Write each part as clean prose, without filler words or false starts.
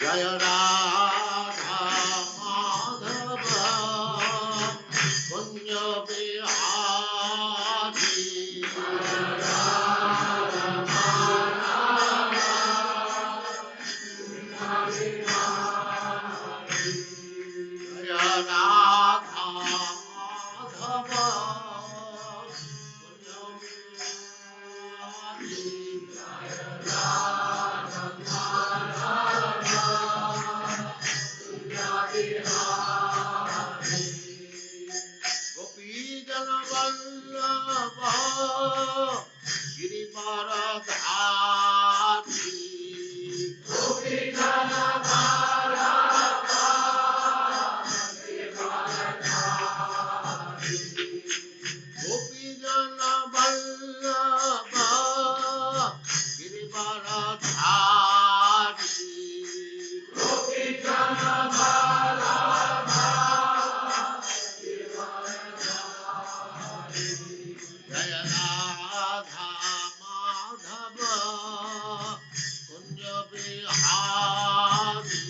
Jaya Radha Madhava Kunja Bihari Jaya Radha Madhava Kunja Gopi Jana Vallabha Girivaradhari Gopi Jana Vallabha Girivaradhari Jaya Radha Madhava Kunja Bihari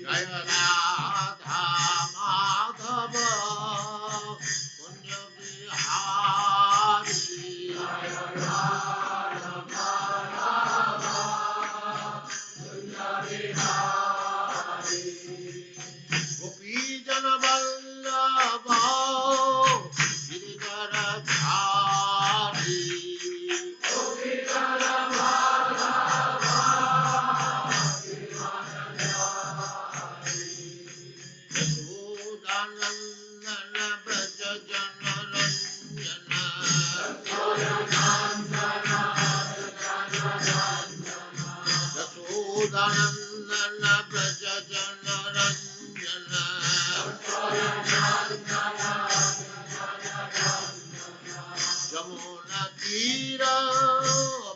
Jaya Radha Madhava Kunja Bihari Gopi Jana Vallabha Girivaradhari Yashodanandana Braja Jana Ranjana Yashodanandana Braja Jana Ranjana Jamuna Tira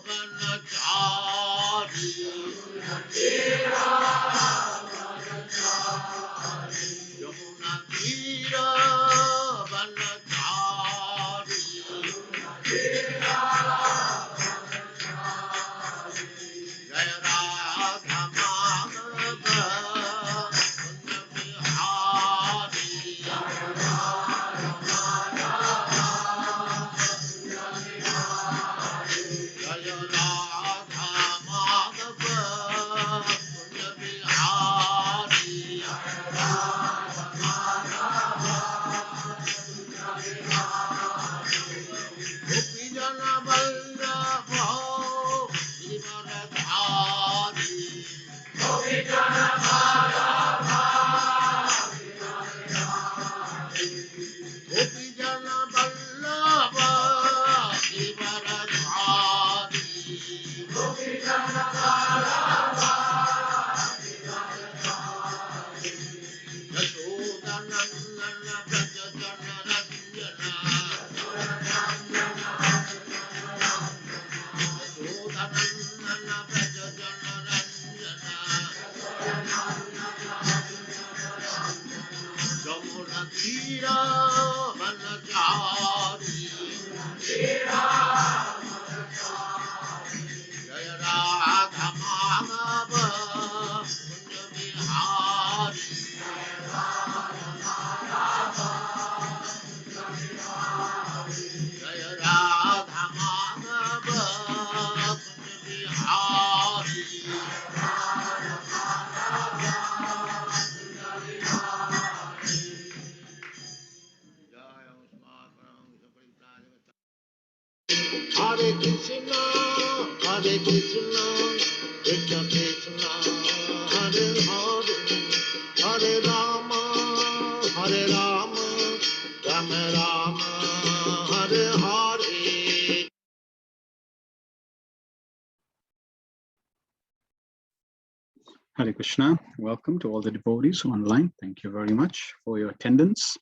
Vanachari Jamuna Tira Vanachari Jaya Radha Madhava Kunja Bihari Jaya Radha Madhava Kunja Bihari Gopi Jana Vallabha Girivaradhari Gopi Jana Vallabha Girivaradhari Yashodanandana Braja Jana Ranjana Yashodanandana Braja Jana Ranjana Jamuna Tira Vanachari Jaya Radha Madhava Kunja Bihari Jaya Radha Madhava Kunja Bihari Jaya Usma Parang Saparitāja Hare Krishna, Hare Krishna, Krishna Krishna, Hare Hare, Hare Rama, Hare Rama, Rama Rama, Hare Hare. Hare Krishna. Welcome to all the devotees online. Thank you very much for your attendance.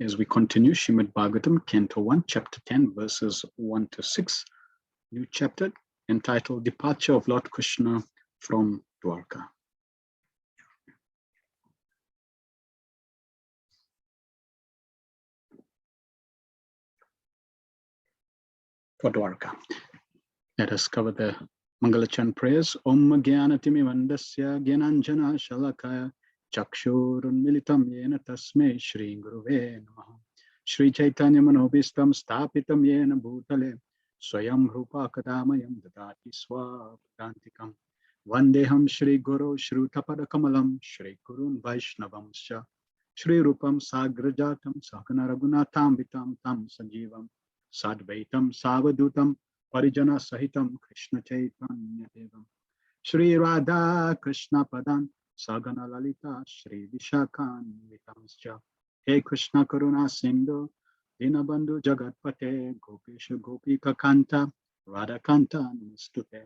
As we continue, Srimad Bhagavatam Canto 1, Chapter 10, verses 1 to 6, new chapter entitled Departure of Lord Krishna from Dwarka. for Dwarka. Let us cover the Mangalachan prayers. Om Gyanatimi Vandasya Gyananjana Shalakaya Chakshurun Militam Yena Tasme Shri Guruve Namaha Shri Chaitanya Manobistam Stapitam Yena Bhutale Swayam Rupa Kadamayam Dadati Swapadantikam Vandeham Shri Guru Shrutapada Kamalam Shri Gurun Vaishnavam Sha Shri Rupam Sagrajatam Sakana Ragunatam Vitam Tam Sanjeevam Sadvaitam Savadutam Parijana Sahitam Krishna Chaitanya Devam Shri Radha Krishna Padan Sagana Lalita Shri Vishakan Vitamscha He Krishna Karuna Sindhu Dinabandhu Jagatpate Gopesha Gopika Kanta Radha Kanta Namastute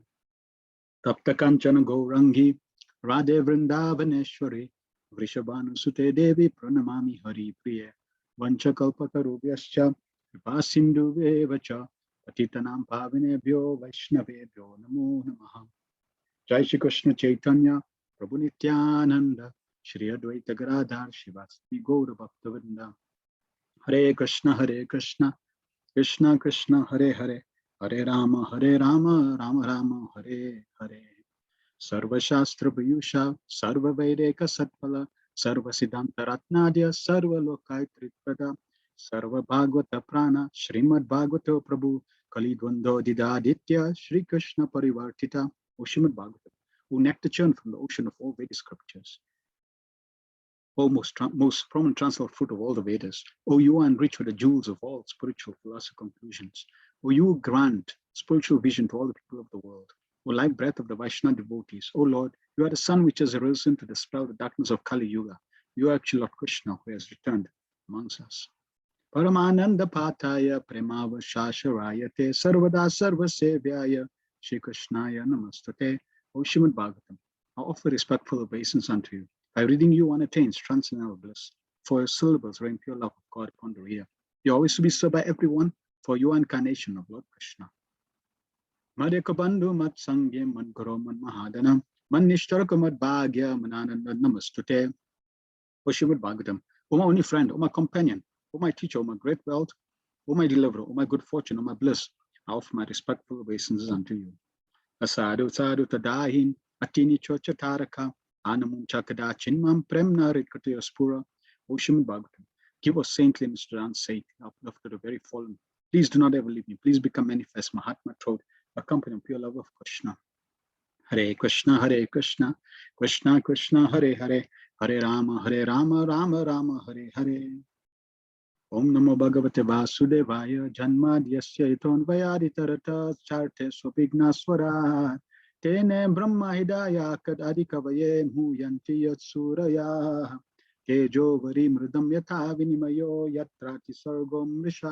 Tapta Kanchana Gourangi Radhe Vrindavaneshwari Vrishabhanu Sute Devi Pranamami Hari Priye Vanchakalpatarubhyascha Vipasindhu Vevacha Patitanam Pavinebhyo Vaishnavebhyo Namo Namaha Jai Shri Krishna Chaitanya Prabhu Nityananda Shri Advaita Gadadhar Shivasti Gaura Bhaktavinda Hare Krishna Krishna Krishna Hare Hare Hare Rama Rama Rama Hare Hare Sarva Shastra Vayusha Sarva Vaireka Satpala Sarva Siddhanta Ratnadya Sarva Lokaitrit Prada Sarva Bhagavata Prana Srimad Bhagavato Prabhu Kali Dvando Didaditya Shri Krishna Parivartita O Srimad Bhagavatam, O nectar churn from the ocean of all Vedic scriptures, O most prominent transcendental fruit of all the Vedas, O you are enriched with the jewels of all spiritual philosophical conclusions, O you grant spiritual vision to all the people of the world, O life breath of the Vaishnava devotees, O Lord, you are the sun which has arisen to dispel the darkness of Kali Yuga. You are actually Lord Krishna who has returned amongst us. Paramananda Pataya Premava Shasharayate Sarvada Sarva Sevyaya Shri Krishnaya Namastate. O Srimad Bhagavatam, I offer respectful obeisance unto you. By reading you one attains transcendental bliss. For your syllables reign pure love of God upon the ear. You always to be served by everyone, for you are incarnation of Lord Krishna. Madhekabandhu Mat Sangye Mad Guru Mad Mahadana Man Nishtaraka Mad Bhagya Manananda Namastute. O Srimad Bhagavatam, O my only friend, O my companion, O my teacher, O my great wealth, O my deliverer, O my good fortune, O my bliss, I offer my respectful obeisances unto you. Asadu Sadu Tadahin, Atini Chocha Taraka, Anamun Chakada Chinmam Premna Rikatya Spura, O Srimad Bhagavatam, give us saintliness to dance sake, after the very fallen. Please do not ever leave me. Please become manifest, Mahatma Trod, accompanying pure love of Krishna. Hare Krishna, Krishna Krishna, Hare Hare, Hare Rama, Rama Rama, Hare Hare. Om Namo Bhagavate Vasudevaya, Janmadhyasya Itonvayaditarata Charte Swabhigna Swara, Tene Brahma Hidaya Kadadikavaye Muyanti Yatsuraya, Tejo Vari Mridam Yatha Vinimayo Yatrati Sargom Risha,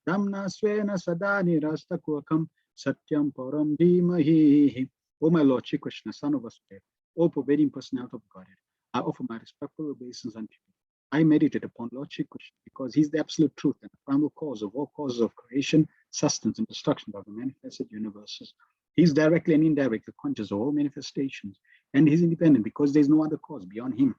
Damna Svena Sadani Rastakwakam Satyam Param Dhimahi. O my Lord Shri Krishna, Son of Vasudeva, O pervading personality of Godhead, I offer my respectful obeisance unto you. I meditate upon Lord Shri Krishna because he is the absolute truth and the primal cause of all causes of creation, sustenance, and destruction of the manifested universes. He is directly and indirectly conscious of all manifestations, and he is independent because there is no other cause beyond him.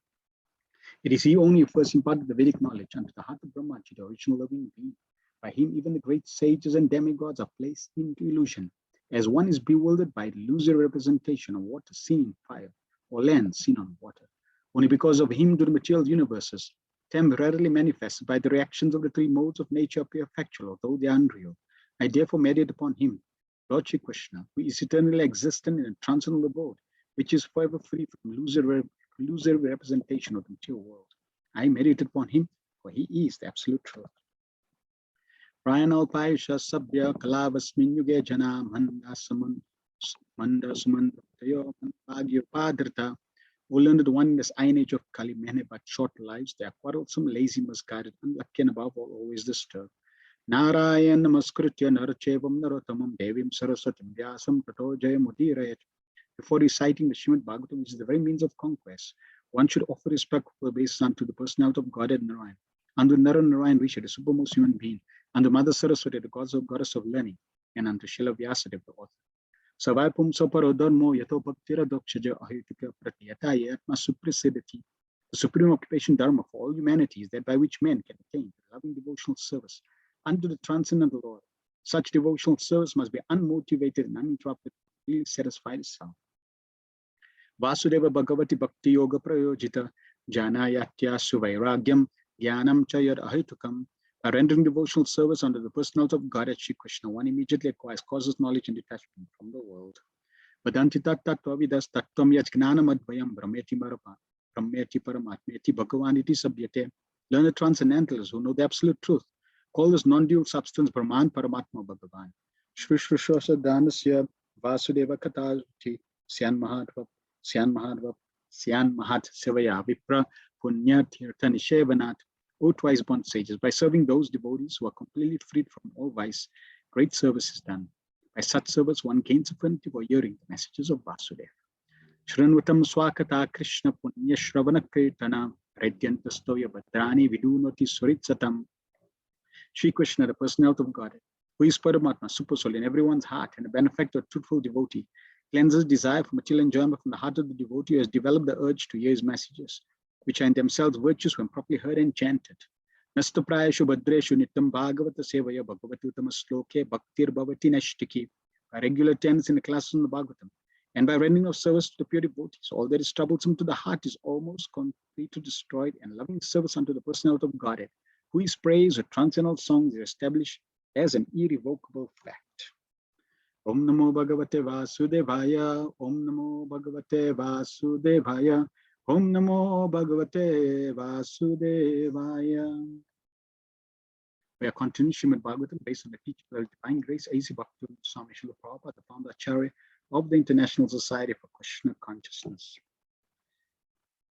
It is he only who first imparted the Vedic knowledge unto the heart of Brahma, the original loving being. By him, even the great sages and demigods are placed into illusion, as one is bewildered by the illusory representation of water seen in fire, or land seen on water. Only because of him do the material universes, temporarily manifested by the reactions of the three modes of nature, appear factual, although they are unreal. I therefore meditate upon him, Lord Shri Krishna, who is eternally existent in a transcendental abode, which is forever free from illusory representation of the material world. I meditate upon him, for he is the absolute truth. Prayanalpaisha Sabya Kalavasmin Yuge Jana Manda Sumandayo Bhagya Padrita. O learned one in this iron age of Kali, many but short lives, they are quarrelsome, lazy, misguided, unlucky, and above all, always disturbed. Narayan Namaskritya Narachevam Narotamam Devim Saraswatim Vyasam Tato Jayamudirayat. Before reciting the Srimad Bhagavatam, which is the very means of conquest, one should offer respectful obeisance unto the personality of Godhead Narayan, unto Narayan Rishi, the supermost human being, unto Mother Saraswati, the goddess of learning, and unto Srila Vyasadeva, the author. Savapum Soparodharmo Yato Bhaktira Dokshaja Ahitika Pratyata Yatma Suprasidati. The supreme occupation dharma for all humanity is that by which men can attain loving devotional service unto the transcendental Lord. Such devotional service must be unmotivated and uninterrupted to really satisfy the self. Vasudeva Bhagavati Bhakti Yoga Prayojita Janayatya Suvairagyam Jnanam Chayad Ahitukam. By rendering devotional service under the personality of Godhead Shri Krishna, one immediately acquires causes, knowledge, and detachment from the world. Vedanti tattva vidas tattvam yat gnanam advayam brahmeti paramatmeti bhagavaniti sabhyate. Learned transcendentalists who know the absolute truth call this non-dual substance Brahman Paramatma Bhagavan. Shri Shri Shosha Dhanasya Vasudeva Katati Syan Mahat Sevaya Vipra Punya Tirtha Nishevanat. O twice born sages, by serving those devotees who are completely freed from all vice, great service is done. By such service, one gains affinity for hearing the messages of Vasudeva. Shranvatam Swakata Krishna Punya Shravana Kirtana Redyantastoya Bhadrani Vidunoti Suritsatam. Shri Krishna, the personality of Godhead, who is Paramatma, super soul in everyone's heart and a benefactor, truthful devotee, cleanses desire for material enjoyment from the heart of the devotee who has developed the urge to hear his messages, which are in themselves virtues when properly heard and chanted. Nasta Prayashu Bhadreshu Nitam Bhagavata Sevaya Bhagavati Uttama Sloke Bhaktir Bhavati Nashtiki. By regular attendance in the classes in the Bhagavatam and by rendering of service to the pure devotees, all that is troublesome to the heart is almost completely destroyed, and loving service unto the personality of Godhead, who is praised with transcendental songs, is established as an irrevocable fact. Om Namo Bhagavate Vasudevaya, Om Namo Bhagavate Vasudevaya, Om Namo Bhagavate Vasudevaya. We are continuing Srimad Bhagavatam based on the teaching of Divine Grace, A.C. Bhaktivedanta Swami Srila Prabhupada, the founder Acharya of the International Society for Krishna Consciousness.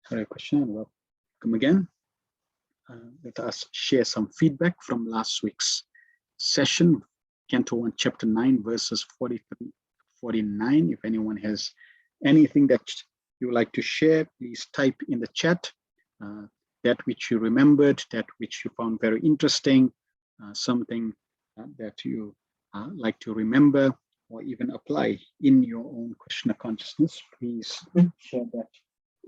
Hare Krishna, welcome again. Let us share some feedback from last week's session, Canto 1, Chapter 9, verses 43 to 49. If anyone has anything that you would like to share, please type in the chat that which you remembered, that which you found very interesting, something that you like to remember or even apply in your own Krishna consciousness. Please share that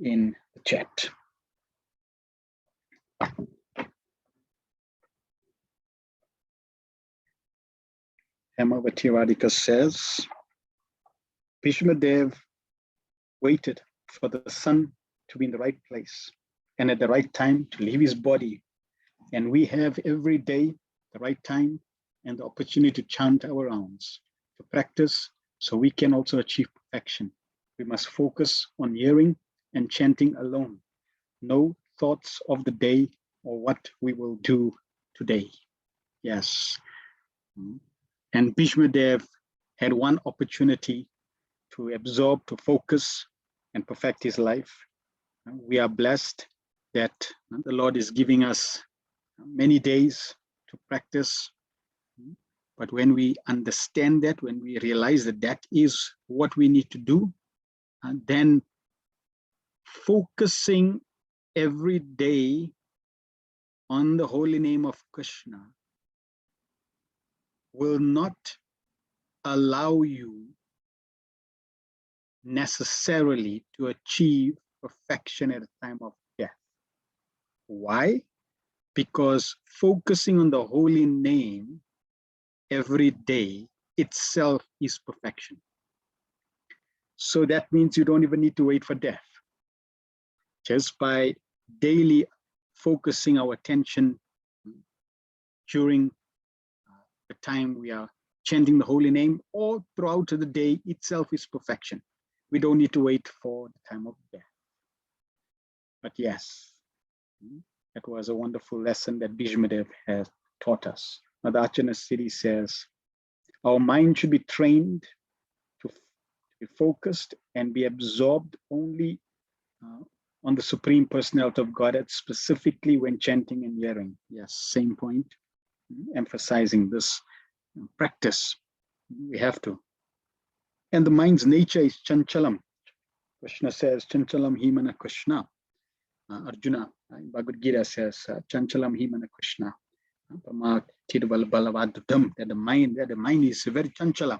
in the chat. Hemavati Radhika says, Bhishma Dev waited for the sun to be in the right place and at the right time to leave his body. And we have every day the right time and the opportunity to chant our rounds, to practice so we can also achieve perfection. We must focus on hearing and chanting alone. No thoughts of the day or what we will do today. Yes. And Bhishma Dev had one opportunity to absorb, to focus, and perfect his life. We are blessed that the Lord is giving us many days to practice. But when we understand that, when we realize that that is what we need to do, then focusing every day on the holy name of Krishna will not allow you necessarily to achieve perfection at a time of death. Why? Because focusing on the holy name every day itself is perfection. So that means you don't even need to wait for death. Just by daily focusing our attention during the time we are chanting the holy name or throughout the day itself is perfection. We don't need to wait for the time of death. But yes, that was a wonderful lesson that Bhishma Dev has taught us. Madhachana Siddhi says, our mind should be trained to be focused and be absorbed only on the Supreme Personality of Godhead, specifically when chanting and hearing. Yes, same point, emphasizing this practice. We have to. And the mind's nature is chanchalam. Krishna says, chanchalam himana Krishna. Arjuna in Bhagavad Gita says, chanchalam himana Krishna. That the mind is very chanchala,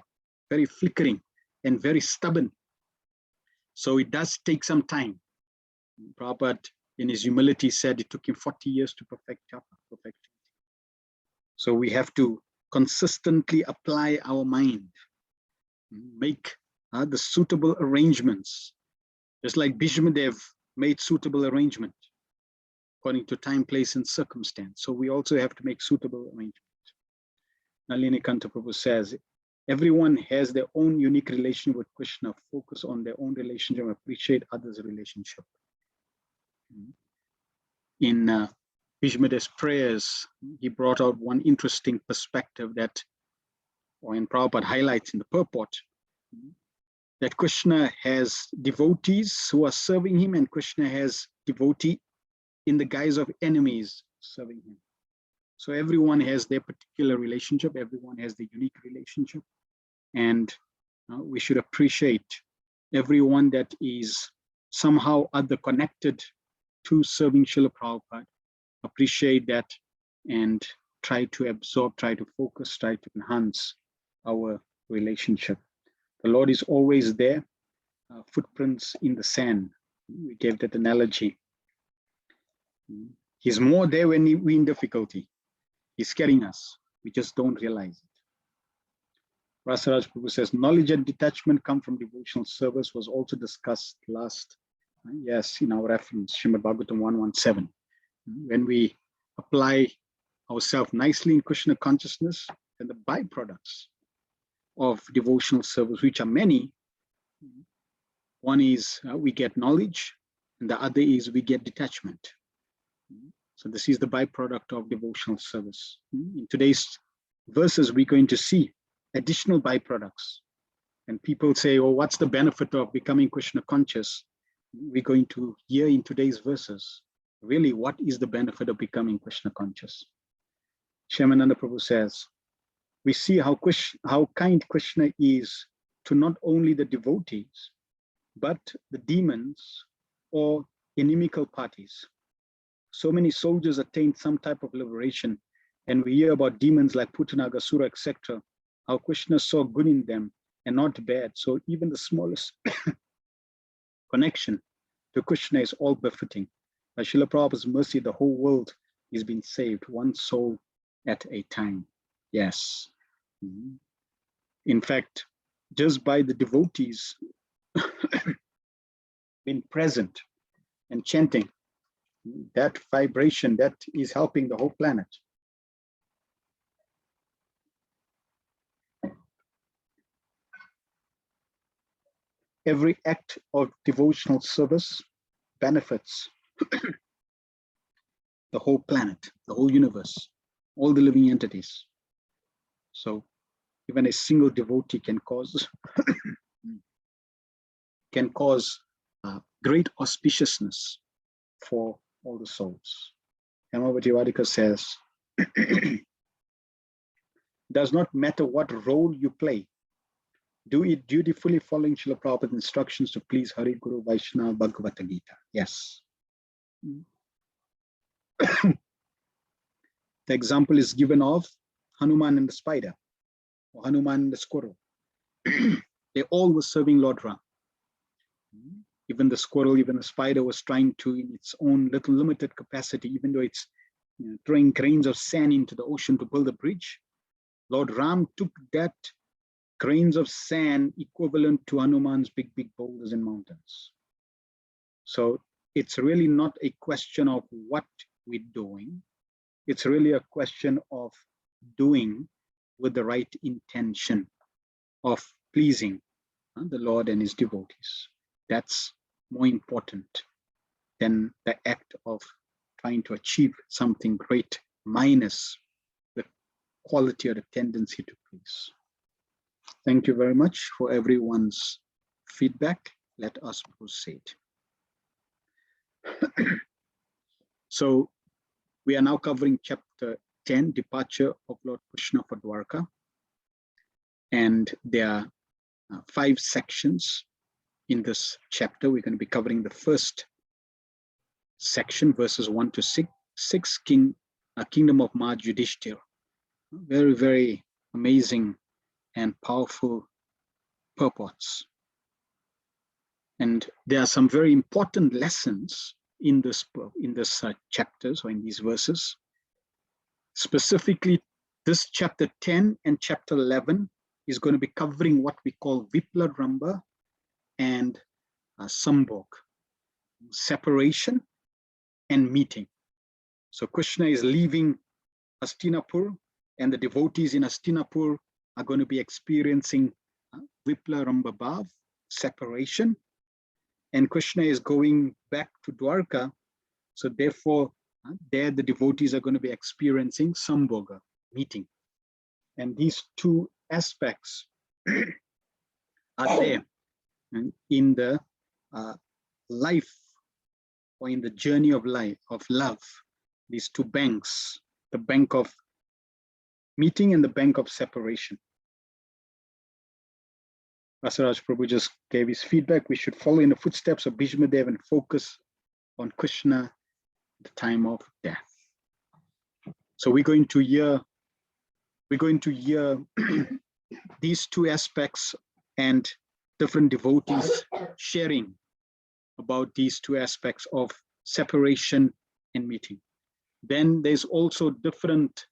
very flickering, and very stubborn. So it does take some time. Prabhupada, in his humility, said it took him 40 years to perfect japa. So we have to consistently apply our mind, make the suitable arrangements, just like Bhishmadev made suitable arrangement according to time, place, and circumstance. So we also have to make suitable arrangements. Nalini Kanta Prabhu says, everyone has their own unique relation with Krishna. Focus on their own relationship, appreciate others' relationship. In Bhishmadev's prayers, he brought out one interesting perspective that, or in Prabhupada highlights in the purport, that Krishna has devotees who are serving him, and Krishna has devotee in the guise of enemies serving him. So everyone has their particular relationship, everyone has the unique relationship, and we should appreciate everyone that is somehow other connected to serving Srila Prabhupada, appreciate that and try to absorb, try to focus, try to enhance our relationship. The Lord is always there, footprints in the sand. We gave that analogy. He's more there when we're in difficulty. He's carrying us. We just don't realize it. Rasaraj Prabhu says, knowledge and detachment come from devotional service was also discussed last, yes, in our reference, Srimad Bhagavatam 117. When we apply ourselves nicely in Krishna consciousness, then the byproducts of devotional service, which are many, one is we get knowledge, and the other is we get detachment. So this is the byproduct of devotional service. In today's verses, we're going to see additional byproducts. And people say, oh, what's the benefit of becoming Krishna conscious? We're going to hear in today's verses, really, what is the benefit of becoming Krishna conscious? Shyamananda Prabhu says, we see how kind Krishna is to not only the devotees, but the demons or inimical parties. So many soldiers attained some type of liberation, and we hear about demons like Putana, Gasura, etc., how Krishna saw good in them and not bad. So even the smallest connection to Krishna is all befitting. By Srila Prabhupada's mercy, the whole world is being saved, one soul at a time. Yes. In fact, just by the devotees being present and chanting, that vibration, that is helping the whole planet. Every act of devotional service benefits the whole planet, the whole universe, all the living entities. So even a single devotee can cause great auspiciousness for all the souls. Hemavati Vadika says, does not matter what role you play, do it dutifully following Srila Prabhupada's instructions to please Hari Guru Vaishnava Bhagavata Gita. Yes. The example is given of Hanuman and the spider, or Hanuman and the squirrel. They all were serving Lord Ram. Even the squirrel, even the spider was trying to, in its own little limited capacity, even though it's throwing grains of sand into the ocean to build a bridge, Lord Ram took that grains of sand equivalent to Hanuman's big boulders and mountains. So it's really not a question of what we're doing. It's really a question of doing with the right intention of pleasing the Lord and his devotees. That's more important than the act of trying to achieve something great minus the quality or the tendency to please. Thank you very much for everyone's feedback. Let us proceed. So we are now covering chapter 10, Departure of Lord Krishna for Dwarka. And there are 5 sections in this chapter. We're going to be covering the first section, verses 1 to 6, Kingdom of Maj Yudhishthira. Very, very amazing and powerful purports. And there are some very important lessons in this chapters or in these verses, specifically This chapter 10 and chapter 11 is going to be covering what we call Viplaramba and Sambhog, separation and meeting. So Krishna is leaving Hastinapur, and the devotees in Hastinapur are going to be experiencing Viplaramba Bhav, separation, and Krishna is going back to Dwarka. So therefore, there the devotees are going to be experiencing Sambhoga, meeting. And these two aspects are there in the life, or in the journey of life, of love. These two banks, the bank of meeting and the bank of separation. Rasaraj Prabhu just gave his feedback. We should follow in the footsteps of Bhishma Dev and focus on Krishna at the time of death. So we're going to hear these two aspects and different devotees sharing about these two aspects of separation and meeting. Then there's also different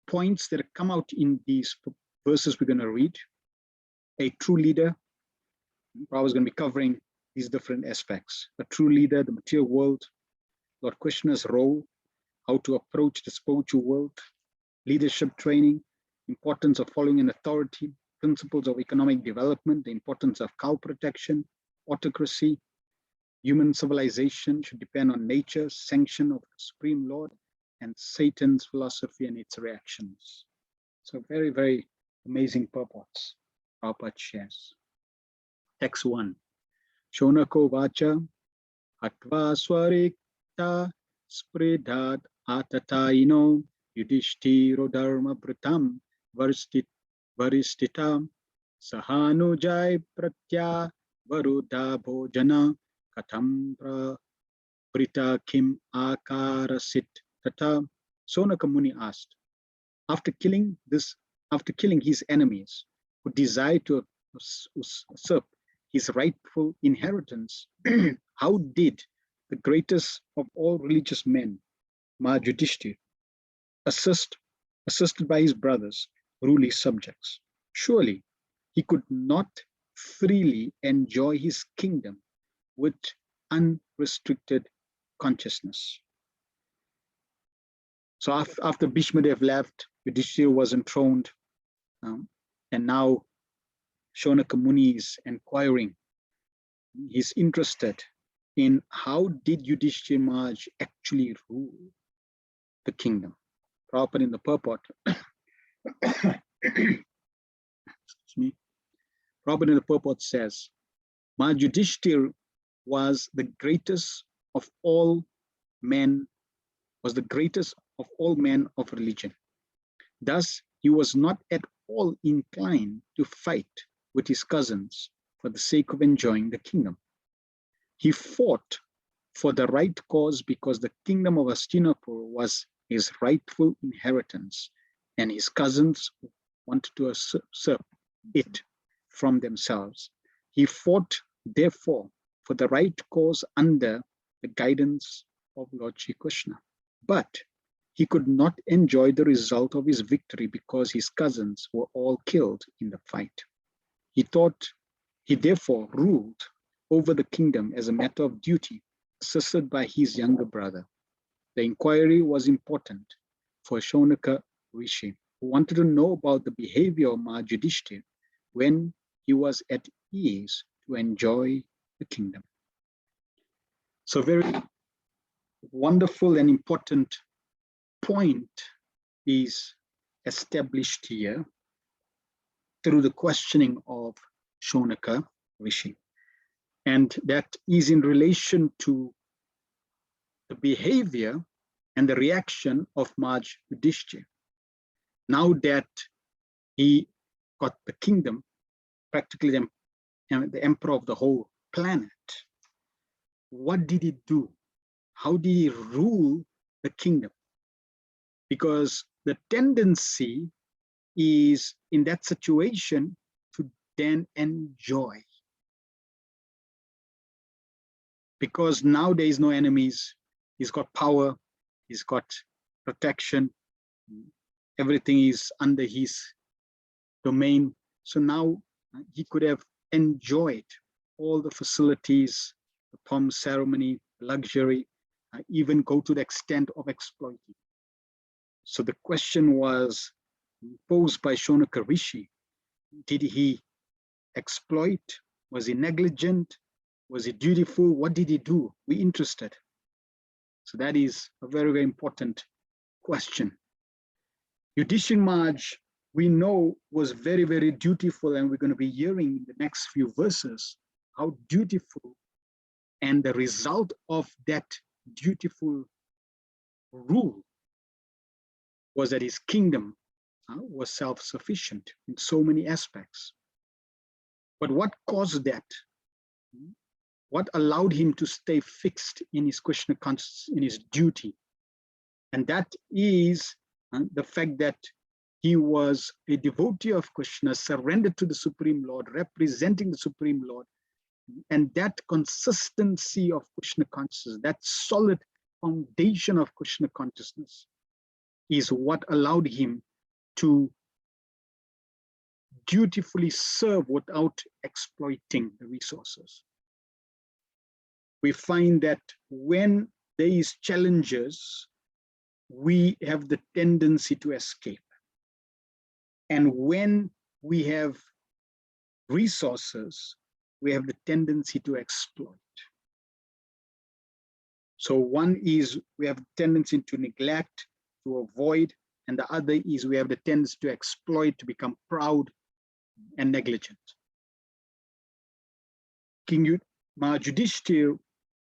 points that come out in these verses we're going to read. A true leader, Prabhupada is going to be covering these different aspects. A true leader, the material world, Lord Krishna's role, how to approach the spiritual world, leadership training, importance of following an authority, principles of economic development, the importance of cow protection, autocracy, human civilization should depend on nature, sanction of the Supreme Lord, and Satan's philosophy and its reactions. So very, very amazing purports Prabhupada shares. Text 1. Shonako vacha atva swarikta spridhat atataino yudhishtiro dharma pratam varistitam sahanujai pratya varudha bhojana katam prita kim akarasit tata. Sonaka Muni asked, after killing his enemies who desired to usurp his rightful inheritance, how did the greatest of all religious men, Yudhishthira, assisted by his brothers, rule his subjects? Surely he could not freely enjoy his kingdom with unrestricted consciousness. So after Bhishma Dev left, Yudhishthira was enthroned, and now Shonaka Muni is inquiring. He's interested in how did Yudhishthira Maharaj actually rule the kingdom. Prabhupada in the purport, excuse me, Prabhupada in the purport says, Maharaj Yudhishthira was the greatest of all men, was the greatest of all men of religion. Thus, he was not at all inclined to fight with his cousins for the sake of enjoying the kingdom. He fought for the right cause because the kingdom of Hastinapur was his rightful inheritance, and his cousins wanted to usurp it from themselves. He fought, therefore, for the right cause under the guidance of Lord Shri Krishna. But he could not enjoy the result of his victory because his cousins were all killed in the fight. He therefore ruled over the kingdom as a matter of duty, assisted by his younger brother. The inquiry was important for Shonaka Rishi, who wanted to know about the behavior of Maharaj Yudhishthira when he was at ease to enjoy the kingdom. So very wonderful and important point is established here through the questioning of Shonaka Rishi. And that is in relation to the behavior and the reaction of Maharaj Yudhishthira. Now that he got the kingdom, practically the emperor of the whole planet, what did he do? How did he rule the kingdom? Because the tendency is in that situation to then enjoy. Because now there is no enemies, he's got power, he's got protection, everything is under his domain. So now he could have enjoyed all the facilities, the pomp ceremony, luxury, even go to the extent of exploiting. So the question was posed by Shonaka Rishi: did he exploit? Was he negligent? Was he dutiful? What did he do? We're interested. So that is a very, very important question. Yudhishthira Maharaj, we know, was very, very dutiful, and we're going to be hearing in the next few verses how dutiful, and the result of that dutiful rule was that his kingdom was self-sufficient in so many aspects. But what caused that? What allowed him to stay fixed in his Krishna consciousness, in his duty? And that is the fact that he was a devotee of Krishna, surrendered to the Supreme Lord, representing the Supreme Lord. And that consistency of Krishna consciousness, that solid foundation of Krishna consciousness, is what allowed him to dutifully serve without exploiting the resources. We find that when there is challenges, we have the tendency to escape. And when we have resources, we have the tendency to exploit. So one is we have a tendency to neglect, to avoid, and the other is we have the tendency to exploit, to become proud and negligent. King Maharaj Yudhishthira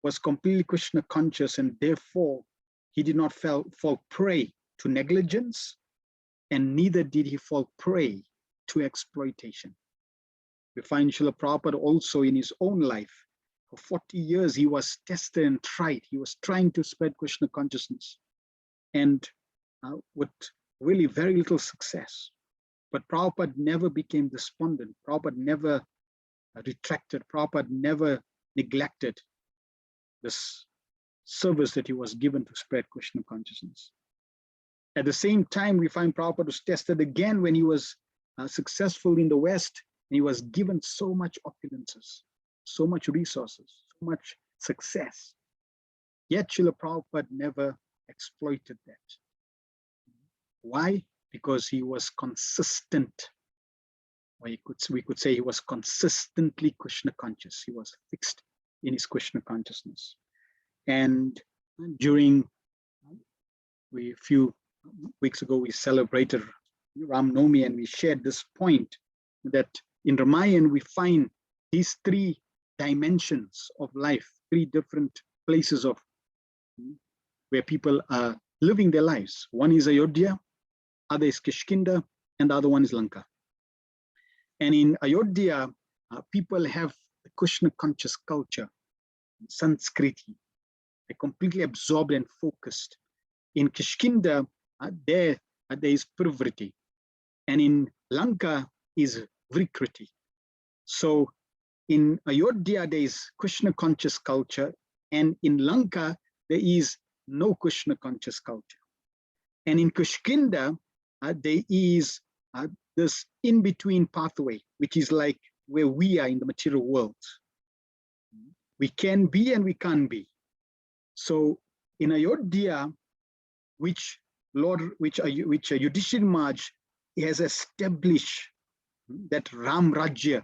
was completely Krishna conscious, and therefore he did not fall prey to negligence, and neither did he fall prey to exploitation. We find Srila Prabhupada also in his own life. For 40 years, he was tested and tried. He was trying to spread Krishna consciousness, and with really very little success. But Prabhupada never became despondent. Prabhupada never retracted. Prabhupada never neglected this service that he was given to spread Krishna consciousness. At the same time, we find Prabhupada was tested again when he was successful in the West, and he was given so much opulences, so much resources, so much success. Yet Srila Prabhupada never exploited that. Why? Because he was consistent. Or we could say he was consistently Krishna conscious. He was fixed in his Krishna consciousness. And during, a few weeks ago, we celebrated Ram Navami, and we shared this point that in Ramayana, we find these three dimensions of life, three different places of where people are living their lives. One is Ayodhya, other is Kishkinda, and the other one is Lanka. And in Ayodhya, people have the Krishna conscious culture, Sanskriti. They're completely absorbed and focused. In Kishkinda, there is Pravriti. And in Lanka is Vrikriti. So in Ayodhya, there is Krishna conscious culture. And in Lanka, there is no Krishna conscious culture. And in Kishkinda, there is this in-between pathway, which is like where we are in the material world. We can be and we can't be. So in Ayodhya, which Yudhishthira Maharaj has established that Ram Rajya,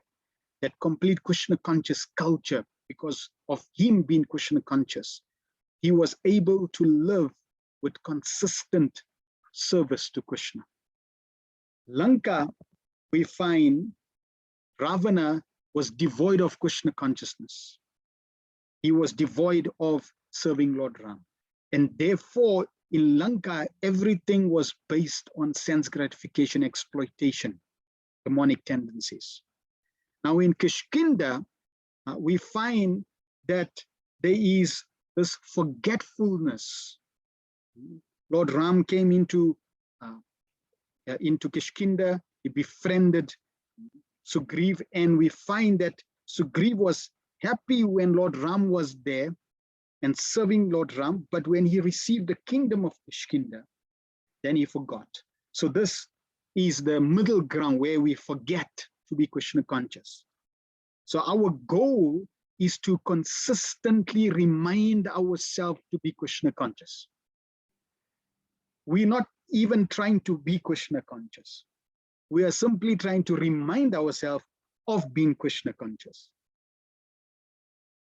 that complete Krishna conscious culture, because of him being Krishna conscious, he was able to live with consistent service to Krishna. Lanka, we find Ravana was devoid of Krishna consciousness. He was devoid of serving Lord Ram. And therefore, in Lanka, everything was based on sense gratification, exploitation, demonic tendencies. Now in Kishkinda, we find that there is this forgetfulness. Lord Ram came into Kishkinda, he befriended Sugriv, and we find that Sugriv was happy when Lord Ram was there and serving Lord Ram, but when he received the kingdom of Kishkinda, then he forgot. So this is the middle ground where we forget to be Krishna conscious. So our goal is to consistently remind ourselves to be Krishna conscious. We're not even trying to be Krishna conscious. We are simply trying to remind ourselves of being Krishna conscious.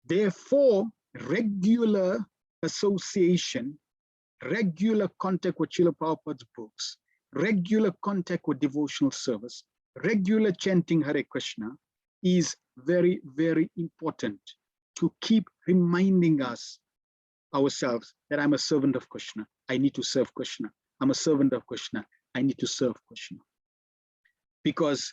Therefore, regular association, regular contact with Srila Prabhupada's books, regular contact with devotional service, regular chanting Hare Krishna is very, very important to keep reminding ourselves that I'm a servant of Krishna. I need to serve Krishna. I'm a servant of Krishna. I need to serve Krishna. Because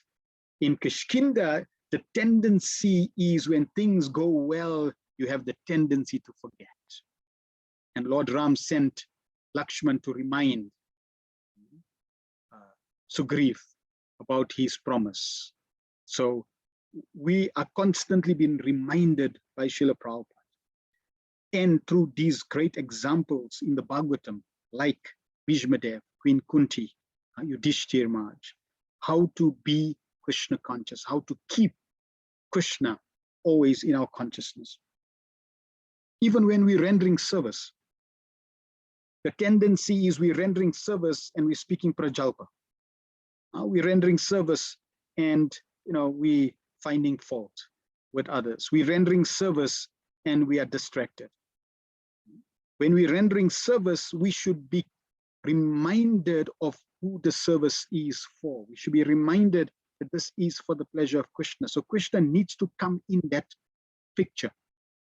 in Kishkinda, the tendency is when things go well, you have the tendency to forget. And Lord Ram sent Lakshman to remind Sugriv about his promise. So we are constantly being reminded by Srila Prabhupada. And through these great examples in the Bhagavatam, like Bhishmadev, Queen Kunti, Yudhishthir Maharaj, how to be Krishna conscious, how to keep Krishna always in our consciousness. Even when we're rendering service, the tendency is we're rendering service and we're speaking prajalpa. We're rendering service and we finding fault with others. We're rendering service and we are distracted. When we're rendering service, we should be reminded of who the service is for. We should be reminded that this is for the pleasure of Krishna. So Krishna needs to come in that picture.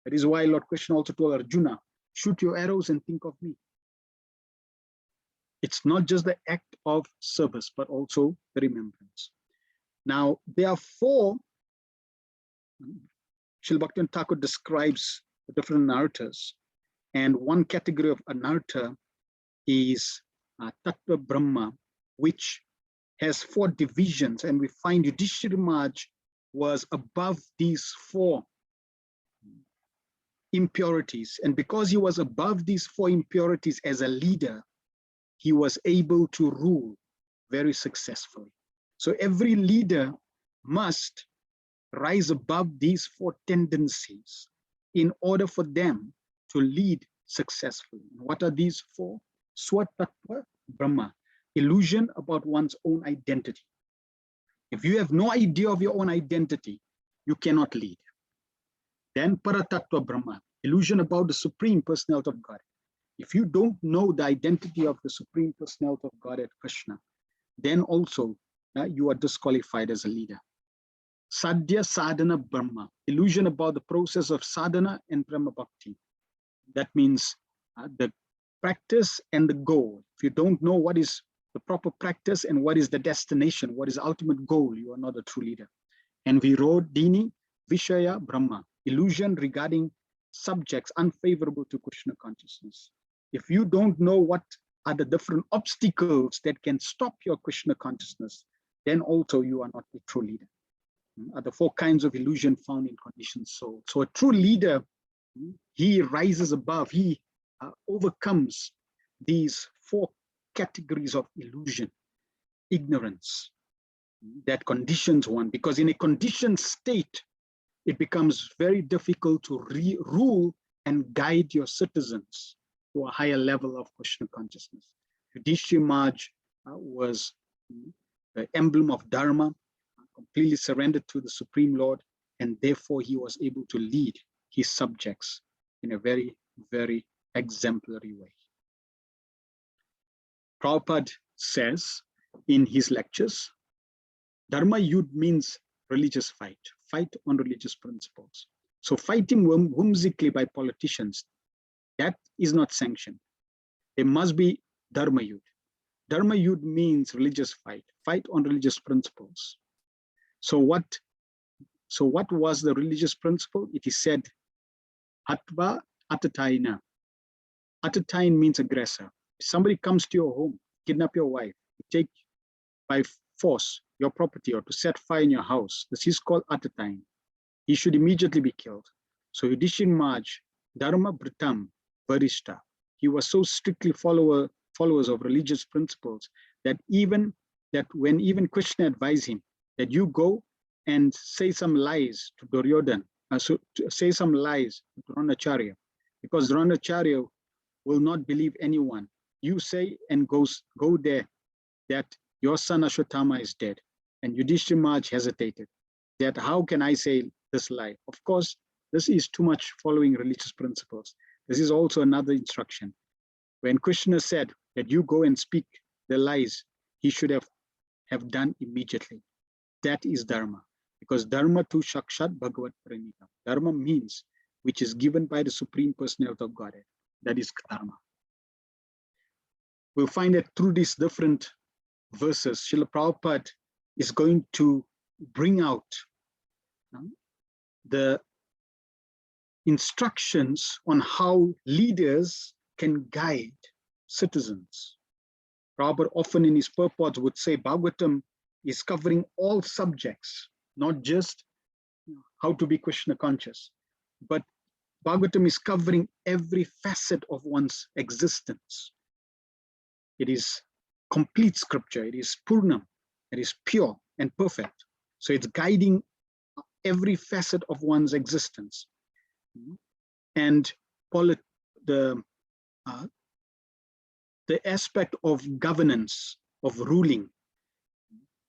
That is why Lord Krishna also told Arjuna, shoot your arrows and think of me. It's not just the act of service, but also the remembrance. Now, there are four, Srila Bhaktivinoda Thakur describes the different anarthas, and one category of anartha is Tattva Brahma, which has four divisions, and we find Yudhishthira Maharaj was above these four impurities. And because he was above these four impurities as a leader, he was able to rule very successfully. So every leader must rise above these four tendencies in order for them to lead successfully. What are these four? Swatattva Brahma, illusion about one's own identity. If you have no idea of your own identity, you cannot lead. Then Paratattva Brahma, illusion about the Supreme Personality of God. If you don't know the identity of the Supreme Personality of Godhead, Krishna, then also you are disqualified as a leader. Sadhya Sadhana Brahma, illusion about the process of sadhana and Brahma Bhakti. That means the practice and the goal. If you don't know what is the proper practice and what is the destination, what is the ultimate goal, you are not a true leader. And Virodhini Vishaya Brahma, illusion regarding subjects unfavorable to Krishna consciousness. If you don't know what are the different obstacles that can stop your Krishna consciousness, then also you are not a true leader. Are the four kinds of illusion found in conditioned soul. So a true leader, he rises above, he overcomes these four categories of illusion, ignorance that conditions one, because in a conditioned state, it becomes very difficult to rule and guide your citizens to a higher level of Krishna consciousness. Yudhishthira Maharaj was the emblem of Dharma, completely surrendered to the Supreme Lord, and therefore he was able to lead his subjects in a very, very exemplary way. Prabhupada says in his lectures, Dharma Yudh means religious fight on religious principles. So fighting whimsically by politicians, that is not sanctioned. There must be Dharma Yudh. Dharma Yudh means religious fight on religious principles. So what was the religious principle? It is said, Hatva Atataina. Atatain means aggressor. If somebody comes to your home, kidnap your wife, take by force your property or to set fire in your house, this is called Atatain. He should immediately be killed. So Yudhishthira Maharaj, Dharma Britam Varishta, he was so strictly followers of religious principles that when even Krishna advised him that you go and say some lies to Duryodhana, say some lies to Dronacharya, because Dronacharya will not believe anyone. You say and go there that your son Ashwatthama is dead. And Yudhishthira Maharaj hesitated that how can I say this lie? Of course, this is too much following religious principles. This is also another instruction. When Krishna said that you go and speak the lies, he should have done immediately. That is dharma, because dharma tu shakshat bhagavat pranita. Dharma means which is given by the Supreme Personality of Godhead. That is dharma. We'll find that through these different verses, Srila Prabhupada is going to bring out the instructions on how leaders can guide citizens. Prabhupada often in his purports would say Bhagavatam is covering all subjects, not just how to be Krishna conscious, but Bhagavatam is covering every facet of one's existence. It is complete scripture, it is purnam, it is pure and perfect. So it's guiding every facet of one's existence. And the aspect of governance, of ruling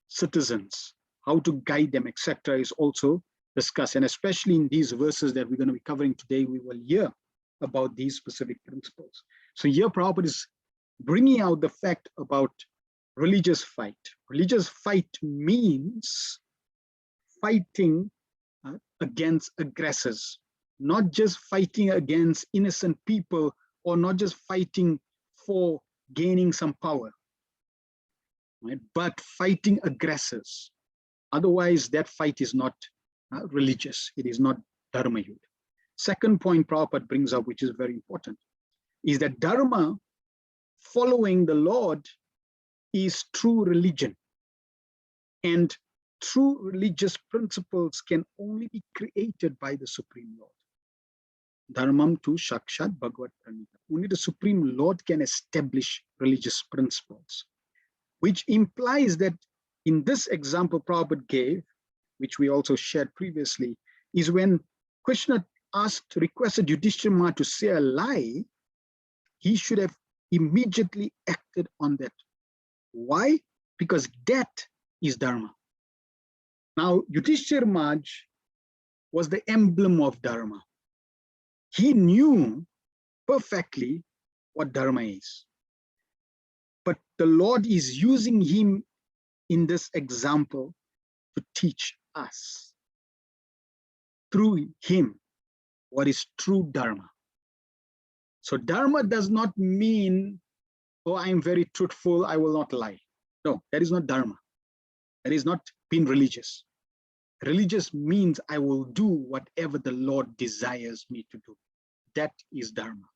citizens, how to guide them, etc., is also discussed. And especially in these verses that we're going to be covering today, we will hear about these specific principles. So here Prabhupada is bringing out the fact about religious fight. Religious fight means fighting against aggressors, not just fighting against innocent people, or not just fighting for gaining some power, right? But fighting aggressors. Otherwise, that fight is not religious. It is not dharma yuddha. Second point Prabhupada brings up, which is very important, is that dharma, following the Lord, is true religion. And true religious principles can only be created by the Supreme Lord. Dharmam tu shakshat bhagavat pranita. Only the Supreme Lord can establish religious principles, which implies that in this example Prabhupada gave, which we also shared previously, is when Krishna requested Yudhishthira Maharaj to say a lie, he should have immediately acted on that. Why? Because that is dharma. Now, Yudhishthira Maharaj was the emblem of dharma. He knew perfectly what dharma is. But the Lord is using him in this example to teach us through him what is true dharma. So dharma does not mean, oh, I am very truthful, I will not lie. No, that is not dharma. That is not being religious. Religious means I will do whatever the Lord desires me to do. That is dharma.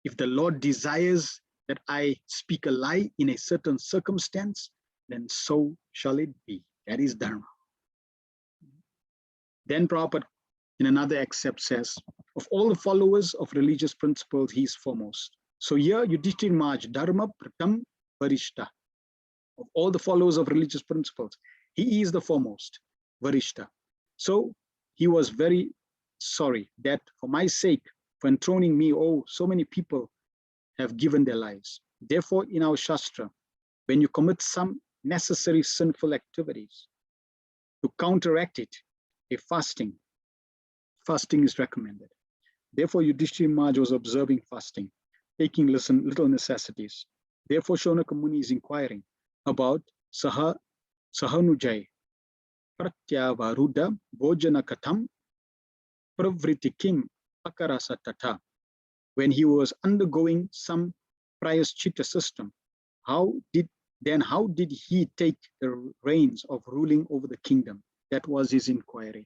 If the Lord desires that I speak a lie in a certain circumstance, then so shall it be. That is dharma. Then Prabhupada in another excerpt says, of all the followers of religious principles, he is foremost. So here Yudhishthira Maharaj, dharma pratam varishta. Of all the followers of religious principles, he is the foremost, varishta. So he was very sorry that for my sake, for enthroning me, oh, so many people have given their lives. Therefore, in our Shastra, when you commit some necessary sinful activities, to counteract it, a fasting is recommended. Therefore, Yudhishthira Maharaj was observing fasting, taking little necessities. Therefore, Shonaka Muni is inquiring about Sahanujay, Pratyavaruddha, Bhojana Katham, Pravritikim, Akarasa Tata. When he was undergoing some prayaschitta system, how did he take the reins of ruling over the kingdom? That was his inquiry.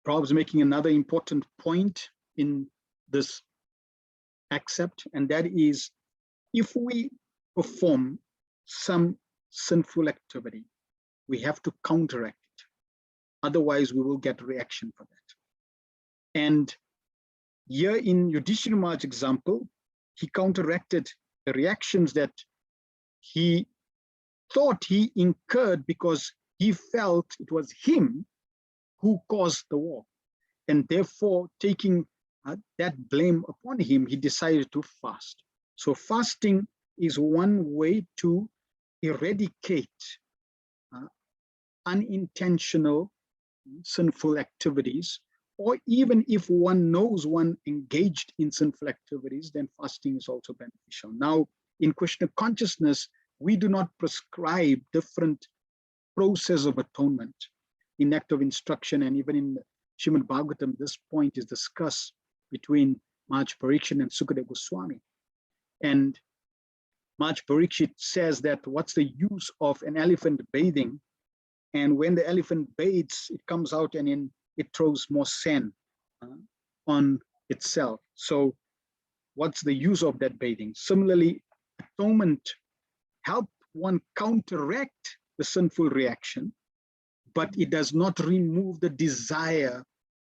Prabhupada is making another important point in this accept, and that is, if we perform some sinful activity, we have to counteract it. Otherwise, we will get reaction for that. And here in Yudhishthira Maharaj's example, he counteracted the reactions that he thought he incurred because he felt it was him who caused the war. And therefore, taking that blame upon him, he decided to fast. So fasting is one way to eradicate unintentional sinful activities, or even if one knows one engaged in sinful activities, then fasting is also beneficial. Now, in Krishna consciousness, we do not prescribe different process of atonement. In Act of Instruction and even in Srimad Bhagavatam, this point is discussed between Maharaj Parikshit and Sukadeva Goswami. And Maharaj Parikshit says that what's the use of an elephant bathing? And when the elephant bathes, it comes out and it throws more sand on itself. So what's the use of that bathing? Similarly, atonement helps one counteract the sinful reaction, but it does not remove the desire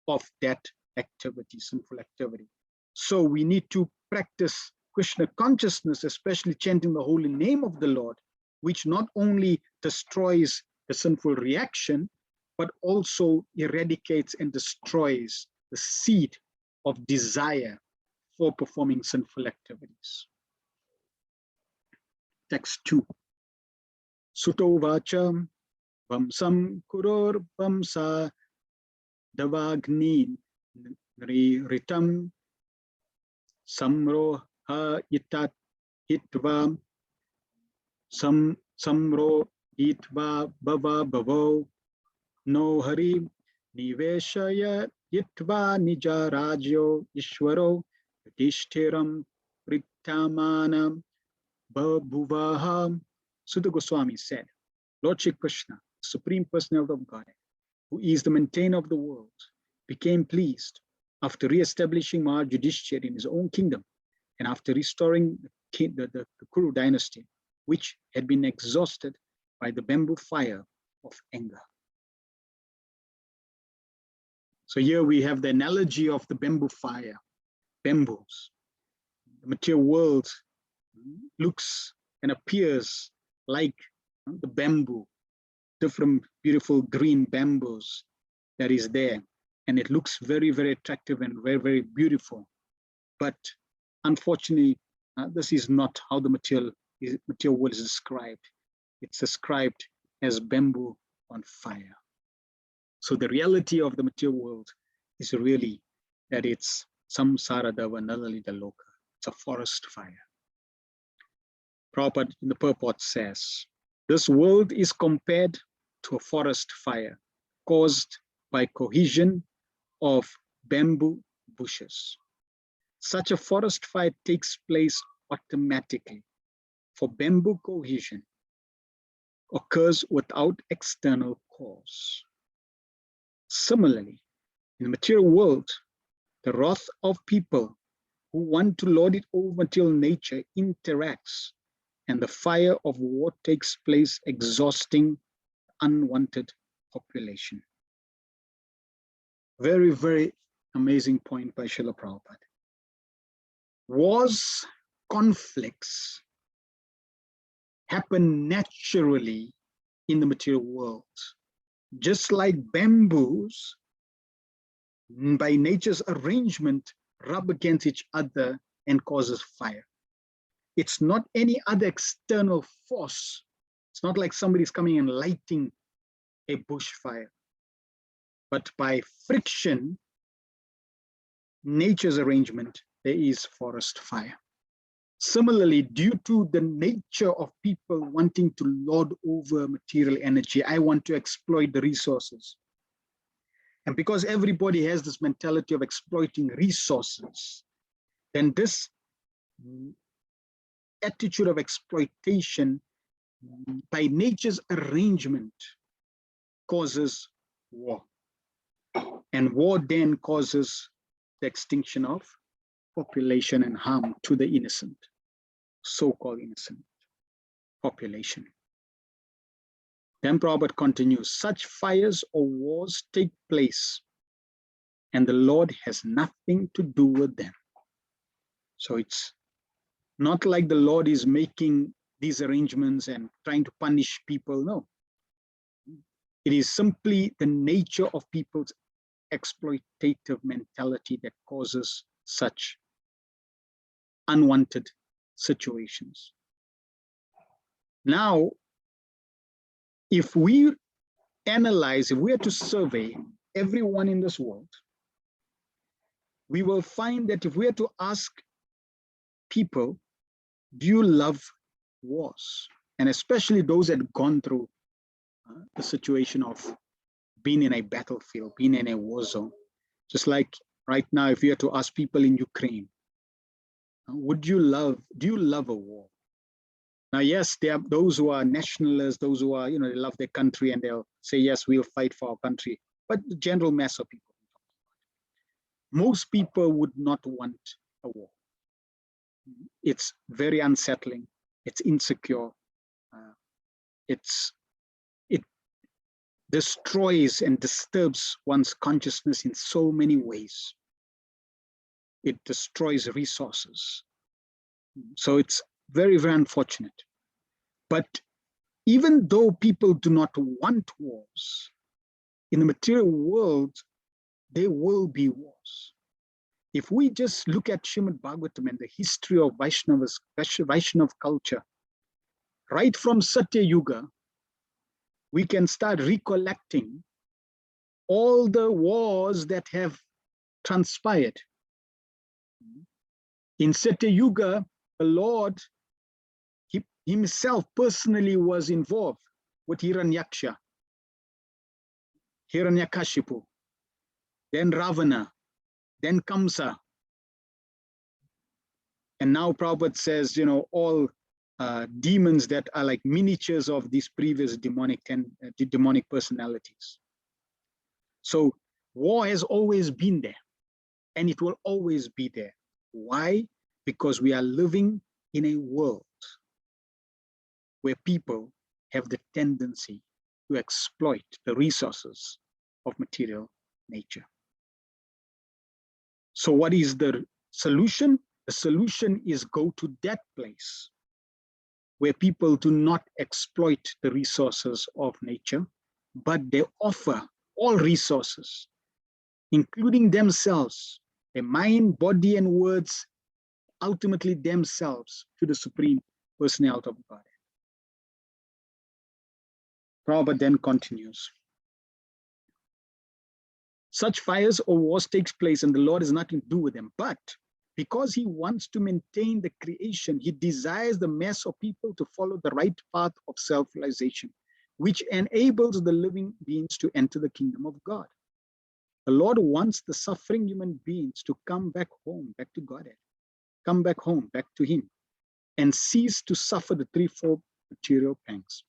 of that activity, sinful activity. So we need to practice Krishna consciousness, especially chanting the holy name of the Lord, which not only destroys the sinful reaction, but also eradicates and destroys the seed of desire for performing sinful activities. Text 2. Suto vacham vamsam kuror vamsa davagni ritam samroha itat hitva samro itva bhava bhavo no hari niveshaya itva nija rajyo ishwaro yudhishtiram pritamana babhuvaha. Sutta Goswami said, Lord Shri Krishna, Supreme Personality of Godhead, who is the maintainer of the world, became pleased after re-establishing Maharaj Yudhishthira in his own kingdom and after restoring the Kuru dynasty, which had been exhausted by the bamboo fire of anger. So here we have the analogy of the bamboo fire, bamboos. The material world looks and appears like the bamboo, different beautiful green bamboos that is there. And it looks very, very attractive and very, very beautiful. But unfortunately, this is not how the material world is described. It's described as bamboo on fire. So the reality of the material world is really that it's samsara dava nalalita loka. It's a forest fire. Prabhupada in the purport says, this world is compared to a forest fire caused by cohesion of bamboo bushes. Such a forest fire takes place automatically, for bamboo cohesion occurs without external cause. Similarly, in the material world, the wrath of people who want to lord it over material nature interacts, and the fire of war takes place, exhausting unwanted population. Very, very amazing point by Srila Prabhupada. Wars, conflicts happen naturally in the material world. Just like bamboos, by nature's arrangement, rub against each other and causes fire. It's not any other external force. It's not like somebody's coming and lighting a bushfire. But by friction, nature's arrangement, there is forest fire. Similarly, due to the nature of people wanting to lord over material energy, I want to exploit the resources. And because everybody has this mentality of exploiting resources, then this attitude of exploitation by nature's arrangement causes war. And war then causes the extinction of population and harm to the innocent, so-called innocent population. Then Prabhupada continues, such fires or wars take place and the Lord has nothing to do with them. So it's Not like the Lord is making these arrangements and trying to punish people. No. It is simply the nature of people's exploitative mentality that causes such unwanted situations. Now, if we analyze, if we are to survey everyone in this world, we will find that if we are to ask people, do you love wars? And especially those that have gone through the situation of being in a battlefield, being in a war zone. Just like right now, if you are to ask people in Ukraine, do you love a war? Now, yes, there are those who are nationalists, those who are, they love their country and they'll say, yes, we'll fight for our country. But the general mass of people, most people would not want a war. It's very unsettling. It's insecure. It destroys and disturbs one's consciousness in so many ways. It destroys resources. So it's very, very unfortunate. But even though people do not want wars, in the material world, there will be wars. If we just look at Srimad Bhagavatam and the history of Vaishnav culture, right from Satya Yuga, we can start recollecting all the wars that have transpired. In Satya Yuga, the Lord himself personally was involved with Hiranyakashipu, then Ravana, then Kamsa. And now Prabhupada says, all demons that are like miniatures of these previous demonic personalities. So war has always been there, and it will always be there. Why? Because we are living in a world where people have the tendency to exploit the resources of material nature. So what is the solution? The solution is go to that place where people do not exploit the resources of nature, but they offer all resources, including themselves, their mind, body, and words, ultimately themselves, to the Supreme Personality of Godhead. Prabhupada then continues. Such fires or wars takes place and the Lord has nothing to do with them, but because he wants to maintain the creation, he desires the mass of people to follow the right path of self-realization, which enables the living beings to enter the kingdom of God. The Lord wants the suffering human beings to come back home, back to Godhead, come back home, back to him, and cease to suffer the threefold material pangs.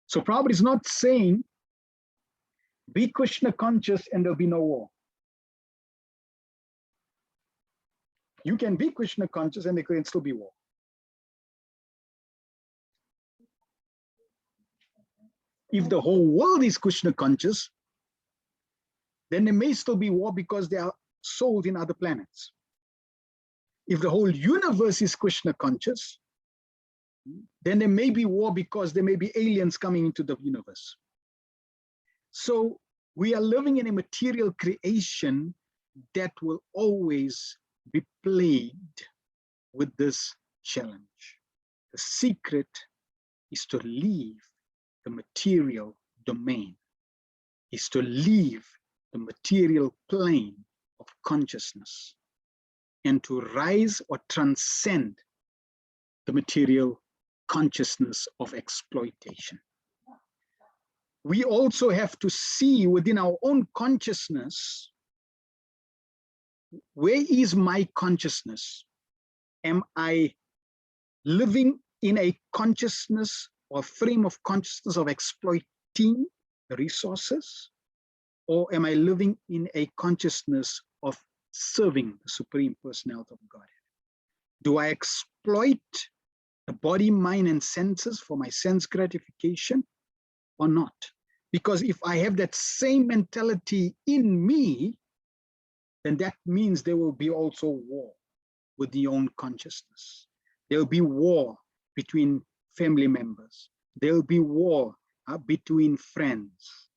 So Prabhupada is not saying, be Krishna conscious and there'll be no war. You can be Krishna conscious and there can still be war. If the whole world is Krishna conscious, then there may still be war because they are souls in other planets. If the whole universe is Krishna conscious, then there may be war because there may be aliens coming into the universe. So we are living in a material creation that will always be plagued with this challenge. The secret is to leave the material domain, is to leave the material plane of consciousness and to rise or transcend the material consciousness of exploitation. We also have to see within our own consciousness, where is my consciousness? Am I living in a consciousness or frame of consciousness of exploiting the resources? Or am I living in a consciousness of serving the Supreme Personality of Godhead? Do I exploit the body, mind, and senses for my sense gratification or not? Because if I have that same mentality in me, then that means there will be also war. with your own consciousness. There will be war between family members. There will be war between friends,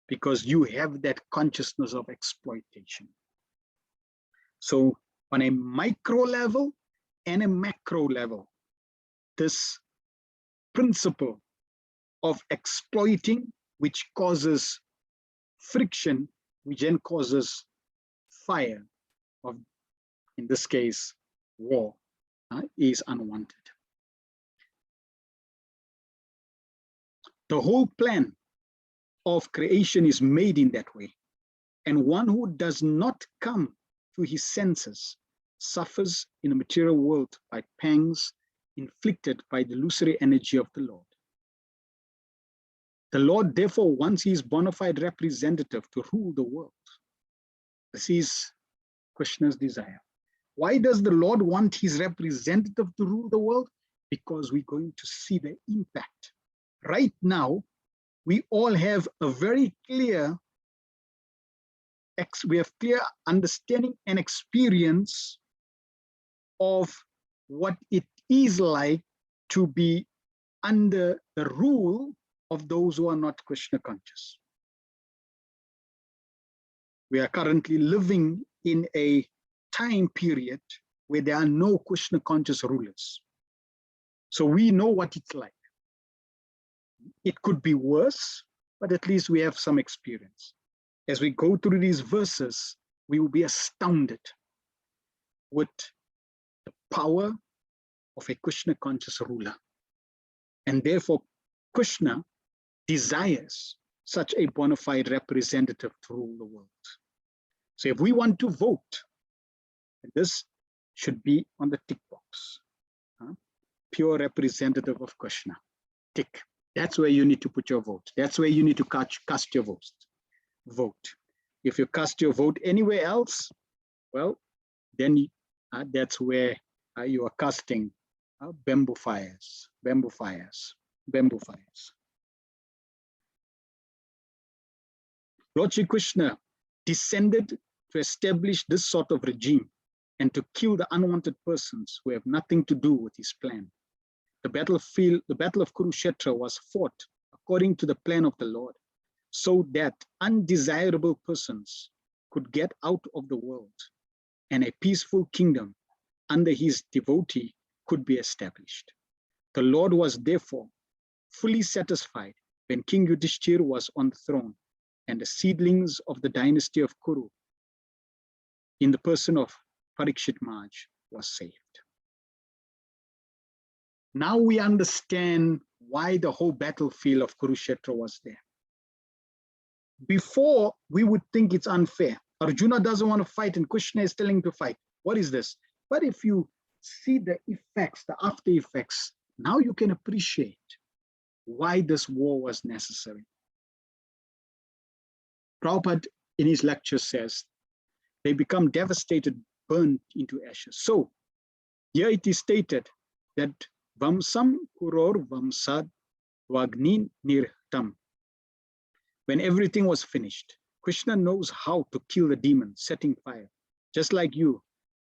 because you have that consciousness of exploitation. So on a micro level and a macro level, this principle of exploiting, which causes friction, which then causes fire, of, in this case, war, is unwanted. The whole plan of creation is made in that way. And one who does not come to his senses suffers in the material world by pangs inflicted by the illusory energy of the Lord. The Lord therefore wants his bona fide representative to rule the world. This is Krishna's desire. Why does the Lord want his representative to rule the world? Because we're going to see the impact. Right now, we all have a very clear, we have clear understanding and experience of what it is like to be under the rule of those who are not Krishna conscious. We are currently living in a time period where there are no Krishna conscious rulers. So we know what it's like. It could be worse, but at least we have some experience. As we go through these verses, we will be astounded with the power of a Krishna conscious ruler. And therefore, Krishna desires such a bona fide representative to rule the world. So if we want to vote, this should be on the tick box. Pure representative of Krishna. Tick. That's where you need to put your vote. That's where you need to cast your vote. If you cast your vote anywhere else, well, then that's where you are casting bamboo fires. Lord Shri Krishna descended to establish this sort of regime and to kill the unwanted persons who have nothing to do with his plan. The battle of Kurukshetra was fought according to the plan of the Lord, so that undesirable persons could get out of the world and a peaceful kingdom under his devotee could be established. The Lord was therefore fully satisfied when King Yudhishthira was on the throne and the seedlings of the dynasty of Kuru in the person of Parikshit Maharaj was saved. Now we understand why the whole battlefield of Kurukshetra was there. Before, we would think it's unfair. Arjuna doesn't want to fight and Krishna is telling him to fight. What is this? But if you see the effects, the after effects, now you can appreciate why this war was necessary. Prabhupada in his lecture says, they become devastated, burned into ashes. So here it is stated that Vamsam Kuror Vamsad Vagni Nirtam. When everything was finished, Krishna knows how to kill the demon, setting fire. Just like you,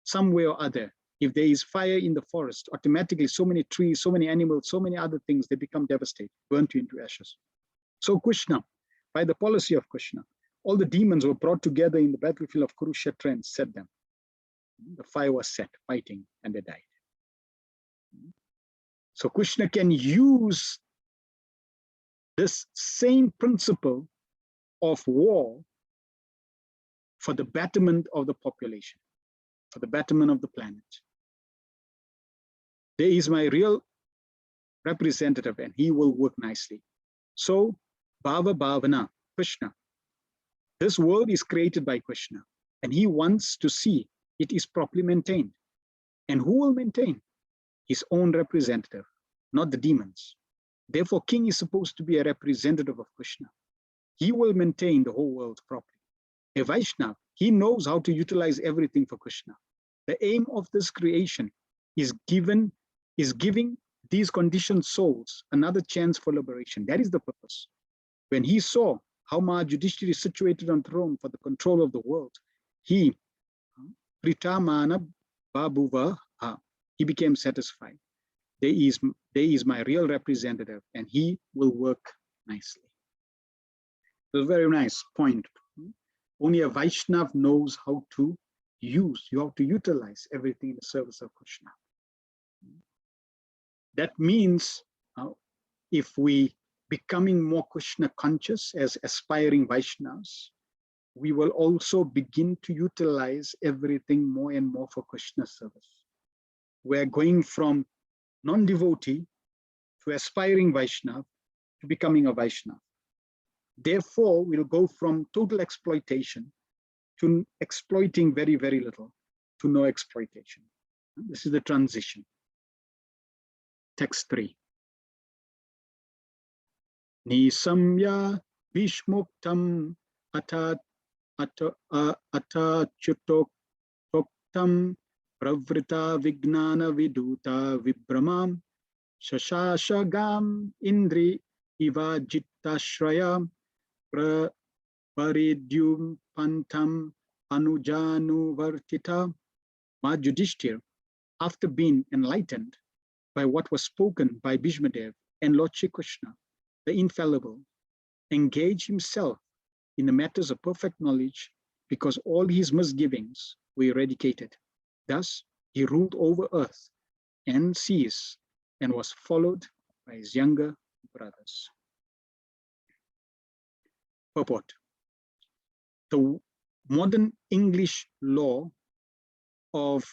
some way or other, if there is fire in the forest, automatically so many trees, so many animals, so many other things, they become devastated, burnt you into ashes. So Krishna, by the policy of Krishna, all the demons were brought together in the battlefield of Kurukshetra and set them. The fire was set, fighting, and they died. So Krishna can use this same principle of war for the betterment of the population, for the betterment of the planet. There is my real representative and he will work nicely. So Bhava Bhavana, Krishna. This world is created by Krishna and he wants to see it is properly maintained. And who will maintain? His own representative, not the demons. Therefore, king is supposed to be a representative of Krishna. He will maintain the whole world properly. A Vaishnava, he knows how to utilize everything for Krishna. The aim of this creation is giving these conditioned souls another chance for liberation. That is the purpose. When he saw how Maharaj Yudhishthira is situated on the throne for the control of the world, he, Pritamana Babuva, he became satisfied. There is my real representative, and he will work nicely. It was a very nice point. Only a Vaishnav knows how to utilize everything in the service of Krishna. That means if we becoming more Krishna conscious as aspiring Vaishnavas, we will also begin to utilize everything more and more for Krishna service. We're going from non-devotee to aspiring Vaishnav to becoming a Vaishnav. Therefore, we'll go from total exploitation to exploiting very, very little to no exploitation. This is the transition. Text 3. Nisamya vishmuktam atachutoktam pravrita vignana viduta vibramam shashashagam indri iva jittashraya paridyum pantam anujanu vartita. Yudhishthir, after being enlightened by what was spoken by Bhishmadev and Lord Shri Krishna, the infallible, engaged himself in the matters of perfect knowledge because all his misgivings were eradicated. Thus, he ruled over earth and seas and was followed by his younger brothers. Purport. The modern English law of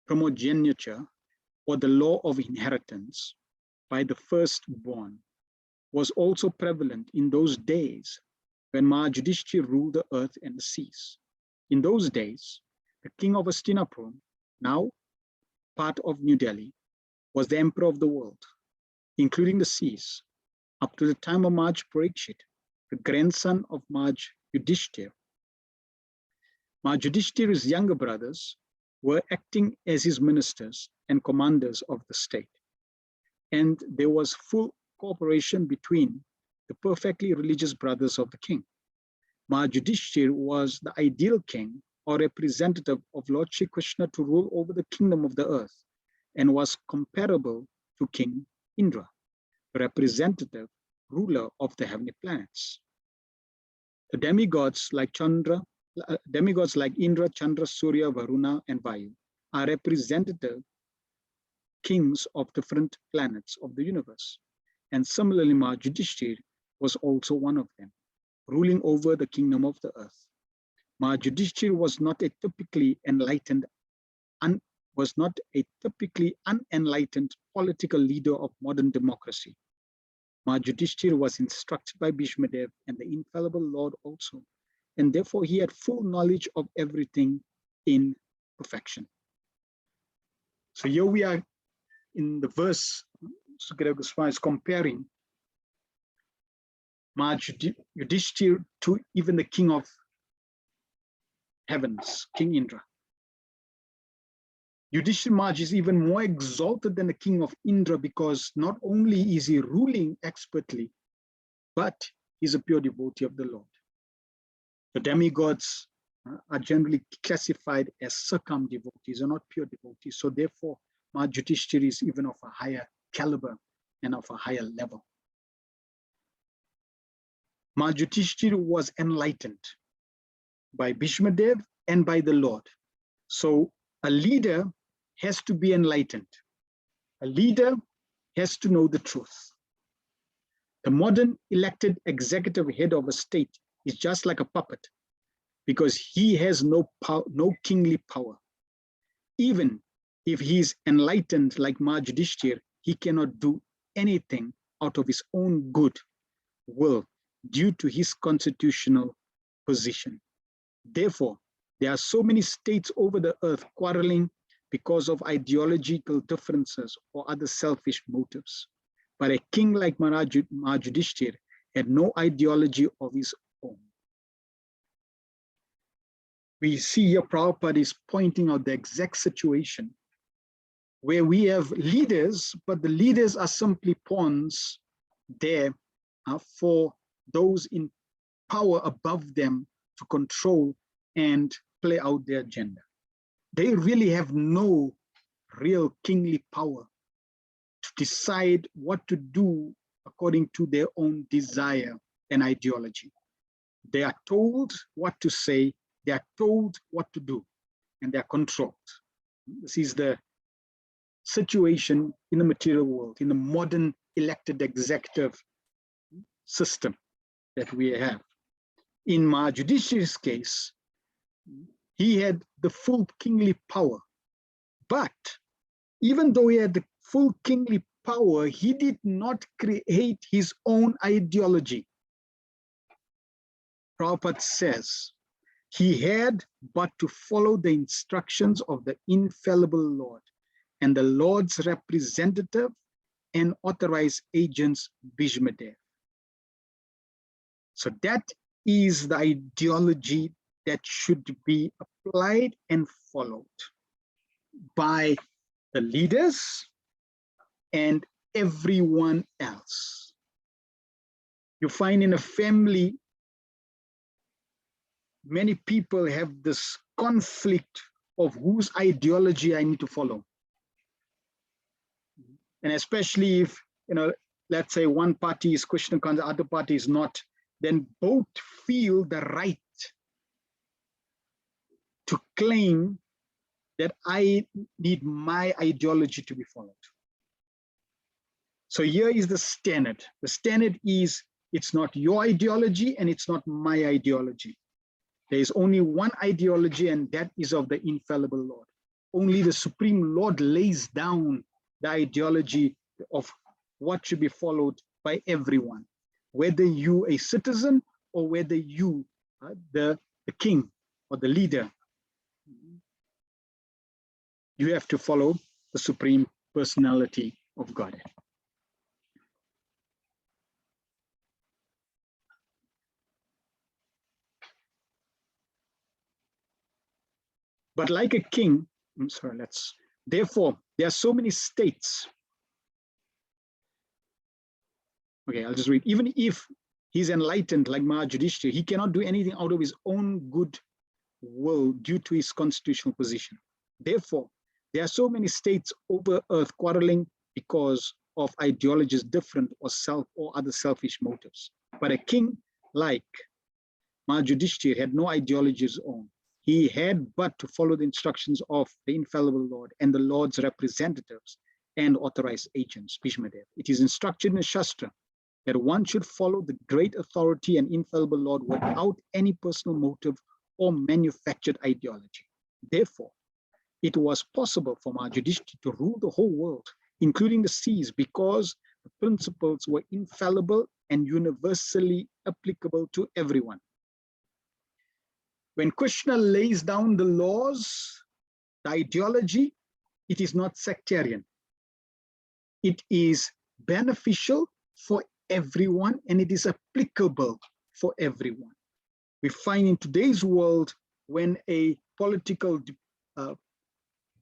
primogeniture, or the law of inheritance by the firstborn, was also prevalent in those days when Yudhishthira ruled the earth and the seas. In those days, the king of Hastinapur, now part of New Delhi, was the emperor of the world, including the seas, up to the time of Maharaj Parikshit, the grandson of Maharaj Yudhishthira. Maharaj Yudhishthira's younger brothers were acting as his ministers and commanders of the state. And there was full cooperation between the perfectly religious brothers of the king. Maharaj Yudhishthira was the ideal king or representative of Lord Shri Krishna to rule over the kingdom of the earth, and was comparable to King Indra, the representative ruler of the heavenly planets. The demigods like Indra, Chandra, Surya, Varuna, and Vayu are representative kings of different planets of the universe. And similarly, Maharaj Yudhishthira was also one of them, ruling over the kingdom of the earth. Maharaj Yudhishthira was not a typically unenlightened political leader of modern democracy. Maharaj Yudhishthira was instructed by Bhishmadev and the infallible Lord also, and therefore he had full knowledge of everything in perfection. So here we are in the verse, Sukadeva Goswami is comparing Maharaj Yudhishthira to even the king of heavens, King Indra. Yudhishthira Maharaj is even more exalted than the king of Indra because not only is he ruling expertly, but he's a pure devotee of the Lord. The demigods are generally classified as circum-devotees and not pure devotees. So therefore, Maharaj Yudhishthira is even of a higher caliber and of a higher level. Maharaj Yudhishthira was enlightened by Bhishmadev and by the Lord. So a leader has to be enlightened. A leader has to know the truth. The modern elected executive head of a state is just like a puppet because he has no power, no kingly power. Even if he is enlightened like Maharaj Yudhishthira, he cannot do anything out of his own good will due to his constitutional position. Therefore, there are so many states over the earth quarreling because of ideological differences or other selfish motives. But a king like Maharaj Yudhishthira had no ideology of his own. We see here Prabhupada is pointing out the exact situation where we have leaders, but the leaders are simply pawns there for those in power above them to control and play out their agenda. they really have no real kingly power to decide what to do according to their own desire and ideology. They are told what to say, they are told what to do, and they are controlled. This is the situation in the material world, in the modern elected executive system that we have. In Mahajudhisthira's case, he had the full kingly power, but even though he had the full kingly power, he did not create his own ideology. Prabhupada says he had but to follow the instructions of the infallible Lord and the Lord's representative and authorized agents, Bhishmadev. So that is the ideology that should be applied and followed by the leaders and everyone else. You find in a family, many people have this conflict of whose ideology I need to follow. And especially if, let's say one party is Krishna, the other party is not, then both feel the right to claim that I need my ideology to be followed. So here is the standard. The standard is, it's not your ideology and it's not my ideology. There is only one ideology, and that is of the infallible Lord. Only the Supreme Lord lays down the ideology of what should be followed by everyone, whether you a citizen or whether you the king or the leader. You have to follow the Supreme Personality of Godhead. But like a king, therefore, there are so many states. Okay, I'll just read. Even if he's enlightened like Mahajudhisthira, he cannot do anything out of his own good will due to his constitutional position. Therefore, there are so many states over earth quarreling because of ideologies different or other selfish motives. But a king like Mahajudhisthira had no ideology of his own. He had but to follow the instructions of the infallible Lord and the Lord's representatives and authorized agents, Bhishmadev. It is instructed in the Shastra that one should follow the great authority and infallible Lord without any personal motive or manufactured ideology. Therefore, it was possible for Mahajudhisthira to rule the whole world, including the seas, because the principles were infallible and universally applicable to everyone. When Krishna lays down the laws, the ideology, it is not sectarian. It is beneficial for everyone and it is applicable for everyone. We find in today's world, when a political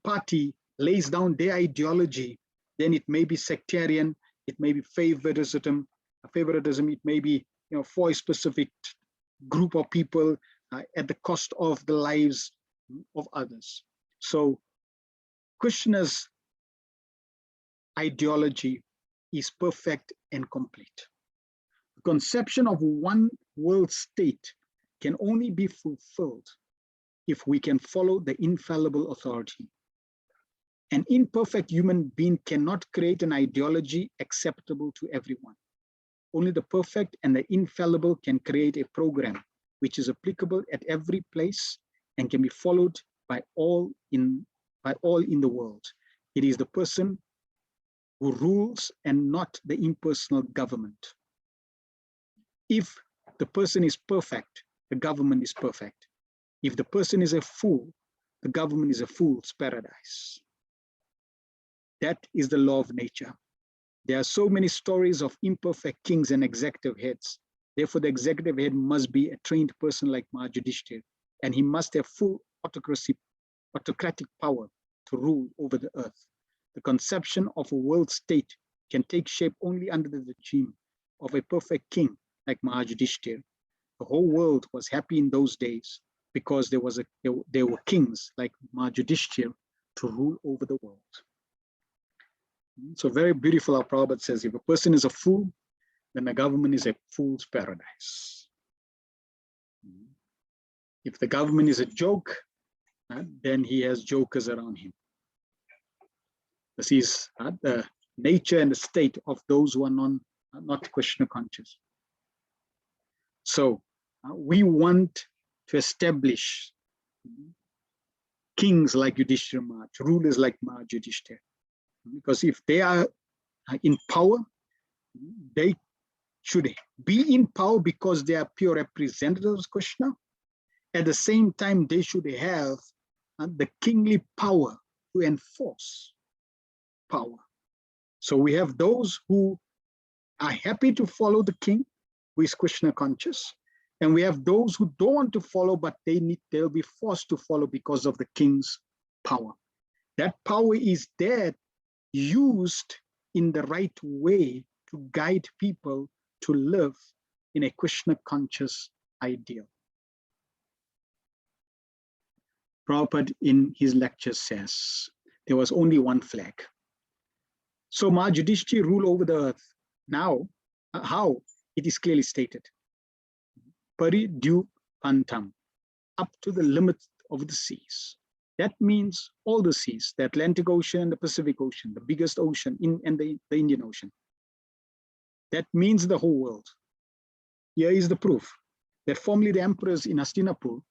party lays down their ideology, then it may be sectarian, it may be favoritism, it may be for a specific group of people at the cost of the lives of others. So Krishna's ideology is perfect and complete. The conception of one world state can only be fulfilled if we can follow the infallible authority. An imperfect human being cannot create an ideology acceptable to everyone. Only the perfect and the infallible can create a program which is applicable at every place and can be followed by all in the world. It is the person who rules and not the impersonal government. If the person is perfect, the government is perfect. If the person is a fool, the government is a fool's paradise. That is the law of nature. There are so many stories of imperfect kings and executive heads. Therefore, the executive head must be a trained person like Mahajudhisthira, and he must have full autocratic power to rule over the earth. The conception of a world state can take shape only under the regime of a perfect king like Mahajudhisthira. The whole world was happy in those days. because there were kings like Yudhishthira to rule over the world. So very beautiful, our Prabhupada says, if a person is a fool, then the government is a fool's paradise. If the government is a joke, then he has jokers around him. This is the nature and the state of those who are not Krishna conscious. So we want to establish kings like Yudhishthira Maharaj, rulers like Maharaj Yudhishthira. Because if they are in power, they should be in power because they are pure representatives of Krishna. At the same time, they should have the kingly power to enforce power. So we have those who are happy to follow the king, who is Krishna conscious, and we have those who don't want to follow, but they'll be forced to follow because of the king's power. That power is there, used in the right way to guide people to live in a Krishna conscious ideal. Prabhupada in his lecture says there was only one flag. So Maharaj Yudhishthira ruled over the earth. Now, how? It is clearly stated. Paridyu Pantam, up to the limit of the seas. That means all the seas, the Atlantic Ocean, the Pacific Ocean, the biggest ocean, and the Indian Ocean. That means the whole world. Here is the proof that formerly the emperors in Hastinapur,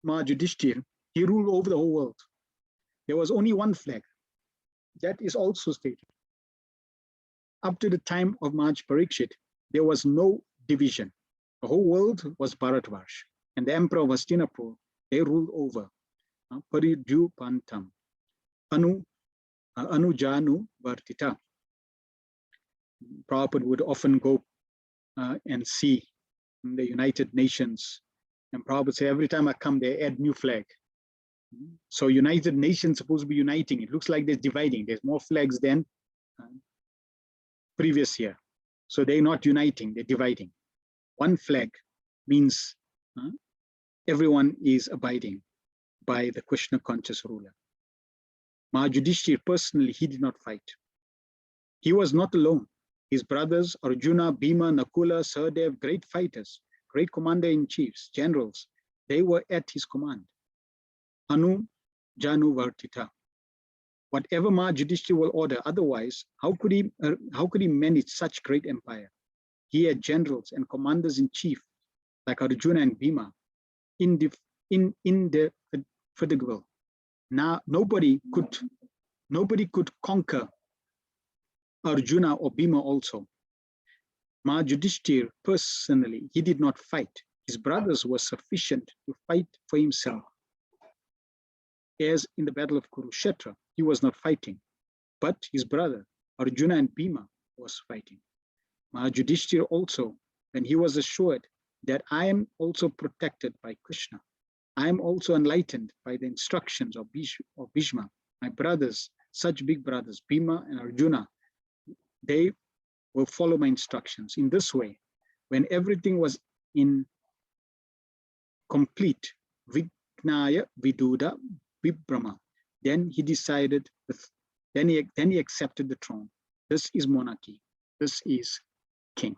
Maharaj Yudhishthira, he ruled over the whole world. There was only one flag. That is also stated. Up to the time of Maharaj Parikshit, there was no division. The whole world was Bharatvarsh. And the emperor of Hastinapur, they ruled over. Paridyu Pantam, Anujanu Vartita. Prabhupada would often go and see the United Nations. And Prabhupada say, every time I come, they add new flag. So United Nations supposed to be uniting. It looks like they're dividing. There's more flags than previous year. So they're not uniting, they're dividing. One flag means everyone is abiding by the Krishna conscious ruler. Maharaj Yudhishthira personally, he did not fight. He was not alone. His brothers, Arjuna, Bhima, Nakula, Sahadev, great fighters, great commander-in-chiefs, generals, they were at his command. Anu Janu Vartita. Whatever Maharaj Yudhishthira will order, otherwise, how could he manage such great empire? He had generals and commanders-in-chief like Arjuna and Bhima, indefatigable. Now nobody could conquer Arjuna or Bhima also. Maharaj Yudhishthira personally, he did not fight. His brothers were sufficient to fight for himself. As in the battle of Kurukshetra, he was not fighting, but his brother Arjuna and Bhima was fighting. Maharaj Yudhishthira also, when he was assured that I am also protected by Krishna, I am also enlightened by the instructions of Bhishma, my brothers, such big brothers, Bhima and Arjuna, they will follow my instructions. In this way, when everything was in complete Vignaya Viduda Vibrama, then he decided, then he accepted the throne. This is monarchy. This is king.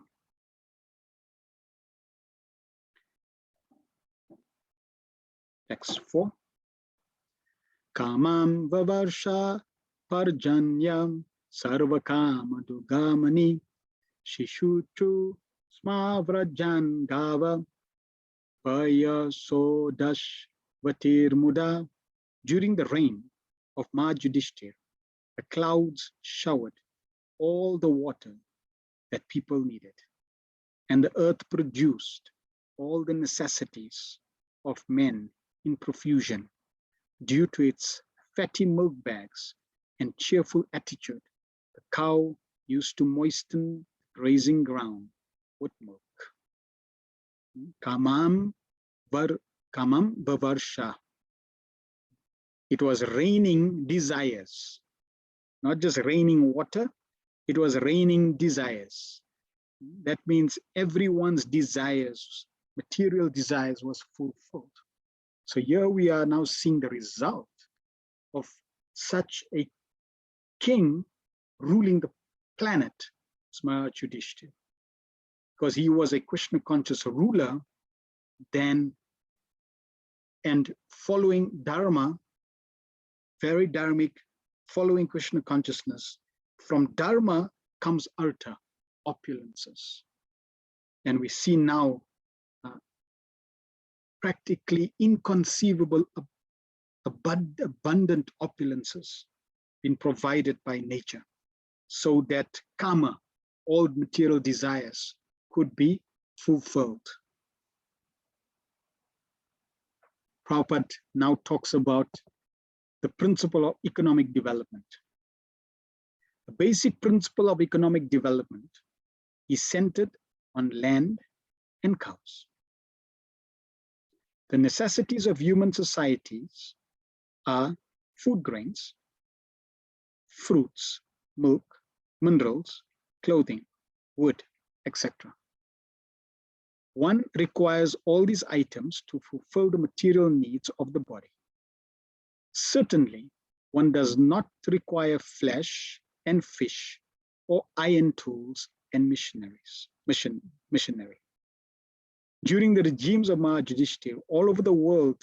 Text 4. Kamam Vavarsha Parjanyam Sarvakama Dugamani Shishuchu Smavrajan Gava Paya Sodash Vatir Muda. During the reign of Maharaj Yudhishthira, the clouds showered all the water that people needed, and the earth produced all the necessities of men in profusion due to its fatty milk bags and cheerful attitude. The cow used to moisten the grazing ground with milk. Kamam Bavarsha. It was raining desires, not just raining water, it was raining desires. That means everyone's desires, material desires, was fulfilled. So here we are now seeing the result of such a king ruling the planet, Srimad Yudhishthira. Because he was a Krishna conscious ruler, then and following Dharma, very dharmic, following Krishna consciousness. From Dharma comes Artha, opulences. And we see now practically inconceivable, abundant opulences being provided by nature, so that karma, all material desires, could be fulfilled. Prabhupada now talks about the principle of economic development. The basic principle of economic development is centered on land and cows. The necessities of human societies are food grains, fruits, milk, minerals, clothing, wood, etc. One requires all these items to fulfill the material needs of the body. Certainly, one does not require flesh and fish or iron tools and machinery. During the regimes of Maharaj Yudhishthira, all over the world,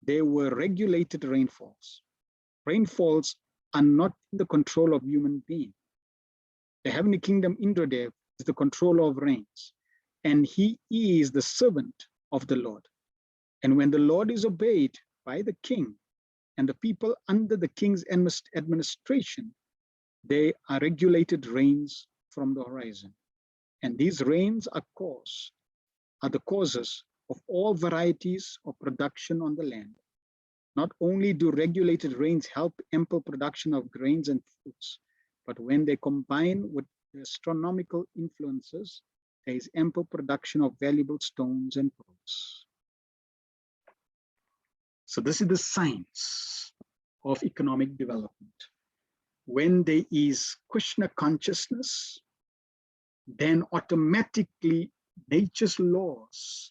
there were regulated rainfalls. Rainfalls are not in the control of human beings. The heavenly kingdom, Indradev, is the controller of rains, and he is the servant of the Lord. And when the Lord is obeyed by the king and the people under the king's administration, they are regulated rains from the horizon. And these rains are the causes of all varieties of production on the land. Not only do regulated rains help ample production of grains and fruits, but when they combine with the astronomical influences, there is ample production of valuable stones and pearls. So this is the science of economic development. When there is Krishna consciousness, then automatically nature's laws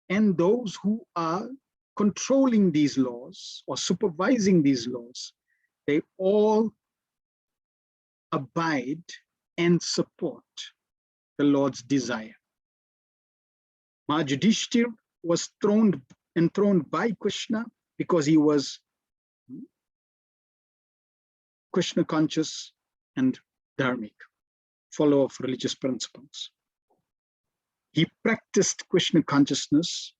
and those who are controlling these laws or supervising these laws, they all abide and support the Lord's desire. Maharaj Yudhishthira was enthroned by Krishna because he was Krishna conscious and dharmic, follower of religious principles. He practiced Krishna consciousness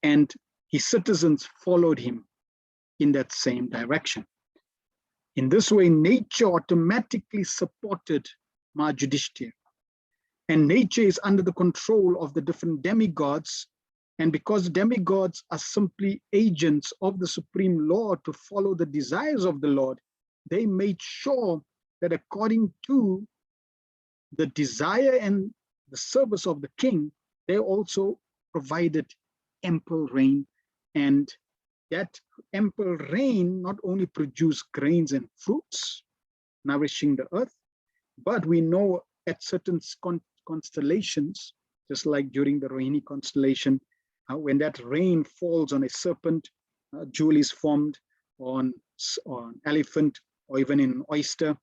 and his citizens followed him in that same direction. In this way, nature automatically supported Maharaj Yudhishthira. And nature is under the control of the different demigods. And because demigods are simply agents of the Supreme Lord to follow the desires of the Lord, they made sure that according to the desire and the service of the king, they also provided ample rain. And that ample rain not only produced grains and fruits, nourishing the earth, but we know at certain constellations, just like during the Rohini constellation, when that rain falls on a serpent, jewel is formed on elephant or even in oyster.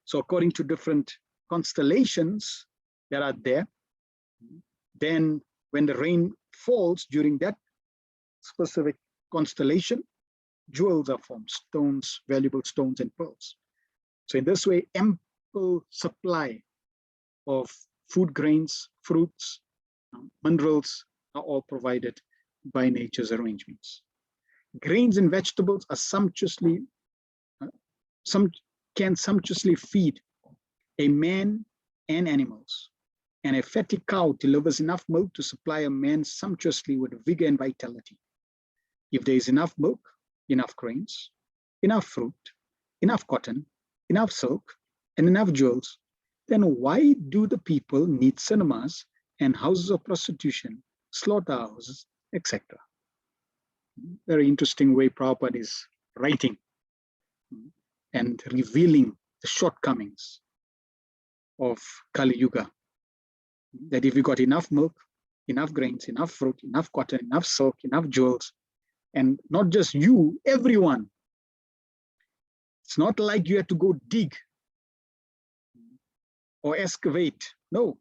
So according to different constellations that are there, then when the rain falls during that specific constellation, jewels are formed, stones, valuable stones and pearls. So in this way, ample supply of food grains, fruits, minerals are all provided by nature's arrangements. Grains and vegetables are can sumptuously feed a man and animals. And a fatty cow delivers enough milk to supply a man sumptuously with vigor and vitality. If there is enough milk, enough grains, enough fruit, enough cotton, enough silk, and enough jewels, then why do the people need cinemas and houses of prostitution, slaughterhouses, etc.? Very interesting way Prabhupada is writing and revealing the shortcomings of Kali Yuga. That if you got enough milk, enough grains, enough fruit, enough cotton, enough silk, enough jewels, And not just you, everyone. It's not like you had to go dig or excavate. No,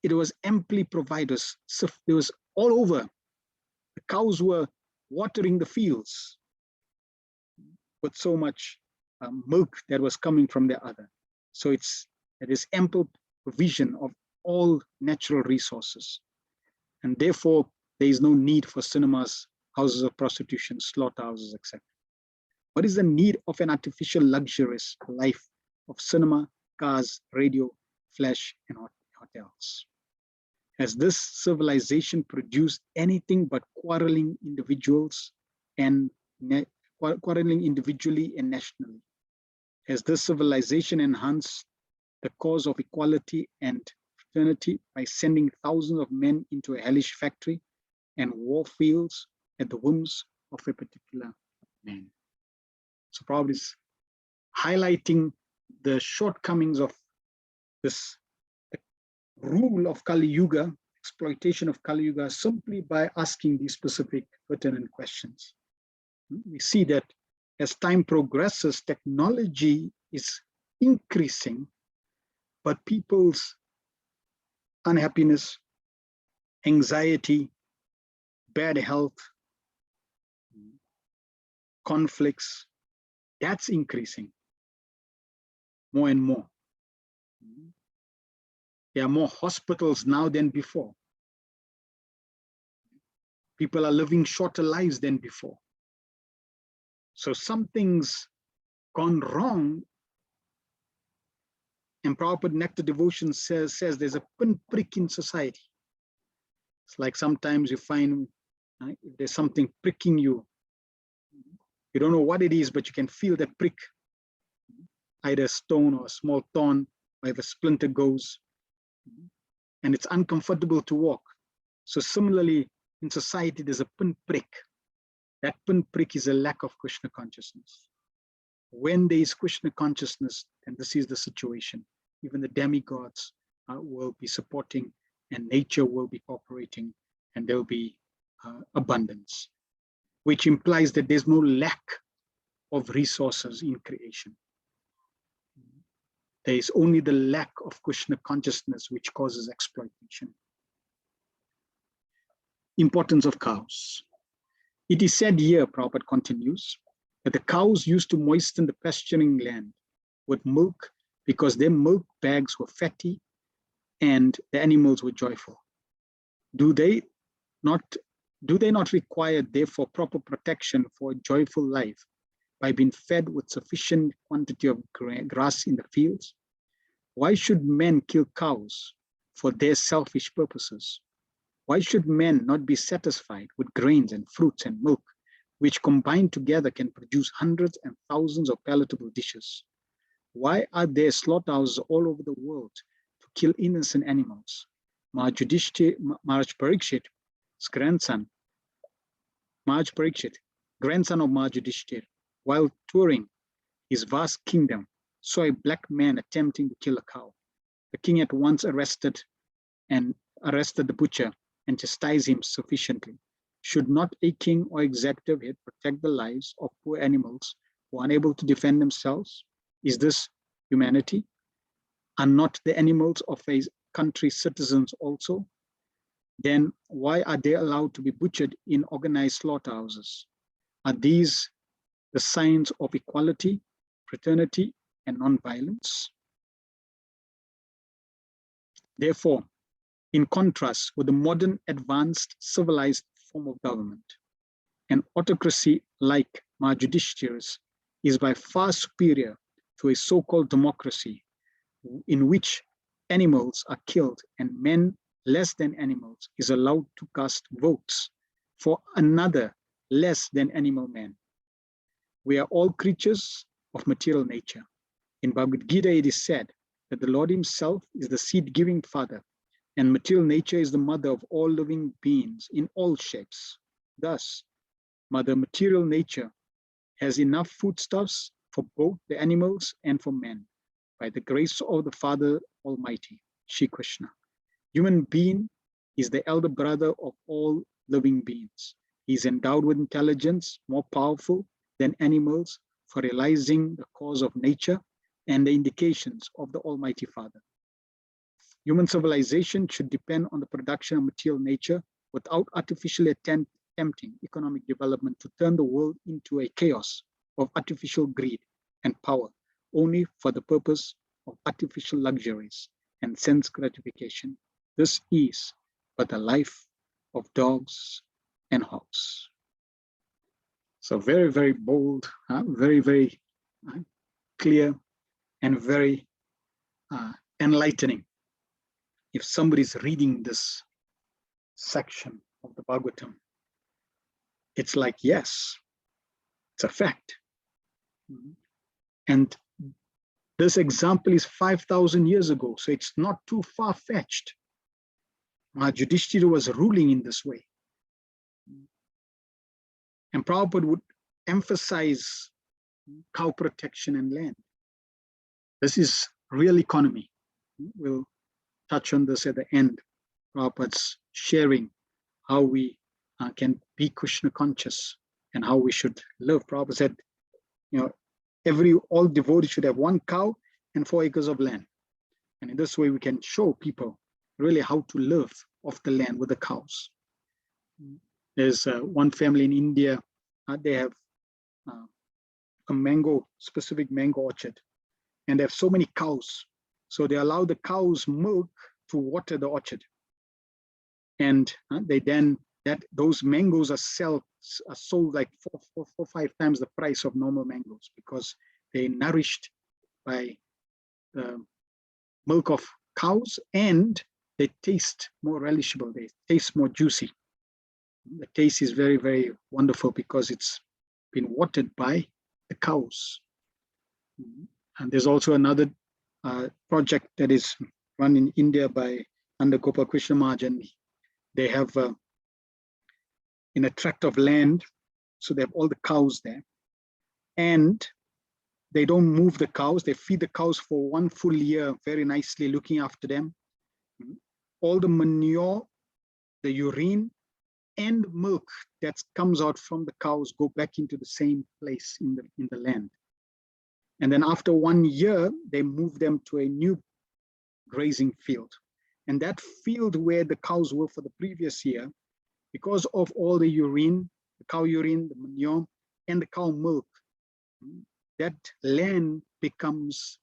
it was amply provided. So it was all over. The cows were watering the fields with so much milk that was coming from the other. So it is ample provision of all natural resources. And therefore, there is no need for cinemas, houses of prostitution, slaughterhouses, etc. What is the need of an artificial luxurious life of cinema, cars, radio, flesh, and hotels? Has this civilization produced anything but quarreling individuals and quarreling individually and nationally? Has this civilization enhanced the cause of equality and fraternity by sending thousands of men into a hellish factory and war fields at the whims of a particular man? So Prabhupada is highlighting the shortcomings of this rule of Kali Yuga, exploitation of Kali Yuga, simply by asking these specific pertinent questions. We see that as time progresses, technology is increasing, but people's unhappiness, anxiety, bad health, conflicts, that's increasing more and more. There are more hospitals now than before. People are living shorter lives than before. So something's gone wrong. And Prabhupada Nectar Devotion says there's a pinprick in society. It's like sometimes you find if there's something pricking you. You don't know what it is, but you can feel that prick. Either a stone or a small thorn, or if a splinter goes. And it's uncomfortable to walk. So similarly, in society, there's a pinprick. That pinprick is a lack of Krishna consciousness. When there is Krishna consciousness, and this is the situation, even the demigods will be supporting, and nature will be cooperating, and there will be abundance, which implies that there's no lack of resources in creation. There is only the lack of Krishna consciousness which causes exploitation. Importance of cows. It is said here, Prabhupada continues, that the cows used to moisten the pasturing land with milk because their milk bags were fatty and the animals were joyful. Do they not require, therefore, proper protection for a joyful life by being fed with sufficient quantity of grass in the fields? Why should men kill cows for their selfish purposes? Why should men not be satisfied with grains and fruits and milk, which combined together can produce hundreds and thousands of palatable dishes? Why are there slaughterhouses all over the world to kill innocent animals? Maharaj Parikshit's grandson, Maharaj Parikshit, grandson of Maharaj Yudhishthira, while touring his vast kingdom, saw a black man attempting to kill a cow. The king at once arrested the butcher and chastised him sufficiently. Should not a king or executive head protect the lives of poor animals who are unable to defend themselves? Is this humanity? Are not the animals of a country's citizens also? Then why are they allowed to be butchered in organized slaughterhouses? Are these the signs of equality, fraternity, and non-violence? Therefore, in contrast with the modern advanced civilized form of government, an autocracy like Maharaj Yudhishthira's is by far superior to a so-called democracy in which animals are killed and men less than animals is allowed to cast votes for another less than animal man. We are all creatures of material nature. In Bhagavad Gita, it is said that the Lord himself is the seed-giving father, and material nature is the mother of all living beings in all shapes. Thus, Mother Material Nature has enough foodstuffs for both the animals and for men, by the grace of the Father Almighty, Shri Krishna. Human being is the elder brother of all living beings, He is endowed with intelligence, more powerful than animals for realizing the cause of nature and the indications of the Almighty Father. Human civilization should depend on the production of material nature without artificially attempting economic development to turn the world into a chaos of artificial greed and power, only for the purpose of artificial luxuries and sense gratification. This is but the life of dogs and hogs. So very, very bold, very, very clear, and very enlightening. If somebody's reading this section of the Bhagavatam, it's like, yes, it's a fact. And this example is 5,000 years ago, so it's not too far-fetched. Yudhishthira was ruling in this way. And Prabhupada would emphasize cow protection and land. This is real economy. We'll touch on this at the end. Prabhupada's sharing how we can be Krishna conscious and how we should live. Prabhupada said, all devotees should have 1 cow and 4 acres of land. And in this way, we can show people really how to live off the land with the cows. There's one family in India, they have a specific mango orchard, and they have so many cows. So they allow the cows' milk to water the orchard. And those mangoes are sold like 4 or 5 times the price of normal mangoes, because they're nourished by the milk of cows, and they taste more relishable, they taste more juicy. The taste is very, very wonderful because it's been watered by the cows. And there's also another project that is run in India under Gopal Krishna Maharaj, and they have in a tract of land, so they have all the cows there, and they don't move the cows. They feed the cows for 1 full year, very nicely looking after them. All the manure, the urine, and milk that comes out from the cows go back into the same place in the land. And then after 1 year, they move them to a new grazing field. And that field where the cows were for the previous year, because of all the urine, the cow urine, the manure, and the cow milk, that land becomes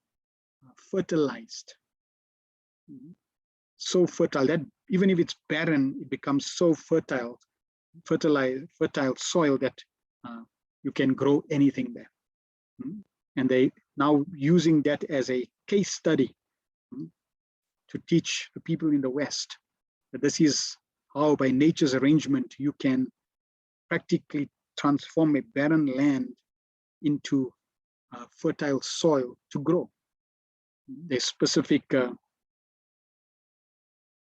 fertilized. So fertile that even if it's barren, it becomes so fertile soil that you can grow anything there. And they now using that as a case study to teach the people in the West that this is how, by nature's arrangement, you can practically transform a barren land into fertile soil to grow. There's specific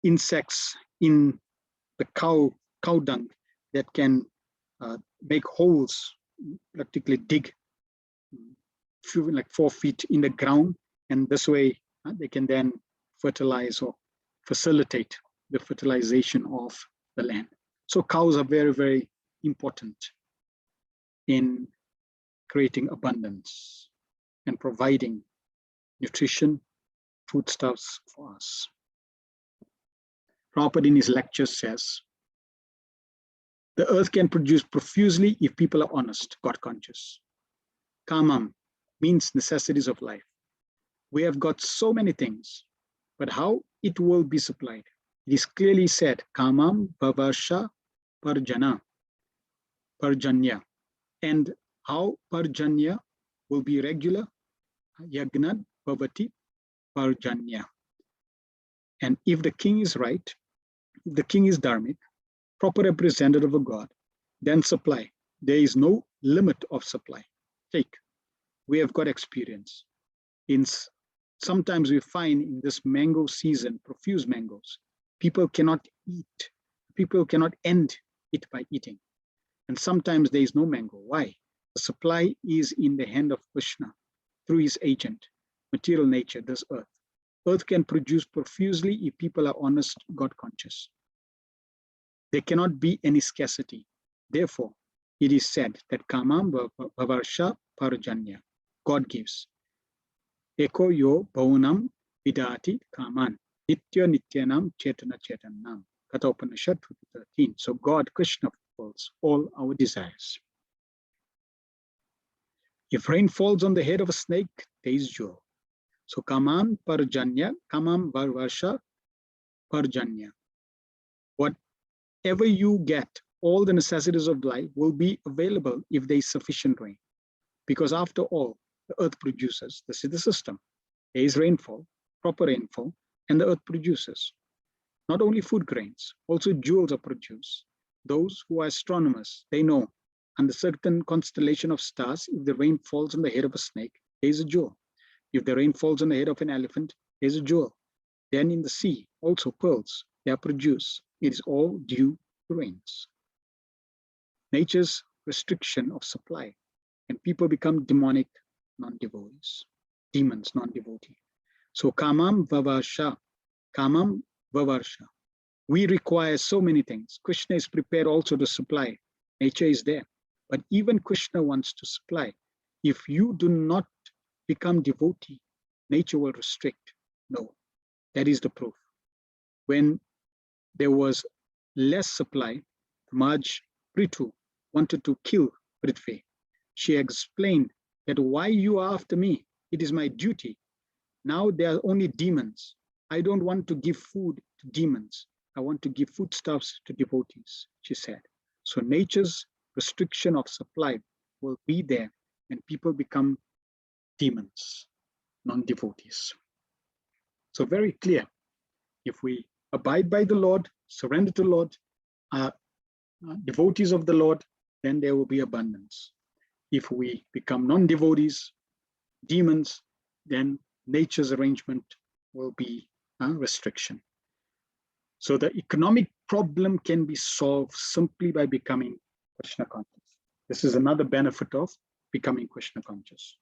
insects in the cow dung that can make holes, practically dig like 4 feet in the ground, and this way they can then fertilize or facilitate the fertilization of the land. So cows are very, very important in creating abundance and providing nutrition, foodstuffs for us. Prabhupada in his lecture says, the earth can produce profusely if people are honest, God conscious. Kamam means necessities of life. We have got so many things, but how it will be supplied? It is clearly said, Kamam Bhavasha Parjanya. And how Parjanya will be regular? Yagnat Bhavati Parjanya. And if the king is right, if the king is dharmic, proper representative of God, then supply. There is no limit of supply. Take. We have got experience. Sometimes we find in this mango season, profuse mangoes, people cannot eat. People cannot end it by eating. And sometimes there is no mango. Why? The supply is in the hand of Krishna through his agent, material nature, this earth. Earth can produce profusely if people are honest, God conscious. There cannot be any scarcity. Therefore, it is said that Kamam Bhavarsha Parajanya, God gives. Eko yo bhaunam vidati kaman, nitya nityanam chetana chetanam. Katha Upanishad 13. So God, Krishna, fulfills all our desires. If rain falls on the head of a snake, there is joy. So Kamam Parajanya, Kamam Bhavarsha Parajanya. Whatever you get, all the necessities of life will be available if there is sufficient rain. Because after all, the earth produces. This is the system. There is rainfall, proper rainfall, and the earth produces. Not only food grains, also jewels are produced. Those who are astronomers, they know under certain constellation of stars, if the rain falls on the head of a snake, there is a jewel. If the rain falls on the head of an elephant, there is a jewel. Then in the sea, also pearls, they are produced. It is all due to rains. Nature's restriction of supply, and people become demonic non-devotees, demons, non-devotee. So Kamam Vavarsha, Kamam Vavarsha. We require so many things. Krishna is prepared also to supply. Nature is there. But even Krishna wants to supply. If you do not become devotee, nature will restrict. No, that is the proof. When there was less supply, Maj Prithu wanted to kill Prithvi. She explained that why you are after me, it is my duty. Now there are only demons. I don't want to give food to demons. I want to give foodstuffs to devotees, she said. So nature's restriction of supply will be there and people become demons, non-devotees. So very clear. If we abide by the Lord, surrender to the Lord, devotees of the Lord, then there will be abundance. If we become non-devotees, demons, then nature's arrangement will be a restriction. So the economic problem can be solved simply by becoming Krishna conscious. This is another benefit of becoming Krishna conscious.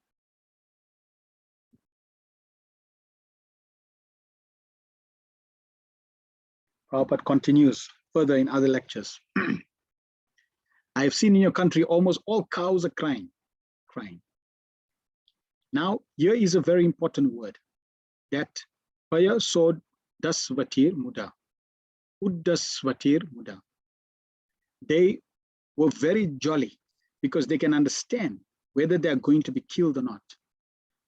Prabhupada continues further in other lectures. I have seen in your country almost all cows are crying. Now, here is a very important word, that Paya Sod Dasvatir Muda. Uddasvatir Muda. They were very jolly because they can understand whether they are going to be killed or not.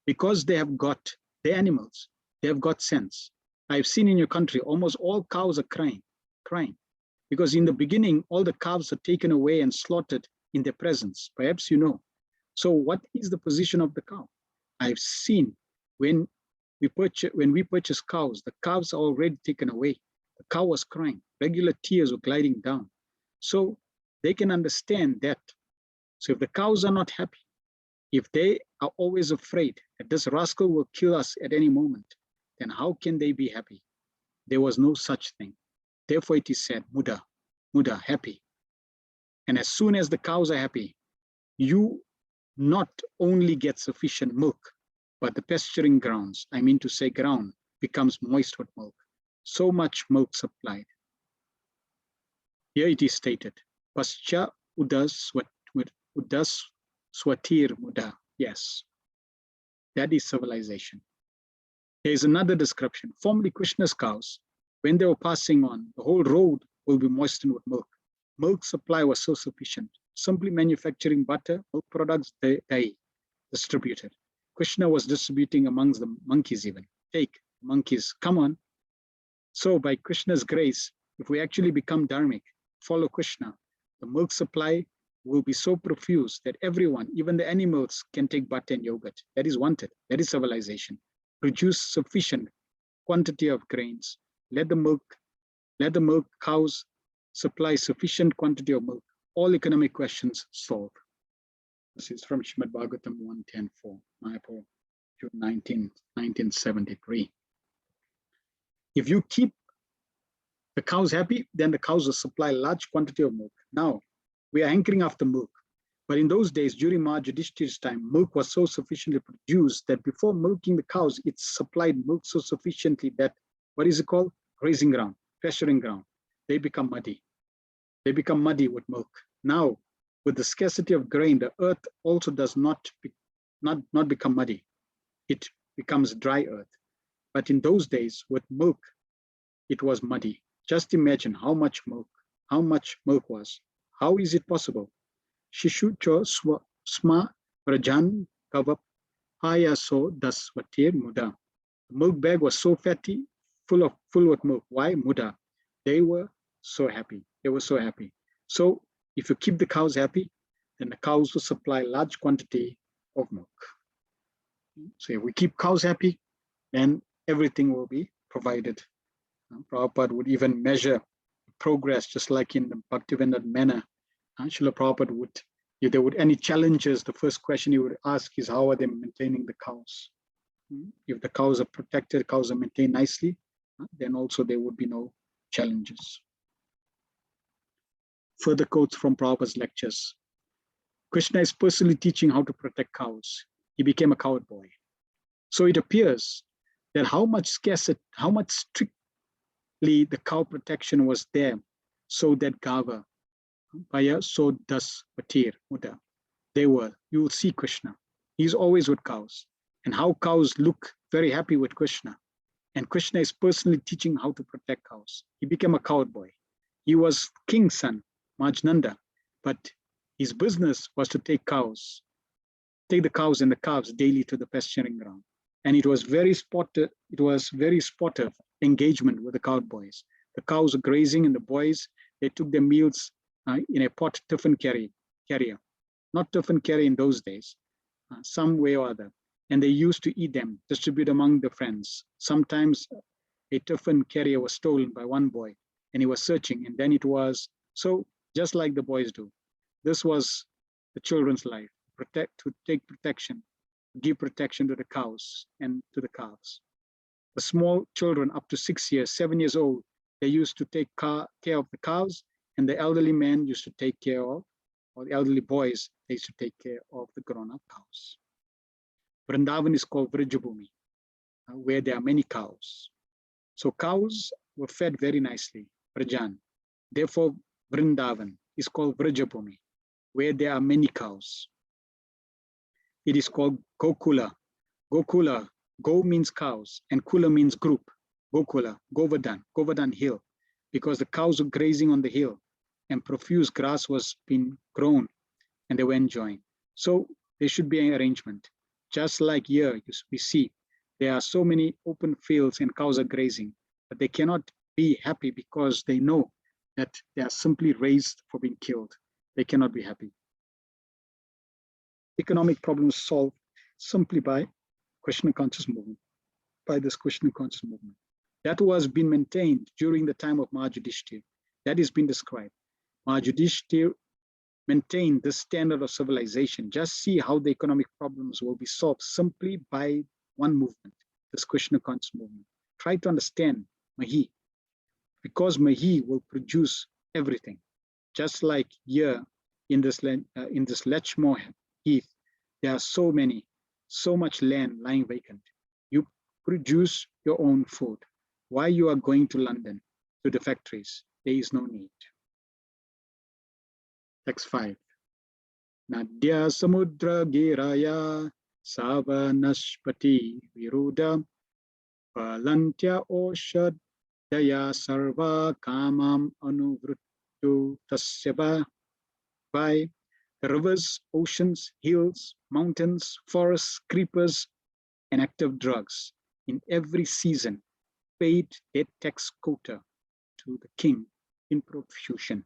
Because they have got, the animals, they have got sense. I've seen in your country, almost all cows are crying. Because in the beginning, all the calves are taken away and slaughtered in their presence. Perhaps you know. So what is the position of the cow? I've seen when we purchase cows, the calves are already taken away. The cow was crying, regular tears were gliding down. So they can understand that. So if the cows are not happy, if they are always afraid that this rascal will kill us at any moment, then how can they be happy? There was no such thing. Therefore it is said, Muda, happy. And as soon as the cows are happy, you not only get sufficient milk, but the pasturing grounds, I mean to say ground, becomes moist with milk. So much milk supplied. Here it is stated, Pascha Udas Swatir Muda. Yes, that is civilization. There is another description. Formerly Krishna's cows, when they were passing on, the whole road will be moistened with milk. Milk supply was so sufficient. Simply manufacturing butter, milk products, they distributed. Krishna was distributing amongst the monkeys even. Take, monkeys, come on. So by Krishna's grace, if we actually become dharmic, follow Krishna, the milk supply will be so profuse that everyone, even the animals, can take butter and yogurt. That is wanted. That is civilization. Produce sufficient quantity of grains. Let the milk cows supply sufficient quantity of milk. All economic questions solved. This is from Srimad Bhagavatam 110.4, Mayapur, June 1973. If you keep the cows happy, then the cows will supply large quantity of milk. Now, we are hankering after milk. But in those days, during Maharaj Yudhishthira's time, milk was so sufficiently produced that before milking the cows, it supplied milk so sufficiently that, what is it called? Grazing ground, pasturing ground. They become muddy. They become muddy with milk. Now, with the scarcity of grain, the earth also does not become muddy. It becomes dry earth. But in those days, with milk, it was muddy. Just imagine how much milk was. How is it possible? Shishucho sma rajan kavap haya so das vatir muda. The milk bag was so fatty, full with milk. Why? Muda. They were so happy. So if you keep the cows happy, then the cows will supply large quantity of milk. So if we keep cows happy, then everything will be provided. Prabhupada would even measure progress, just like in the Bhaktivedanta manner. Srila Prabhupada would, if there would any challenges, the first question he would ask is, how are they maintaining the cows? If the cows are protected, cows are maintained nicely, then also there would be no challenges. Further quotes from Prabhupada's lectures. Krishna is personally teaching how to protect cows. He became a cowboy. So it appears that how much strictly the cow protection was there, so that Gava, Paya, so das Patir, Muda. You will see Krishna. He's always with cows. And how cows look very happy with Krishna. And Krishna is personally teaching how to protect cows. He became a cowboy. He was king's son, Majnanda, but his business was to take the cows and the calves daily to the pasturing ground. And it was very sportive engagement with the cowboys. The cows were grazing, and the boys, they took their meals in a pot tiffin carrier. Not tiffin carrier in those days, some way or other. And they used to eat them, distribute among the friends. Sometimes a tiffin carrier was stolen by one boy, and he was searching, and then it was, so just like the boys do. This was the children's life, to take protection, give protection to the cows and to the calves. The small children up to 6 years, 7 years old, they used to take care of the cows, and the elderly men used to take care of, or the elderly boys, they used to take care of the grown-up cows. Vrindavan is called Vrijabhumi, where there are many cows. So cows were fed very nicely, Vrajan. Therefore, Vrindavan is called Vrijabhumi, where there are many cows. It is called Gokula. Gokula, Go means cows, and Kula means group. Gokula, Govardhan hill, because the cows were grazing on the hill, and profuse grass was being grown, and they were enjoying. So there should be an arrangement. Just like here, we see there are so many open fields and cows are grazing, but they cannot be happy because they know that they are simply raised for being killed. They cannot be happy. Economic problems solved simply by Krishna conscious movement, by this Krishna conscious movement. That was being maintained during the time of Mahayudhishthira. That is being described. Mahayudhishthira maintain this standard of civilization. Just see how the economic problems will be solved simply by one movement, this Krishna conscious movement. Try to understand Mahi, because Mahi will produce everything. Just like here in this Lechmore Heath, there are so much land lying vacant. You produce your own food. Why you are going to London, to the factories? There is no need. Text 5. Nadya samudra giraya savanashpati viruda palantya oshadaya sarva kamam anuvruttu tasyava. By the rivers, oceans, hills, mountains, forests, creepers, and active drugs in every season paid their tax quota to the king in profusion.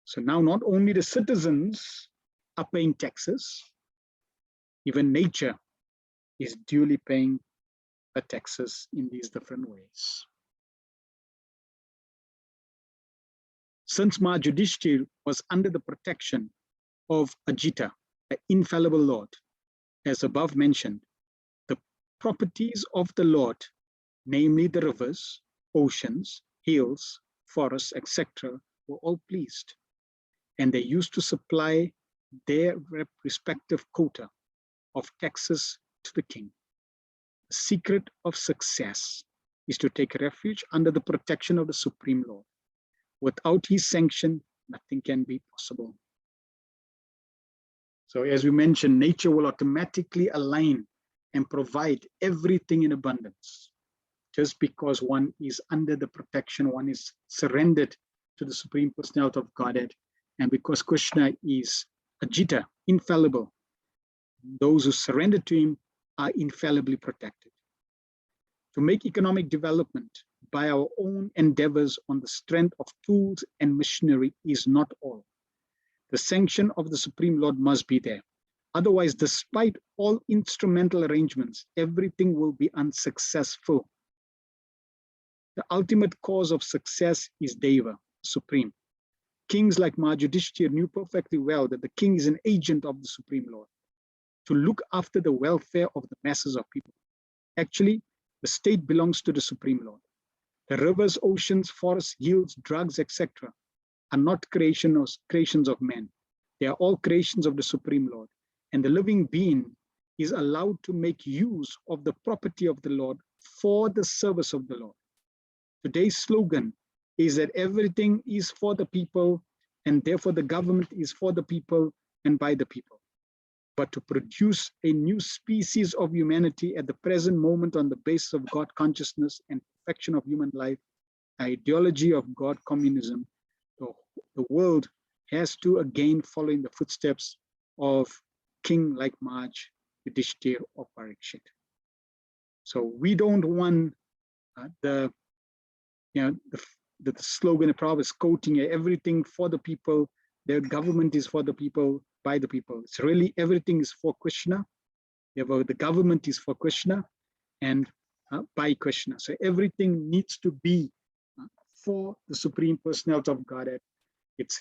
So now not only the citizens are paying taxes, even nature is duly paying the taxes in these different ways. Since Mahayudhishthira was under the protection of Ajita, the infallible Lord, as above mentioned, the properties of the Lord, namely the rivers, oceans, hills, forests, etc., were all pleased. And they used to supply their respective quota of taxes to the king. The secret of success is to take refuge under the protection of the Supreme Lord. Without his sanction, nothing can be possible. So as we mentioned, nature will automatically align and provide everything in abundance. Just because one is under the protection, one is surrendered to the Supreme Personality of Godhead, and because Krishna is Ajita, infallible, those who surrender to him are infallibly protected. To make economic development by our own endeavors on the strength of tools and machinery is not all. The sanction of the Supreme Lord must be there. Otherwise, despite all instrumental arrangements, everything will be unsuccessful. The ultimate cause of success is Deva, Supreme. Kings like Yudhishthira knew perfectly well that the king is an agent of the Supreme Lord to look after the welfare of the masses of people. Actually, the state belongs to the Supreme Lord. The rivers, oceans, forests, hills, drugs, etc. are not creations of men. They are all creations of the Supreme Lord. And the living being is allowed to make use of the property of the Lord for the service of the Lord. Today's slogan is that everything is for the people, and therefore the government is for the people and by the people. But to produce a new species of humanity at the present moment on the basis of God consciousness and perfection of human life, ideology of God communism, the world has to again follow in the footsteps of king like Yudhishthira or Parikshit. So we don't want the slogan of Prabhupada is quoting, everything for the people, the government is for the people, by the people. It's really everything is for Krishna. The government is for Krishna and by Krishna. So everything needs to be for the Supreme Personality of Godhead. It's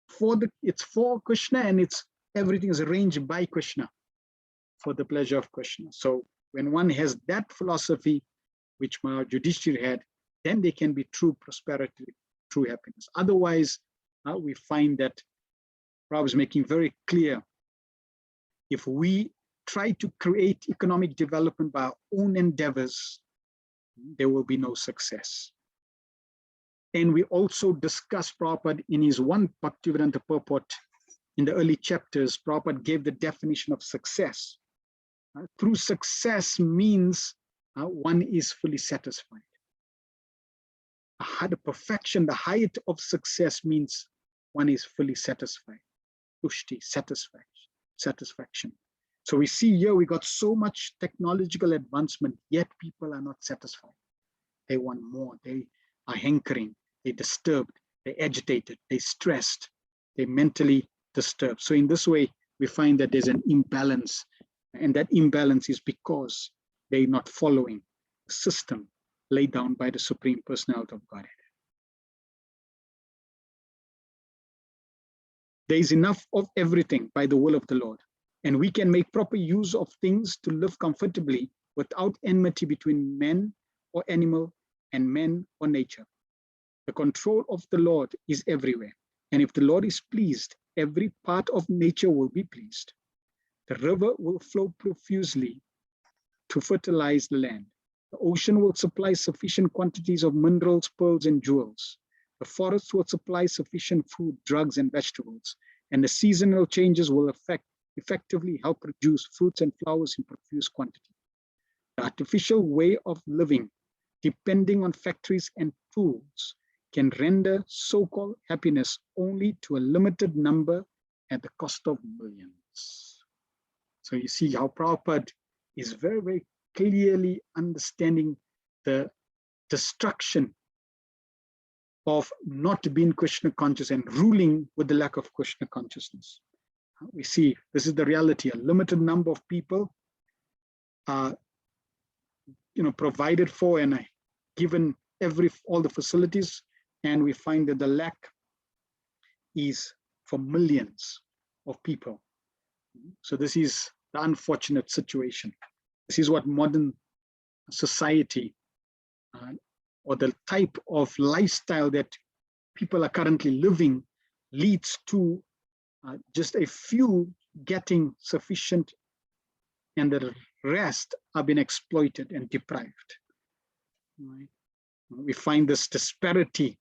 for Krishna, and everything is arranged by Krishna for the pleasure of Krishna. So when one has that philosophy, which Maharaj Yudhishthira had, then they can be true prosperity, true happiness. Otherwise, we find that Prabhupada is making very clear, if we try to create economic development by our own endeavors, there will be no success. And we also discussed Prabhupada in his one Bhaktivedanta purport in the early chapters. Prabhupada gave the definition of success. True success means one is fully satisfied. The perfection, the height of success means one is fully satisfied. Tushti, satisfaction. So we see here we got so much technological advancement, yet people are not satisfied. They want more. They are hankering. They're disturbed. They're agitated. They're stressed. They're mentally disturbed. So in this way, we find that there's an imbalance, and that imbalance is because they're not following the system laid down by the Supreme Personality of Godhead. There is enough of everything by the will of the Lord, and we can make proper use of things to live comfortably without enmity between men or animal and men or nature. The control of the Lord is everywhere, and if the Lord is pleased, every part of nature will be pleased. The river will flow profusely to fertilize the land. The ocean will supply sufficient quantities of minerals, pearls, and jewels. The forests will supply sufficient food, drugs, and vegetables, and the seasonal changes will effectively help produce fruits and flowers in profuse quantity. The artificial way of living, depending on factories and tools, can render so-called happiness only to a limited number at the cost of millions. So you see how Prabhupada is very, very clearly understanding the destruction of not being Krishna conscious and ruling with the lack of Krishna consciousness. We see this is the reality. A limited number of people are provided for and given all the facilities, and we find that the lack is for millions of people. So this is the unfortunate situation. This is what modern society or the type of lifestyle that people are currently living leads to just a few getting sufficient, and the rest are being exploited and deprived. Right? We find this disparity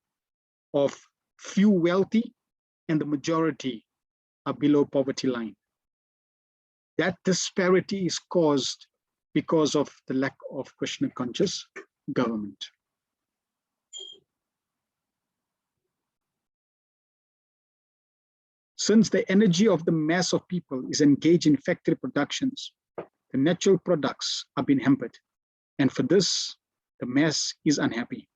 of few wealthy, and the majority are below poverty line. That disparity is caused because of the lack of Krishna conscious government. Since the energy of the mass of people is engaged in factory productions, the natural products are being hampered. And for this, the mass is unhappy.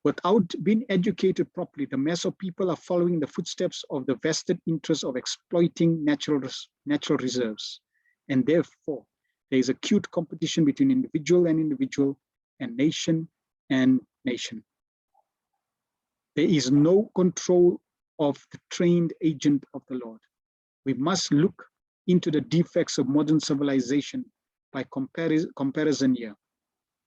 Without being educated properly, the mass of people are following the footsteps of the vested interest of exploiting natural reserves. And therefore, there is acute competition between individual and nation and nation. There is no control of the trained agent of the Lord. We must look into the defects of modern civilization by comparison here,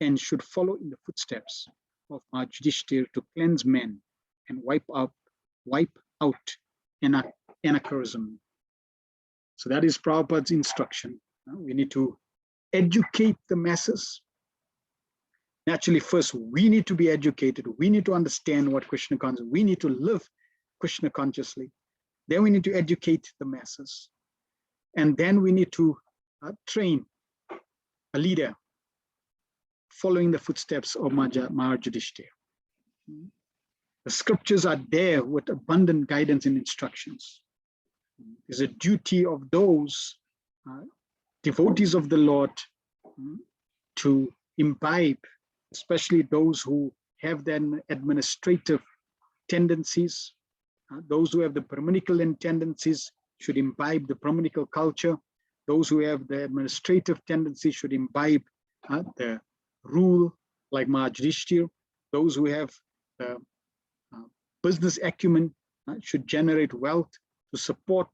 and should follow in the footsteps of our Yudhishthira to cleanse men and wipe out anarchism. So that is Prabhupada's instruction. We need to educate the masses. Naturally, first we need to be educated. We need to understand what Krishna consciousness. We need to live Krishna consciously. Then we need to educate the masses. And then we need to train a leader following the footsteps of Maharaj Yudhishthira. The scriptures are there with abundant guidance and instructions. It's a duty of those devotees of the Lord to imbibe, especially those who have then administrative tendencies. Those who have the Brahminical tendencies should imbibe the Brahminical culture. Those who have the administrative tendencies should imbibe the rule like Maharaj Yudhishthira. Those who have the business acumen should generate wealth to support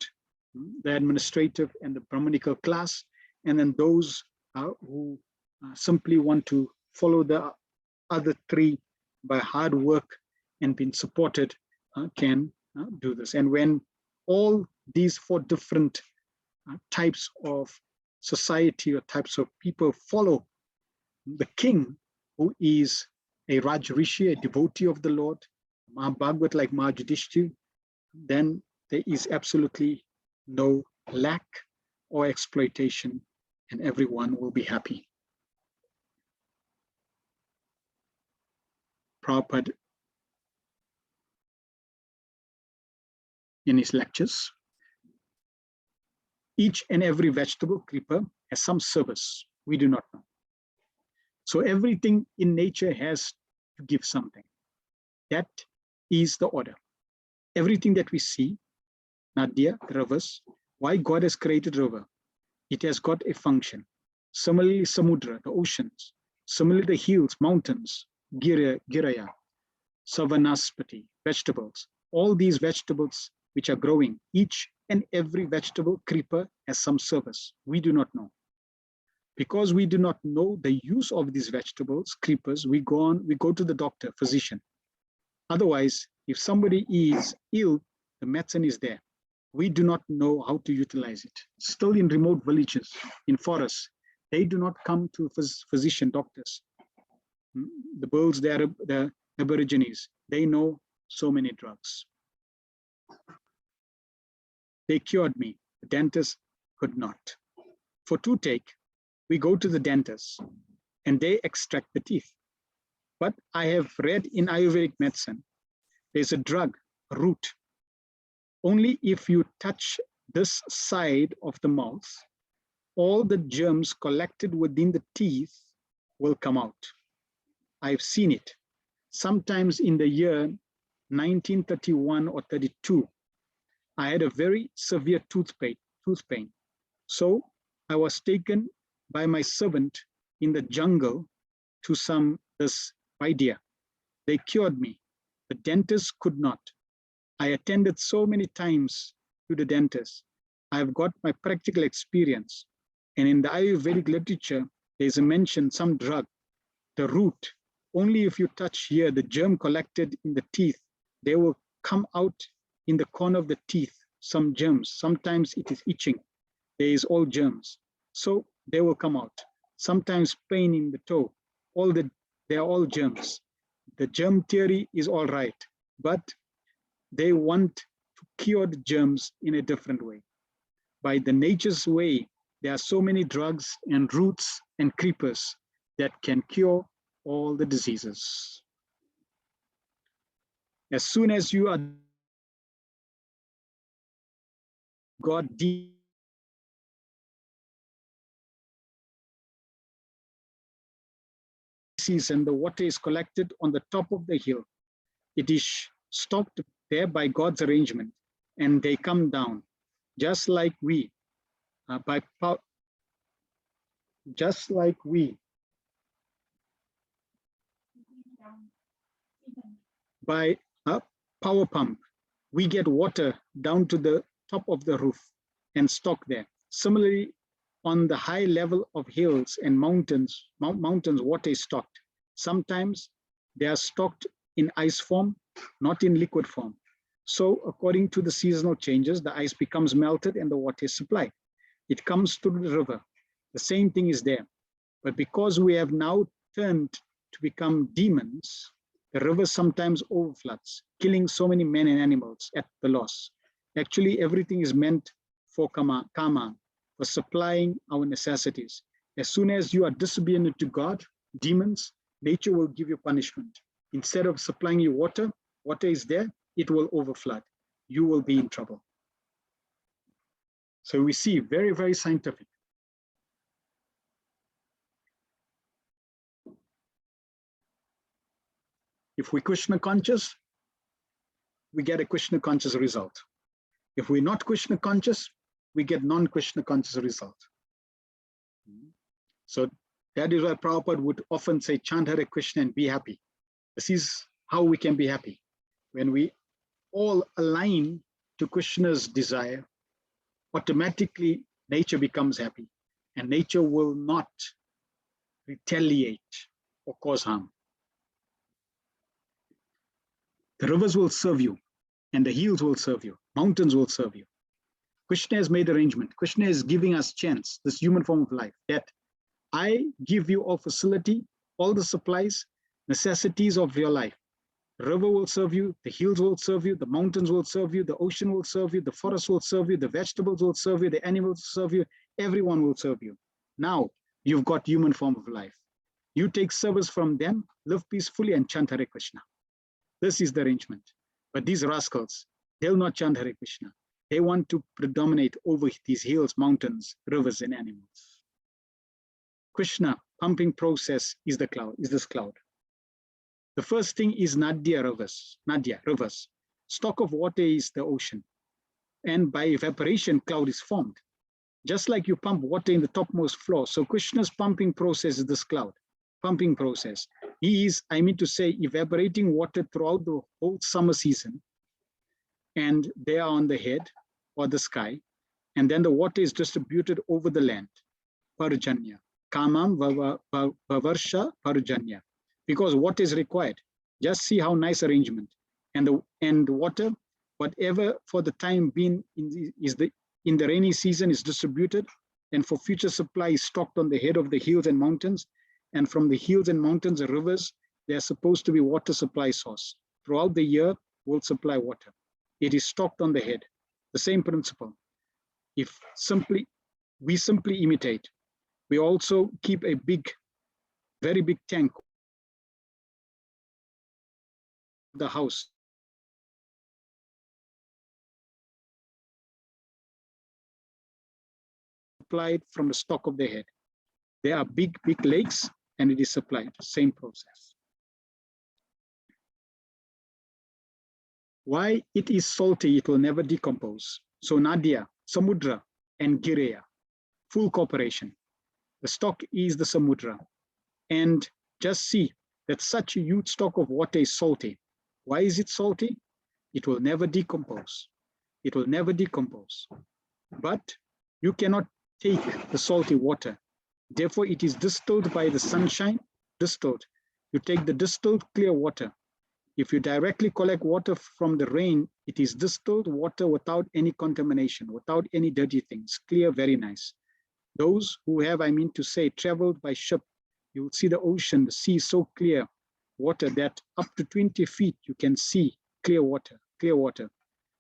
the administrative and the Brahminical class. And then those who simply want to follow the other three by hard work and being supported can do this. And when all these four different types of society or types of people follow the king, who is a Raj Rishi, a devotee of the Lord, Mahabhagavat like Maharaj Yudhishthira, then there is absolutely no lack or exploitation, and everyone will be happy. Prabhupada, in his lectures, each and every vegetable creeper has some service we do not know. So everything in nature has to give something. That is the order. Everything that we see, Nadia, rivers, why God has created river, it has got a function. Similarly, Samudra, the oceans. Similarly, the hills, mountains, Giraya, Savanaspati, vegetables. All these vegetables which are growing, each and every vegetable creeper has some service we do not know. Because we do not know the use of these vegetables, creepers, we go to the doctor, physician. Otherwise, if somebody is ill, the medicine is there. We do not know how to utilize it. Still in remote villages, in forests, they do not come to physician doctors. The Bulls, the Aborigines, they know so many drugs. They cured me. The dentist could not. For toothache, we go to the dentist and they extract the teeth. But I have read in Ayurvedic medicine, there's a drug, a root. Only if you touch this side of the mouth, all the germs collected within the teeth will come out. I've seen it. Sometimes in the year 1931 or 32, I had a very severe tooth pain. So I was taken by my servant in the jungle to this idea. They cured me. The dentist could not. I attended so many times to the dentist. I've got my practical experience. And in the Ayurvedic literature, there's a mention, some drug, the root, only if you touch here, the germ collected in the teeth, they will come out in the corner of the teeth, some germs. Sometimes it is itching. There is all germs. So they will come out. Sometimes pain in the toe, they are all germs. The germ theory is all right, but they want to cure the germs in a different way. By the nature's way, there are so many drugs and roots and creepers that can cure all the diseases. As soon as you are God and the water is collected on the top of the hill, it is stocked there by God's arrangement, and they come down, just like we, by a power pump, we get water down to the top of the roof and stock there. Similarly, on the high level of hills and mountains, water is stocked. Sometimes they are stocked in ice form, not in liquid form. So according to the seasonal changes, the ice becomes melted and the water is supplied. It comes through the river. The same thing is there. But because we have now turned to become demons, the river sometimes overfloods, killing so many men and animals at the loss. Actually, everything is meant for karma, for supplying our necessities. As soon as you are disobedient to God, demons, nature will give you punishment. Instead of supplying you water, water is there, it will overflood. You will be in trouble. So we see very, very scientific. If we're Krishna conscious, we get a Krishna conscious result. If we're not Krishna conscious, we get non-Krishna conscious result. So that is why Prabhupada would often say, chant Hare Krishna and be happy. This is how we can be happy. When we all align to Krishna's desire, automatically nature becomes happy, and nature will not retaliate or cause harm. The rivers will serve you, and the hills will serve you, mountains will serve you. Krishna has made arrangement. Krishna is giving us chance, this human form of life, that I give you all facility, all the supplies, necessities of your life. The river will serve you, the hills will serve you, the mountains will serve you, the ocean will serve you, the forest will serve you, the vegetables will serve you, the animals will serve you, everyone will serve you. Now you've got human form of life. You take service from them, live peacefully and chant Hare Krishna. This is the arrangement. But these rascals, they'll not chant Hare Krishna. They want to predominate over these hills, mountains, rivers, and animals. Krishna pumping process is the cloud, is this cloud. The first thing is Nadia rivers. Stock of water is the ocean. And by evaporation, cloud is formed. Just like you pump water in the topmost floor. So Krishna's pumping process is this cloud, pumping process. He is, I mean to say, evaporating water throughout the whole summer season. And they are on the head or the sky. And then the water is distributed over the land. Parjanya. Kamam Vavarsha Parjanya. Because water is required. Just see how nice arrangement. And the water, whatever for the time being in the rainy season is distributed, and for future supply is stocked on the head of the hills and mountains. And from the hills and mountains and rivers, they are supposed to be water supply source. Throughout the year, will supply water. It is stocked on the head. The same principle. If we simply imitate, we also keep a very big tank the house. Supplied from the stock of the head. There are big lakes and it is supplied, same process. Why it is salty, it will never decompose. So Nadia, Samudra and Gireya, full cooperation. The stock is the Samudra. And just see that such a huge stock of water is salty. Why is it salty? It will never decompose. It will never decompose. But you cannot take the salty water. Therefore, it is distilled by the sunshine, distilled. You take the distilled clear water. If you directly collect water from the rain, it is distilled water without any contamination, without any dirty things, clear, very nice. Those who have, I mean to say, traveled by ship, you will see the ocean, the sea so clear, water that up to 20 feet, you can see clear water. clear water.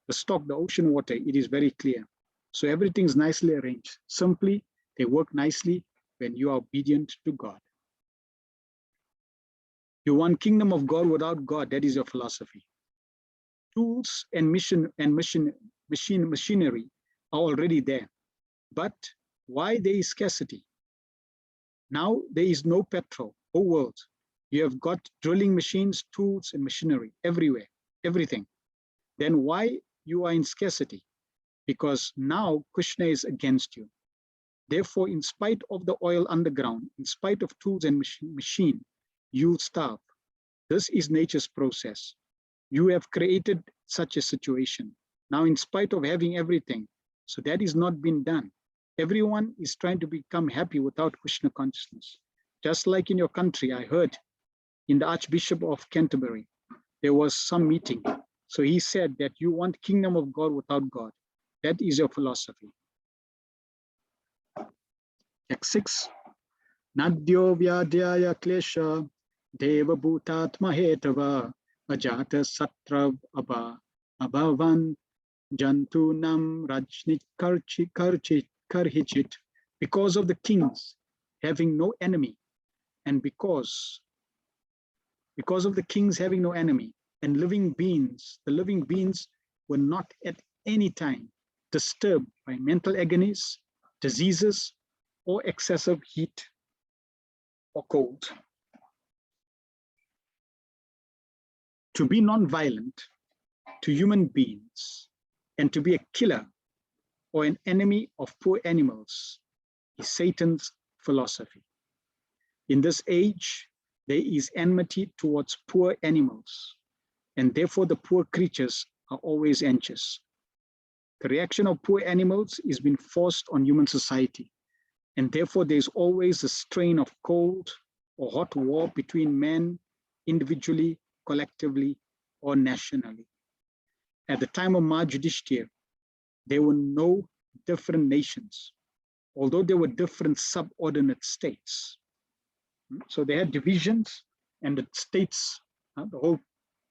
The stock, the ocean water, it is very clear. So everything is nicely arranged. Simply, they work nicely when you are obedient to God. You want kingdom of God without God, that is your philosophy. Tools and machinery are already there. But why there is scarcity? Now there is no petrol, whole world. You have got drilling machines, tools, and machinery everywhere, everything. Then why you are in scarcity? Because now Krishna is against you. Therefore, in spite of the oil underground, in spite of tools and machine, you'll starve. This is nature's process. You have created such a situation. Now, in spite of having everything, so that is not been done. Everyone is trying to become happy without Krishna consciousness. Just like in your country, I heard in the Archbishop of Canterbury, there was some meeting. So he said that you want kingdom of God without God. That is your philosophy. Text 6. Nadyo vyadhyaya klesha deva bhutatma hetava ajata satrav abhavan jantunam rajnit karhichit. Because of the kings having no enemy, and because of the kings having no enemy, and living beings, the living beings were not at any time disturbed by mental agonies, diseases, or excessive heat or cold. To be non-violent to human beings and to be a killer or an enemy of poor animals is Satan's philosophy. In this age, there is enmity towards poor animals, and therefore the poor creatures are always anxious. The reaction of poor animals is being forced on human society, and therefore there's always a strain of cold or hot war between men individually, collectively, or nationally. At the time of Maha Yudhishthira, there were no different nations, although there were different subordinate states. So they had divisions, and the states, the whole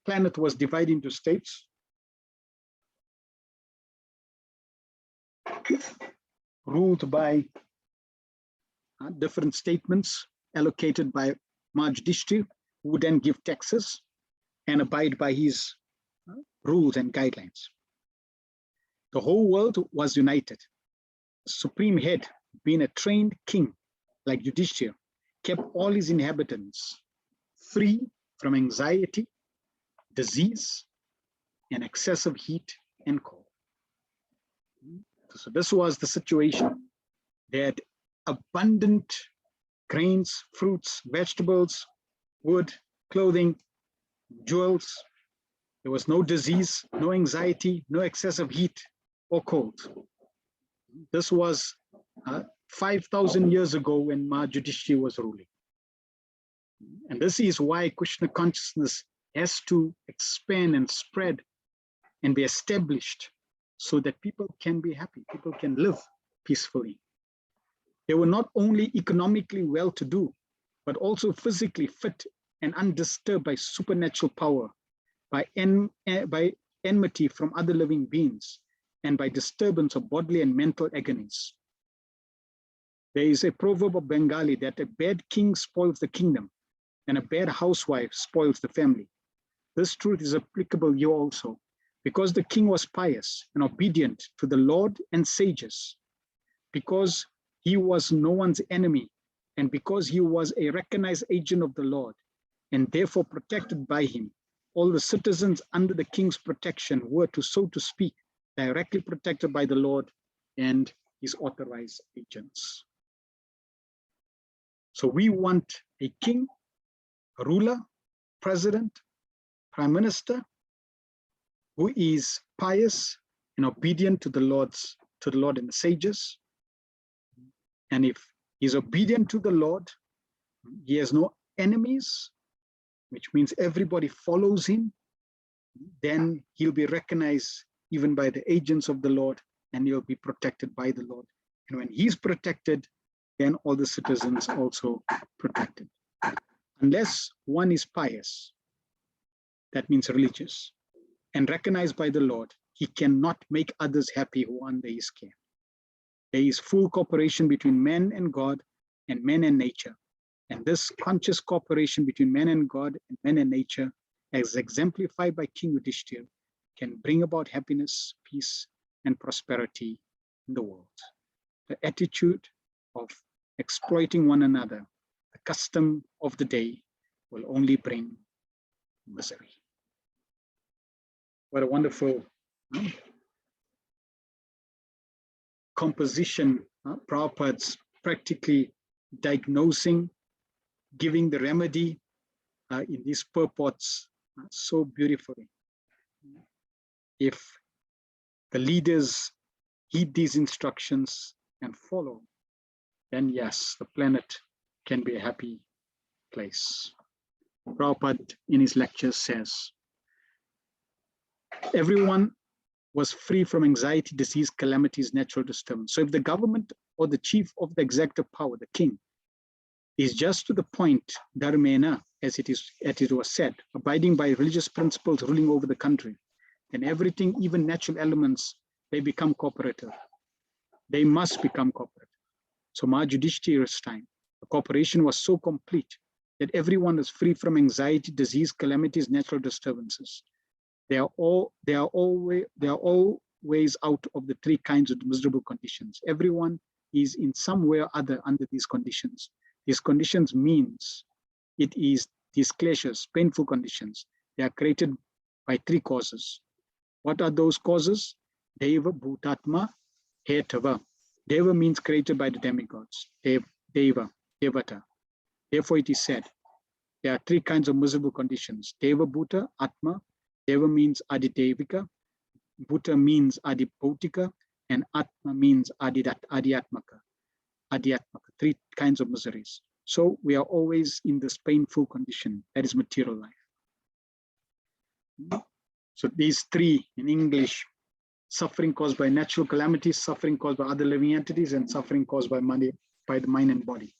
planet was divided into states. Ruled by different statements allocated by Maha Yudhishthira, who would then give taxes and abide by his rules and guidelines. The whole world was united. The supreme head, being a trained king like Yudhishthira, kept all his inhabitants free from anxiety, disease, and excessive heat and cold. So this was the situation. They had abundant grains, fruits, vegetables, wood, clothing, jewels. There was no disease, no anxiety, no excessive heat or cold. This was 5,000 years ago when Maha Yudhishthira was ruling. And this is why Krishna consciousness has to expand and spread and be established so that people can be happy, people can live peacefully. They were not only economically well-to-do, but also physically fit and undisturbed by supernatural power, by enmity from other living beings, and by disturbance of bodily and mental agonies. There is a proverb of Bengali that a bad king spoils the kingdom, and a bad housewife spoils the family. This truth is applicable here also, because the king was pious and obedient to the Lord and sages, because he was no one's enemy, and because he was a recognized agent of the Lord, and therefore protected by him. All the citizens under the king's protection were, so to speak, directly protected by the Lord and his authorized agents. So we want a king, a ruler, president, prime minister, who is pious and obedient to the Lord and the sages. And if he's obedient to the Lord, he has no enemies, which means everybody follows him, then he'll be recognized even by the agents of the Lord, and he'll be protected by the Lord. And when he's protected, then all the citizens also protected. Unless one is pious, that means religious. and recognized by the Lord, he cannot make others happy who are under his care. There is full cooperation between man and God and man and nature. And this conscious cooperation between man and God and man and nature, as exemplified by King Yudhishthira, can bring about happiness, peace, and prosperity in the world. The attitude of exploiting one another, the custom of the day, will only bring misery. What a wonderful composition. Prabhupada's practically diagnosing, giving the remedy in these purports so beautifully. If the leaders heed these instructions and follow, then yes, the planet can be a happy place. Prabhupada in his lectures says, everyone was free from anxiety, disease, calamities, natural disturbance. So if the government or the chief of the executive power, the king, is just to the point, dharmena, as it was said, abiding by religious principles ruling over the country, then everything, even natural elements, they become cooperative. They must become cooperative. So Maharaj Yudhishthira's time, the cooperation was so complete that everyone was free from anxiety, disease, calamities, natural disturbances. They are always out of the three kinds of miserable conditions. Everyone is in some way or other under these conditions. These conditions means it is these kleshas, painful conditions. They are created by three causes. What are those causes? Deva, Bhutatma, Hetava. Deva means created by the demigods. Deva, Devata. Therefore it is said, there are three kinds of miserable conditions. Deva, Bhuta, Atma. Deva means Adidevika. Bhuta means Adibhautika. And Atma means Adhyatmaka. Adhyatmaka, three kinds of miseries. So we are always in this painful condition, that is material life. So these three in English, suffering caused by natural calamities, suffering caused by other living entities, and suffering caused by the mind and body.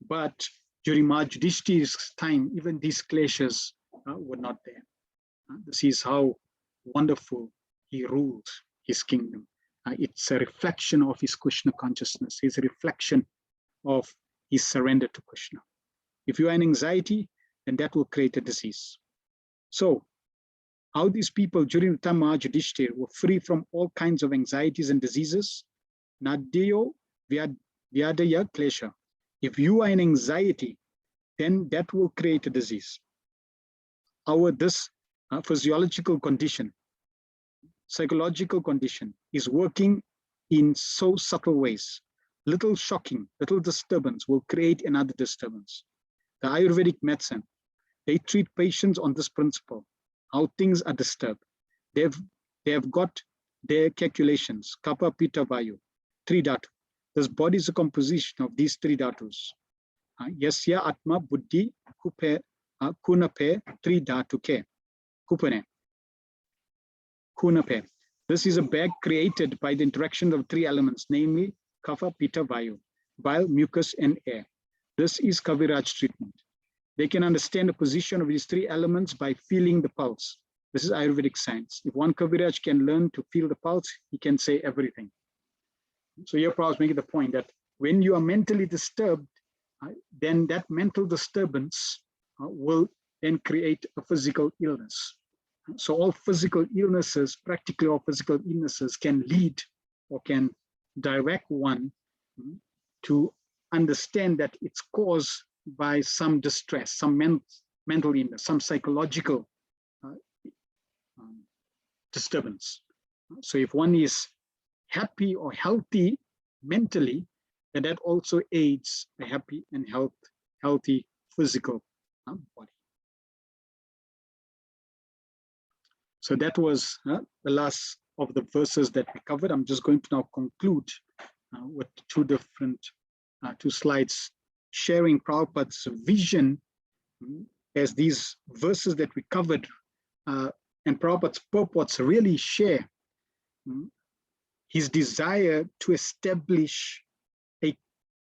But during Maharaj Yudhishthira's time, even these kleshas were not there. This is how wonderful he ruled his kingdom. It's a reflection of his Krishna consciousness. It's a reflection of his surrender to Krishna. If you are in anxiety, then that will create a disease. So, how these people during the time of Maharaj Yudhishthira were free from all kinds of anxieties and diseases? Nadyo vyadaya klesha. If you are in anxiety, then that will create a disease. This physiological condition, psychological condition is working in so subtle ways. Little shocking, little disturbance will create another disturbance. The Ayurvedic medicine, they treat patients on this principle, how things are disturbed. They have got their calculations, kapha, pitta, vayu, three dhatu. This body is a composition of these three dhatus. Yasya atma buddhi kunape three dhatu ke. Kupane. Kunape. This is a bag created by the interaction of three elements, namely kapha, pitta, vayu, bile, mucus, and air. This is Kaviraj treatment. They can understand the position of these three elements by feeling the pulse. This is Ayurvedic science. If one Kaviraj can learn to feel the pulse, he can say everything. So here Prabhupada is making the point that when you are mentally disturbed, then that mental disturbance will then create a physical illness. So all physical illnesses, practically all physical illnesses can lead or can direct one to understand that it's caused by some distress, some mental illness, some psychological disturbance. So if one is happy or healthy mentally, then that also aids a happy and healthy physical body. So that was the last of the verses that we covered. I'm just going to now conclude with two slides sharing Prabhupada's vision as these verses that we covered and Prabhupada's purports really share his desire to establish a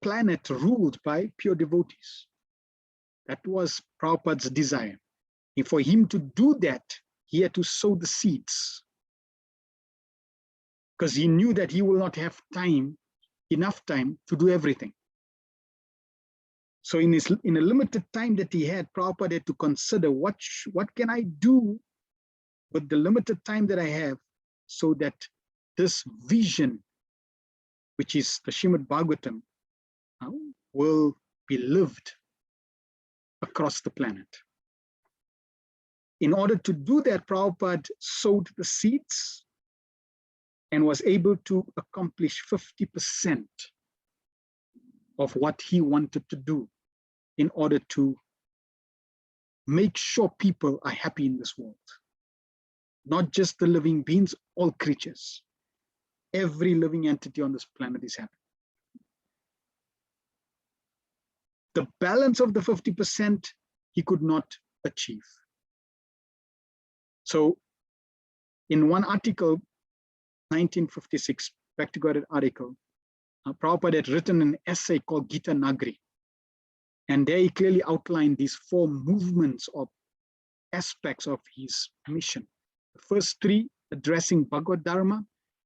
planet ruled by pure devotees. That was Prabhupada's desire. And for him to do that, he had to sow the seeds, because he knew that he will not have enough time to do everything. So in a limited time that he had, Prabhupada had to consider what can I do with the limited time that I have, so that this vision, which is the Srimad Bhagavatam, will be lived across the planet. In order to do that, Prabhupada sowed the seeds and was able to accomplish 50% of what he wanted to do in order to make sure people are happy in this world. Not just the living beings, all creatures. Every living entity on this planet is happy. The balance of the 50% he could not achieve. So in one article, 1956, Back to Godhead article, Prabhupada had written an essay called Gita Nagri. And there he clearly outlined these 4 movements or aspects of his mission. The first 3 addressing Bhagavad Dharma,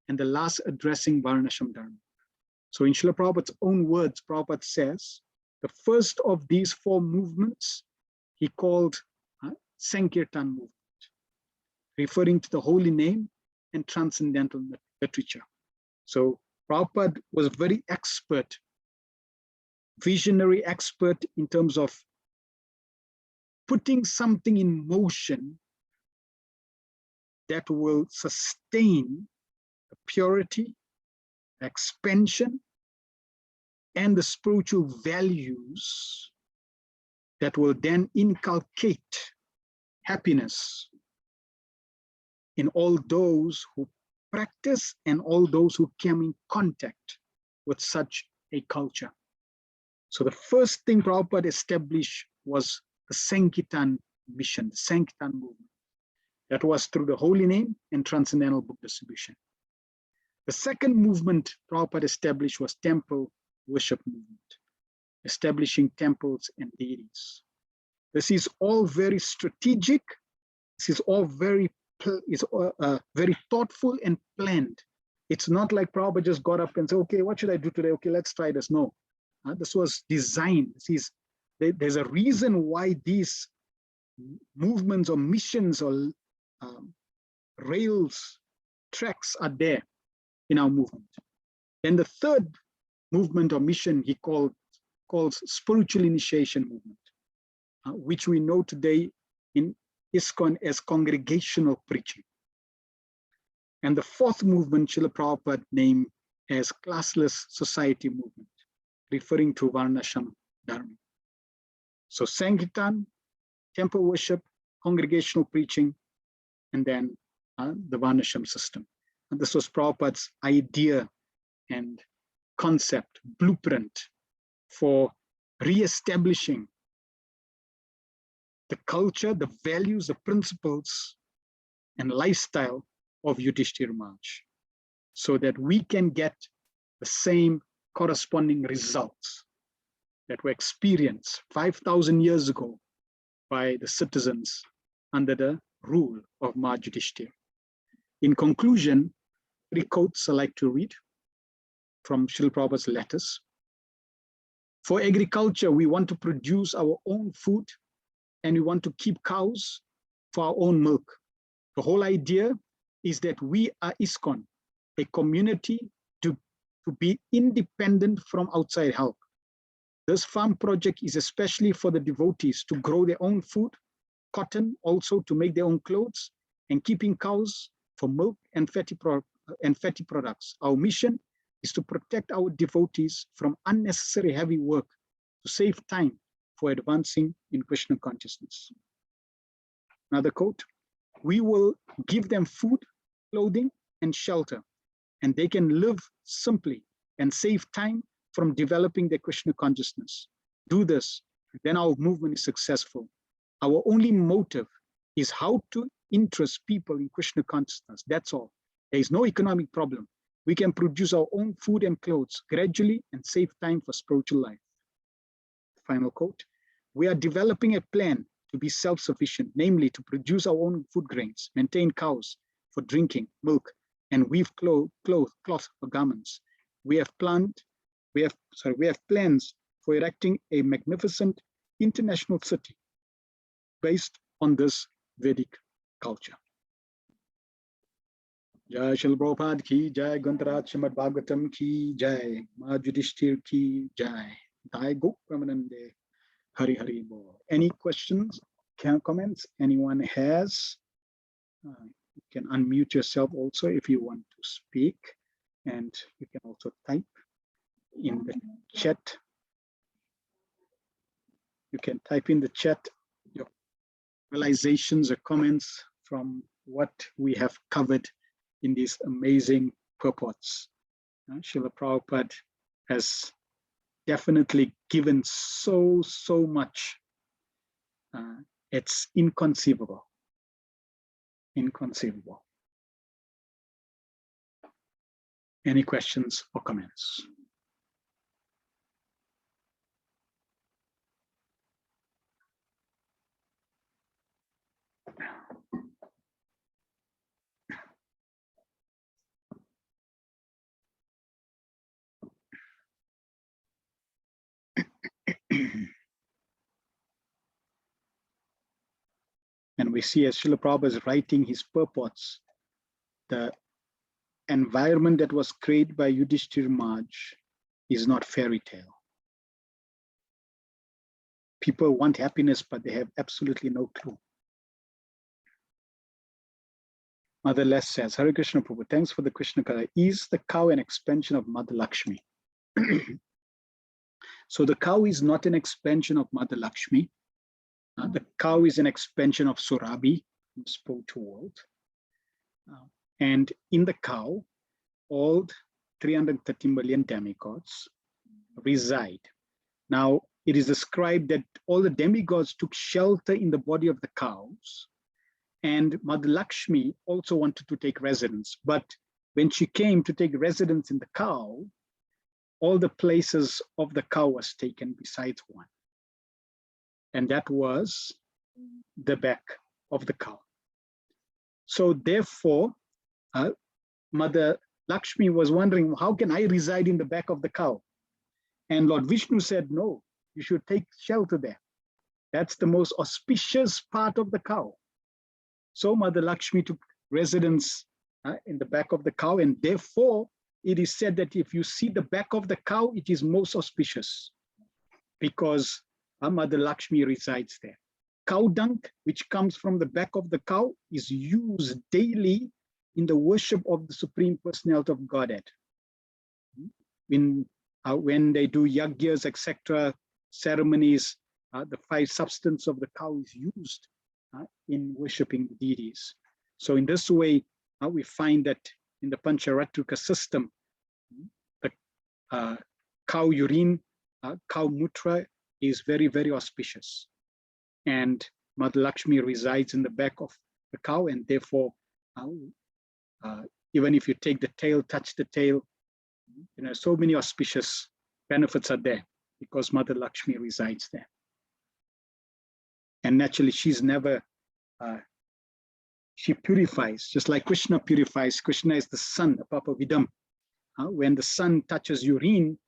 and the last addressing Varnashram Dharma. So in Srila Prabhupada's own words, Prabhupada says, the first of these 4 movements he called Sankirtan movement, referring to the holy name and transcendental literature. So Prabhupada was very expert, visionary expert in terms of putting something in motion that will sustain the purity, the expansion, and the spiritual values that will then inculcate happiness in all those who practice and all those who came in contact with such a culture. So the first thing Prabhupada established was the Sankirtan mission, the Sankirtan movement. That was through the holy name and transcendental book distribution. The second movement Prabhupada established was temple worship movement, establishing temples and deities. This is all very strategic. This is all very thoughtful and planned. It's not like Prabhupada just got up and said, okay, what should I do today? Okay, let's try this. No, this was designed. There's a reason why these movements or missions or rails, tracks are there in our movement. And the third movement or mission he calls spiritual initiation movement, which we know today in ISKCON as congregational preaching. And the fourth movement, Srila Prabhupada named as classless society movement, referring to Varnashram Dharma. So Sankirtan, temple worship, congregational preaching, and then the Varnashram system. And this was Prabhupada's idea and concept, blueprint for re-establishing the culture, the values, the principles, and lifestyle of Yudhishthira Maharaj, so that we can get the same corresponding results that were experienced 5,000 years ago by the citizens under the rule of Maharaj Yudhishthira. In conclusion, 3 quotes I like to read from Srila Prabhupada's letters. For agriculture, we want to produce our own food and we want to keep cows for our own milk. The whole idea is that we are ISKCON, a community to be independent from outside help. This farm project is especially for the devotees to grow their own food, cotton also to make their own clothes, and keeping cows for milk and fatty products. Our mission is to protect our devotees from unnecessary heavy work to save time for advancing in Krishna consciousness. Another quote, we will give them food, clothing, and shelter, and they can live simply and save time from developing their Krishna consciousness. Do this, then our movement is successful. Our only motive is how to interest people in Krishna consciousness. That's all. There is no economic problem. We can produce our own food and clothes gradually and save time for spiritual life. Final quote. We are developing a plan to be self-sufficient, namely to produce our own food grains, maintain cows for drinking milk, and weave cloth for garments. We have plans for erecting a magnificent international city based on this Vedic culture. Jai Shri Prabhupada ki jai, Grantaraj Srimad Bhagavatam ki jai, Ma Yudhishthir ki jai, Dai Gok Pramanande, Hari Hari Bol. Any questions, comments anyone has? You can unmute yourself also if you want to speak, and you can also type in the chat. You can type in the chat your realizations or comments from what we have covered in these amazing purports. Srila Prabhupada has definitely given so much. It's inconceivable. Inconceivable. Any questions or comments? And we see as Srila Prabhupada is writing his purports, the environment that was created by Yudhishthira Maharaj is not fairy tale. People want happiness, but they have absolutely no clue. Mother Les says, Hare Krishna Prabhu, thanks for the Krishna Katha. Is the cow an expansion of Mother Lakshmi? So the cow is not an expansion of Mother Lakshmi. The cow is an expansion of Surabhi, from spiritual world. And in the cow, all 330 million demigods reside. Now, it is described that all the demigods took shelter in the body of the cows, and Mother Lakshmi also wanted to take residence. But when she came to take residence in the cow, all the places of the cow was taken besides one. And that was the back of the cow. So therefore, Mother Lakshmi was wondering, how can I reside in the back of the cow? And Lord Vishnu said, no, you should take shelter there. That's the most auspicious part of the cow. So Mother Lakshmi took residence in the back of the cow, and therefore it is said that if you see the back of the cow, it is most auspicious because Mother Lakshmi resides there. Cow dung, which comes from the back of the cow, is used daily in the worship of the Supreme Personality of Godhead. When they do yagyas, etc., ceremonies, the 5 substance of the cow is used in worshiping the deities. So in this way, we find that in the Pancharatrika system, the cow urine, cow mutra is very, very auspicious. And Mother Lakshmi resides in the back of the cow, and therefore, even if you take the tail, touch the tail, so many auspicious benefits are there because Mother Lakshmi resides there. And naturally, she's never, she purifies, just like Krishna purifies. Krishna is the sun, Apapa Vidam. When the sun touches urine,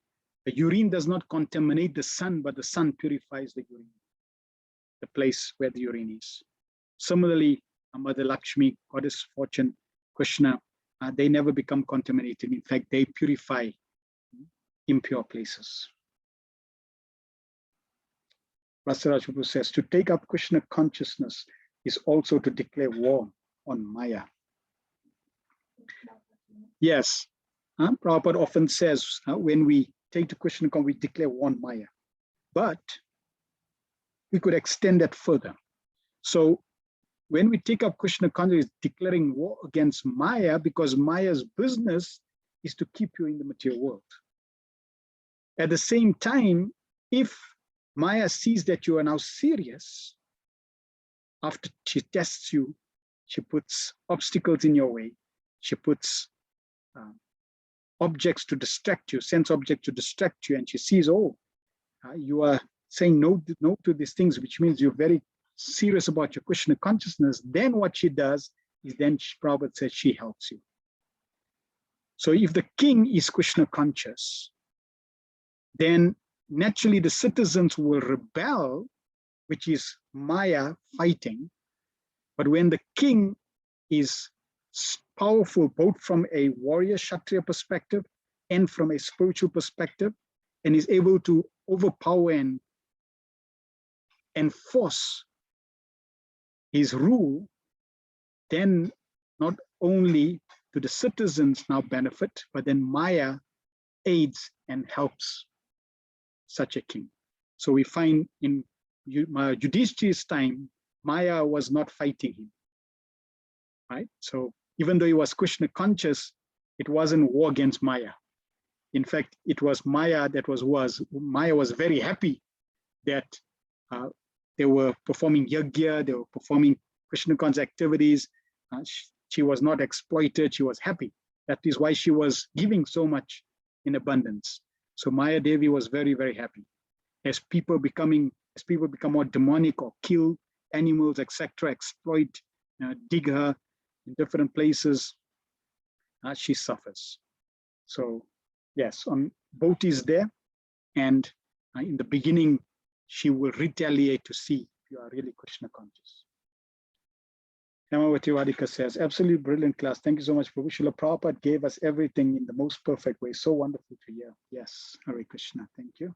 the urine does not contaminate the sun, but the sun purifies the urine, the place where the urine is. Similarly, Mother Lakshmi, Goddess Fortune, Krishna, they never become contaminated. In fact, they purify impure places. Rasaraj Prabhu says, to take up Krishna consciousness is also to declare war on Maya. Yes, Prabhupada often says, when we take to Krishna consciousness, we declare war on Maya. But we could extend that further. So when we take up Krishna consciousness, declaring war against Maya, because Maya's business is to keep you in the material world. At the same time, if Maya sees that you are now serious, after she tests you, she puts obstacles in your way, she puts objects to distract you, sense objects to distract you, and she sees, oh, you are saying no to these things, which means you're very serious about your Krishna consciousness, then what she does is then Prabhupada says she helps you. So if the king is Krishna conscious, then naturally the citizens will rebel, which is Maya fighting. But when the king is powerful, both from a warrior Kshatriya perspective and from a spiritual perspective, and is able to overpower and enforce his rule, then not only do the citizens now benefit, but then Maya aids and helps such a king. So we find in Yudhishthira's time, Maya was not fighting him, right? So even though he was Krishna conscious, it wasn't war against Maya. In fact, it was Maya that Maya was very happy that they were performing yajna, they were performing Krishna conscious activities. She was not exploited, she was happy. That is why she was giving so much in abundance. So Maya Devi was very, very happy. As people become more demonic or kill animals, etc., exploit, dig her in different places, she suffers. So yes, both is there, and in the beginning, she will retaliate to see if you are really Krishna conscious. Hemavati Vadika says, absolutely brilliant class. Thank you so much, Prabhu. Srila Prabhupada gave us everything in the most perfect way. So wonderful to hear. Yes, Hare Krishna. Thank you.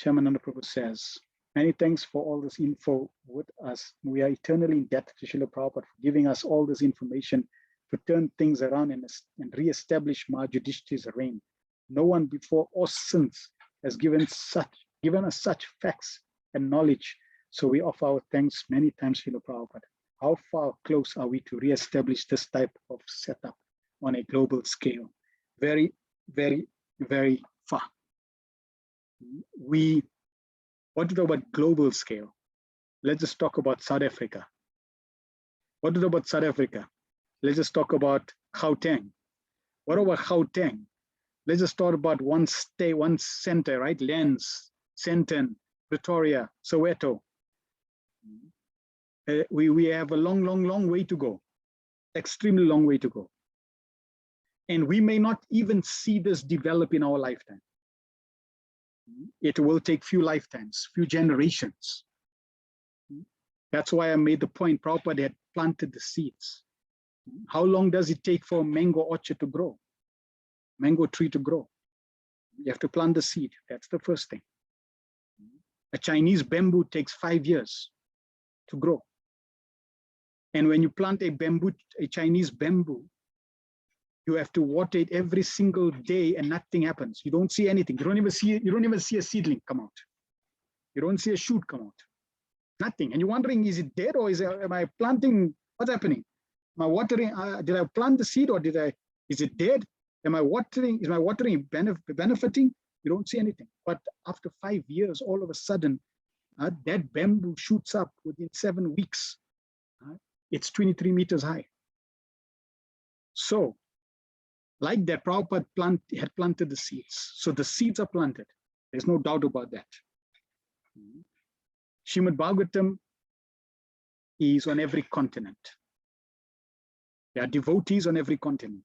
Shamananda Prabhu says, many thanks for all this info with us. We are eternally indebted to Srila Prabhupada for giving us all this information to turn things around and re-establish Yudhishthira's reign. No one before or since has given us such facts and knowledge. So we offer our thanks many times, Srila Prabhupada. How far close are we to re-establish this type of setup on a global scale? Very, very, very far. What do you know about global scale? Let's just talk about South Africa. What do you know about South Africa? Let's just talk about Gauteng. What about Gauteng? Let's just talk about one state, one center, right? Lens, Sandton, Pretoria, Soweto. We have a long way to go, extremely long way to go. And we may not even see this develop in our lifetime. It will take few lifetimes, few generations. That's why I made the point, Prabhupada had planted the seeds. How long does it take for a mango orchard to grow? Mango tree to grow? You have to plant the seed. That's the first thing. A Chinese bamboo takes 5 years to grow. And when you plant a Chinese bamboo, you have to water it every single day and nothing happens. You don't see anything. You don't even see a seedling come out. You don't see a shoot come out. Nothing. And you're wondering, is it dead or am I planting? What's happening? Am I watering? Did I plant the seed or is it dead? Am I watering? Is my watering benefiting? You don't see anything. But after 5 years, all of a sudden, that bamboo shoots up within 7 weeks. It's 23 meters high. So, like that, Prabhupada had planted the seeds. So the seeds are planted. There's no doubt about that. Srimad Bhagavatam is on every continent. There are devotees on every continent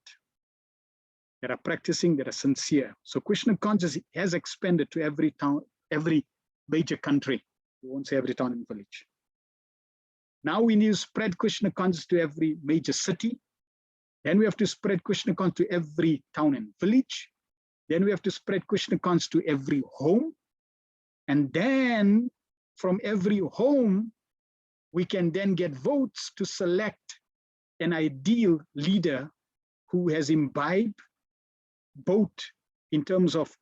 that are practicing, that are sincere. So Krishna consciousness has expanded to every town, every major country. We won't say every town and village. Now we need to spread Krishna consciousness to every major city. Then we have to spread Krishna consciousness to every town and village. Then we have to spread Krishna consciousness to every home. And then from every home, we can then get votes to select an ideal leader who has imbibed both in terms of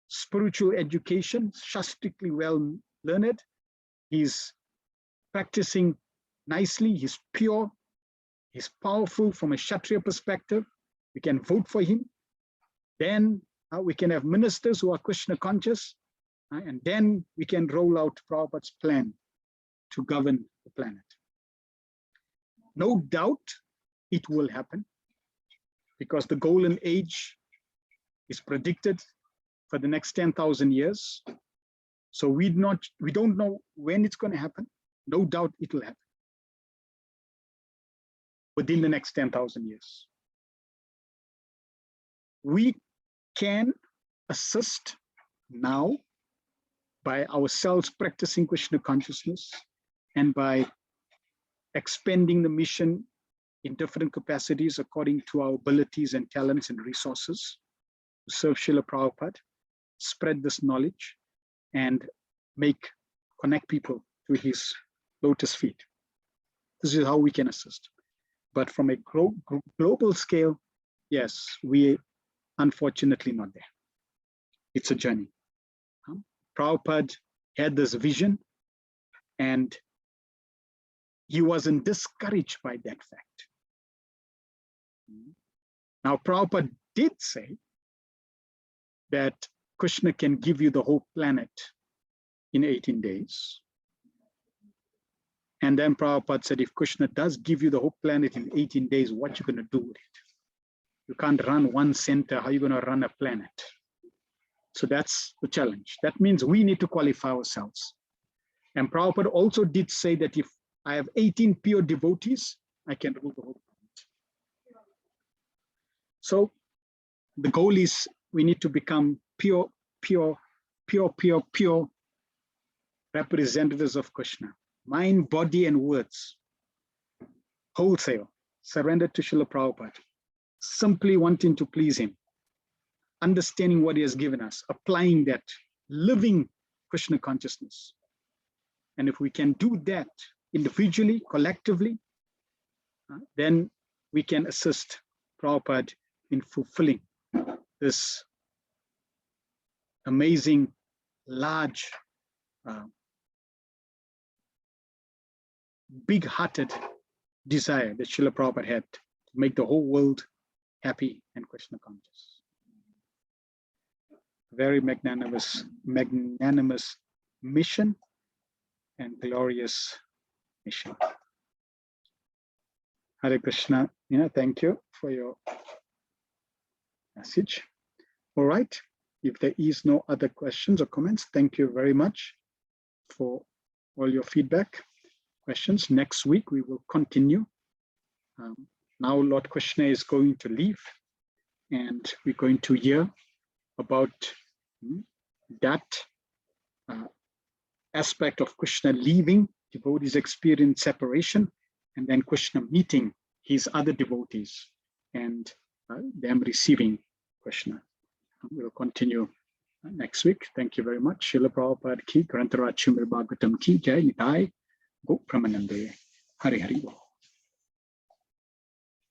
spiritual education, shastrically well learned, he's practicing nicely, he's pure, he's powerful from a Kshatriya perspective. We can vote for him. Then we can have ministers who are Krishna conscious, and then we can roll out Prabhupada's plan to govern the planet. No doubt it will happen because the golden age is predicted for the next 10,000 years. So we don't know when it's going to happen, No doubt it will happen within the next 10,000 years. We can assist now by ourselves practicing Krishna consciousness and by expanding the mission in different capacities according to our abilities and talents and resources to serve Srila Prabhupada, spread this knowledge, and connect people to his lotus feet. This is how we can assist. But from a global scale, yes, we unfortunately not there. It's a journey. Prabhupada had this vision, and he wasn't discouraged by that fact. Now, Prabhupada did say that Krishna can give you the whole planet in 18 days. And then Prabhupada said, if Krishna does give you the whole planet in 18 days, what you going to do with it? You can't run one center. How are you going to run a planet? So that's the challenge. That means we need to qualify ourselves. And Prabhupada also did say that if I have 18 pure devotees, I can rule the whole planet. So the goal is we need to become pure representatives of Krishna. Mind, body, and words. Wholesale. Surrendered to Srila Prabhupada. Simply wanting to please him. Understanding what he has given us. Applying that. Living Krishna consciousness. And if we can do that individually, collectively, then we can assist Prabhupada in fulfilling this amazing, large, big-hearted desire that Srila Prabhupada had to make the whole world happy and Krishna conscious. Very magnanimous mission and glorious mission. Hare Krishna. Thank you for your message. All right. If there is no other questions or comments, thank you very much for all your feedback, questions. Next week, we will continue. Now, Lord Krishna is going to leave, and we're going to hear about that aspect of Krishna leaving, devotees experience separation, and then Krishna meeting his other devotees and them receiving Krishna. We'll continue next week. Thank you very much. Srila Prabhupada ki, Srimad Bhagavatam ki, Jai Nitai, Go Pramanande. Hari Hari Bol.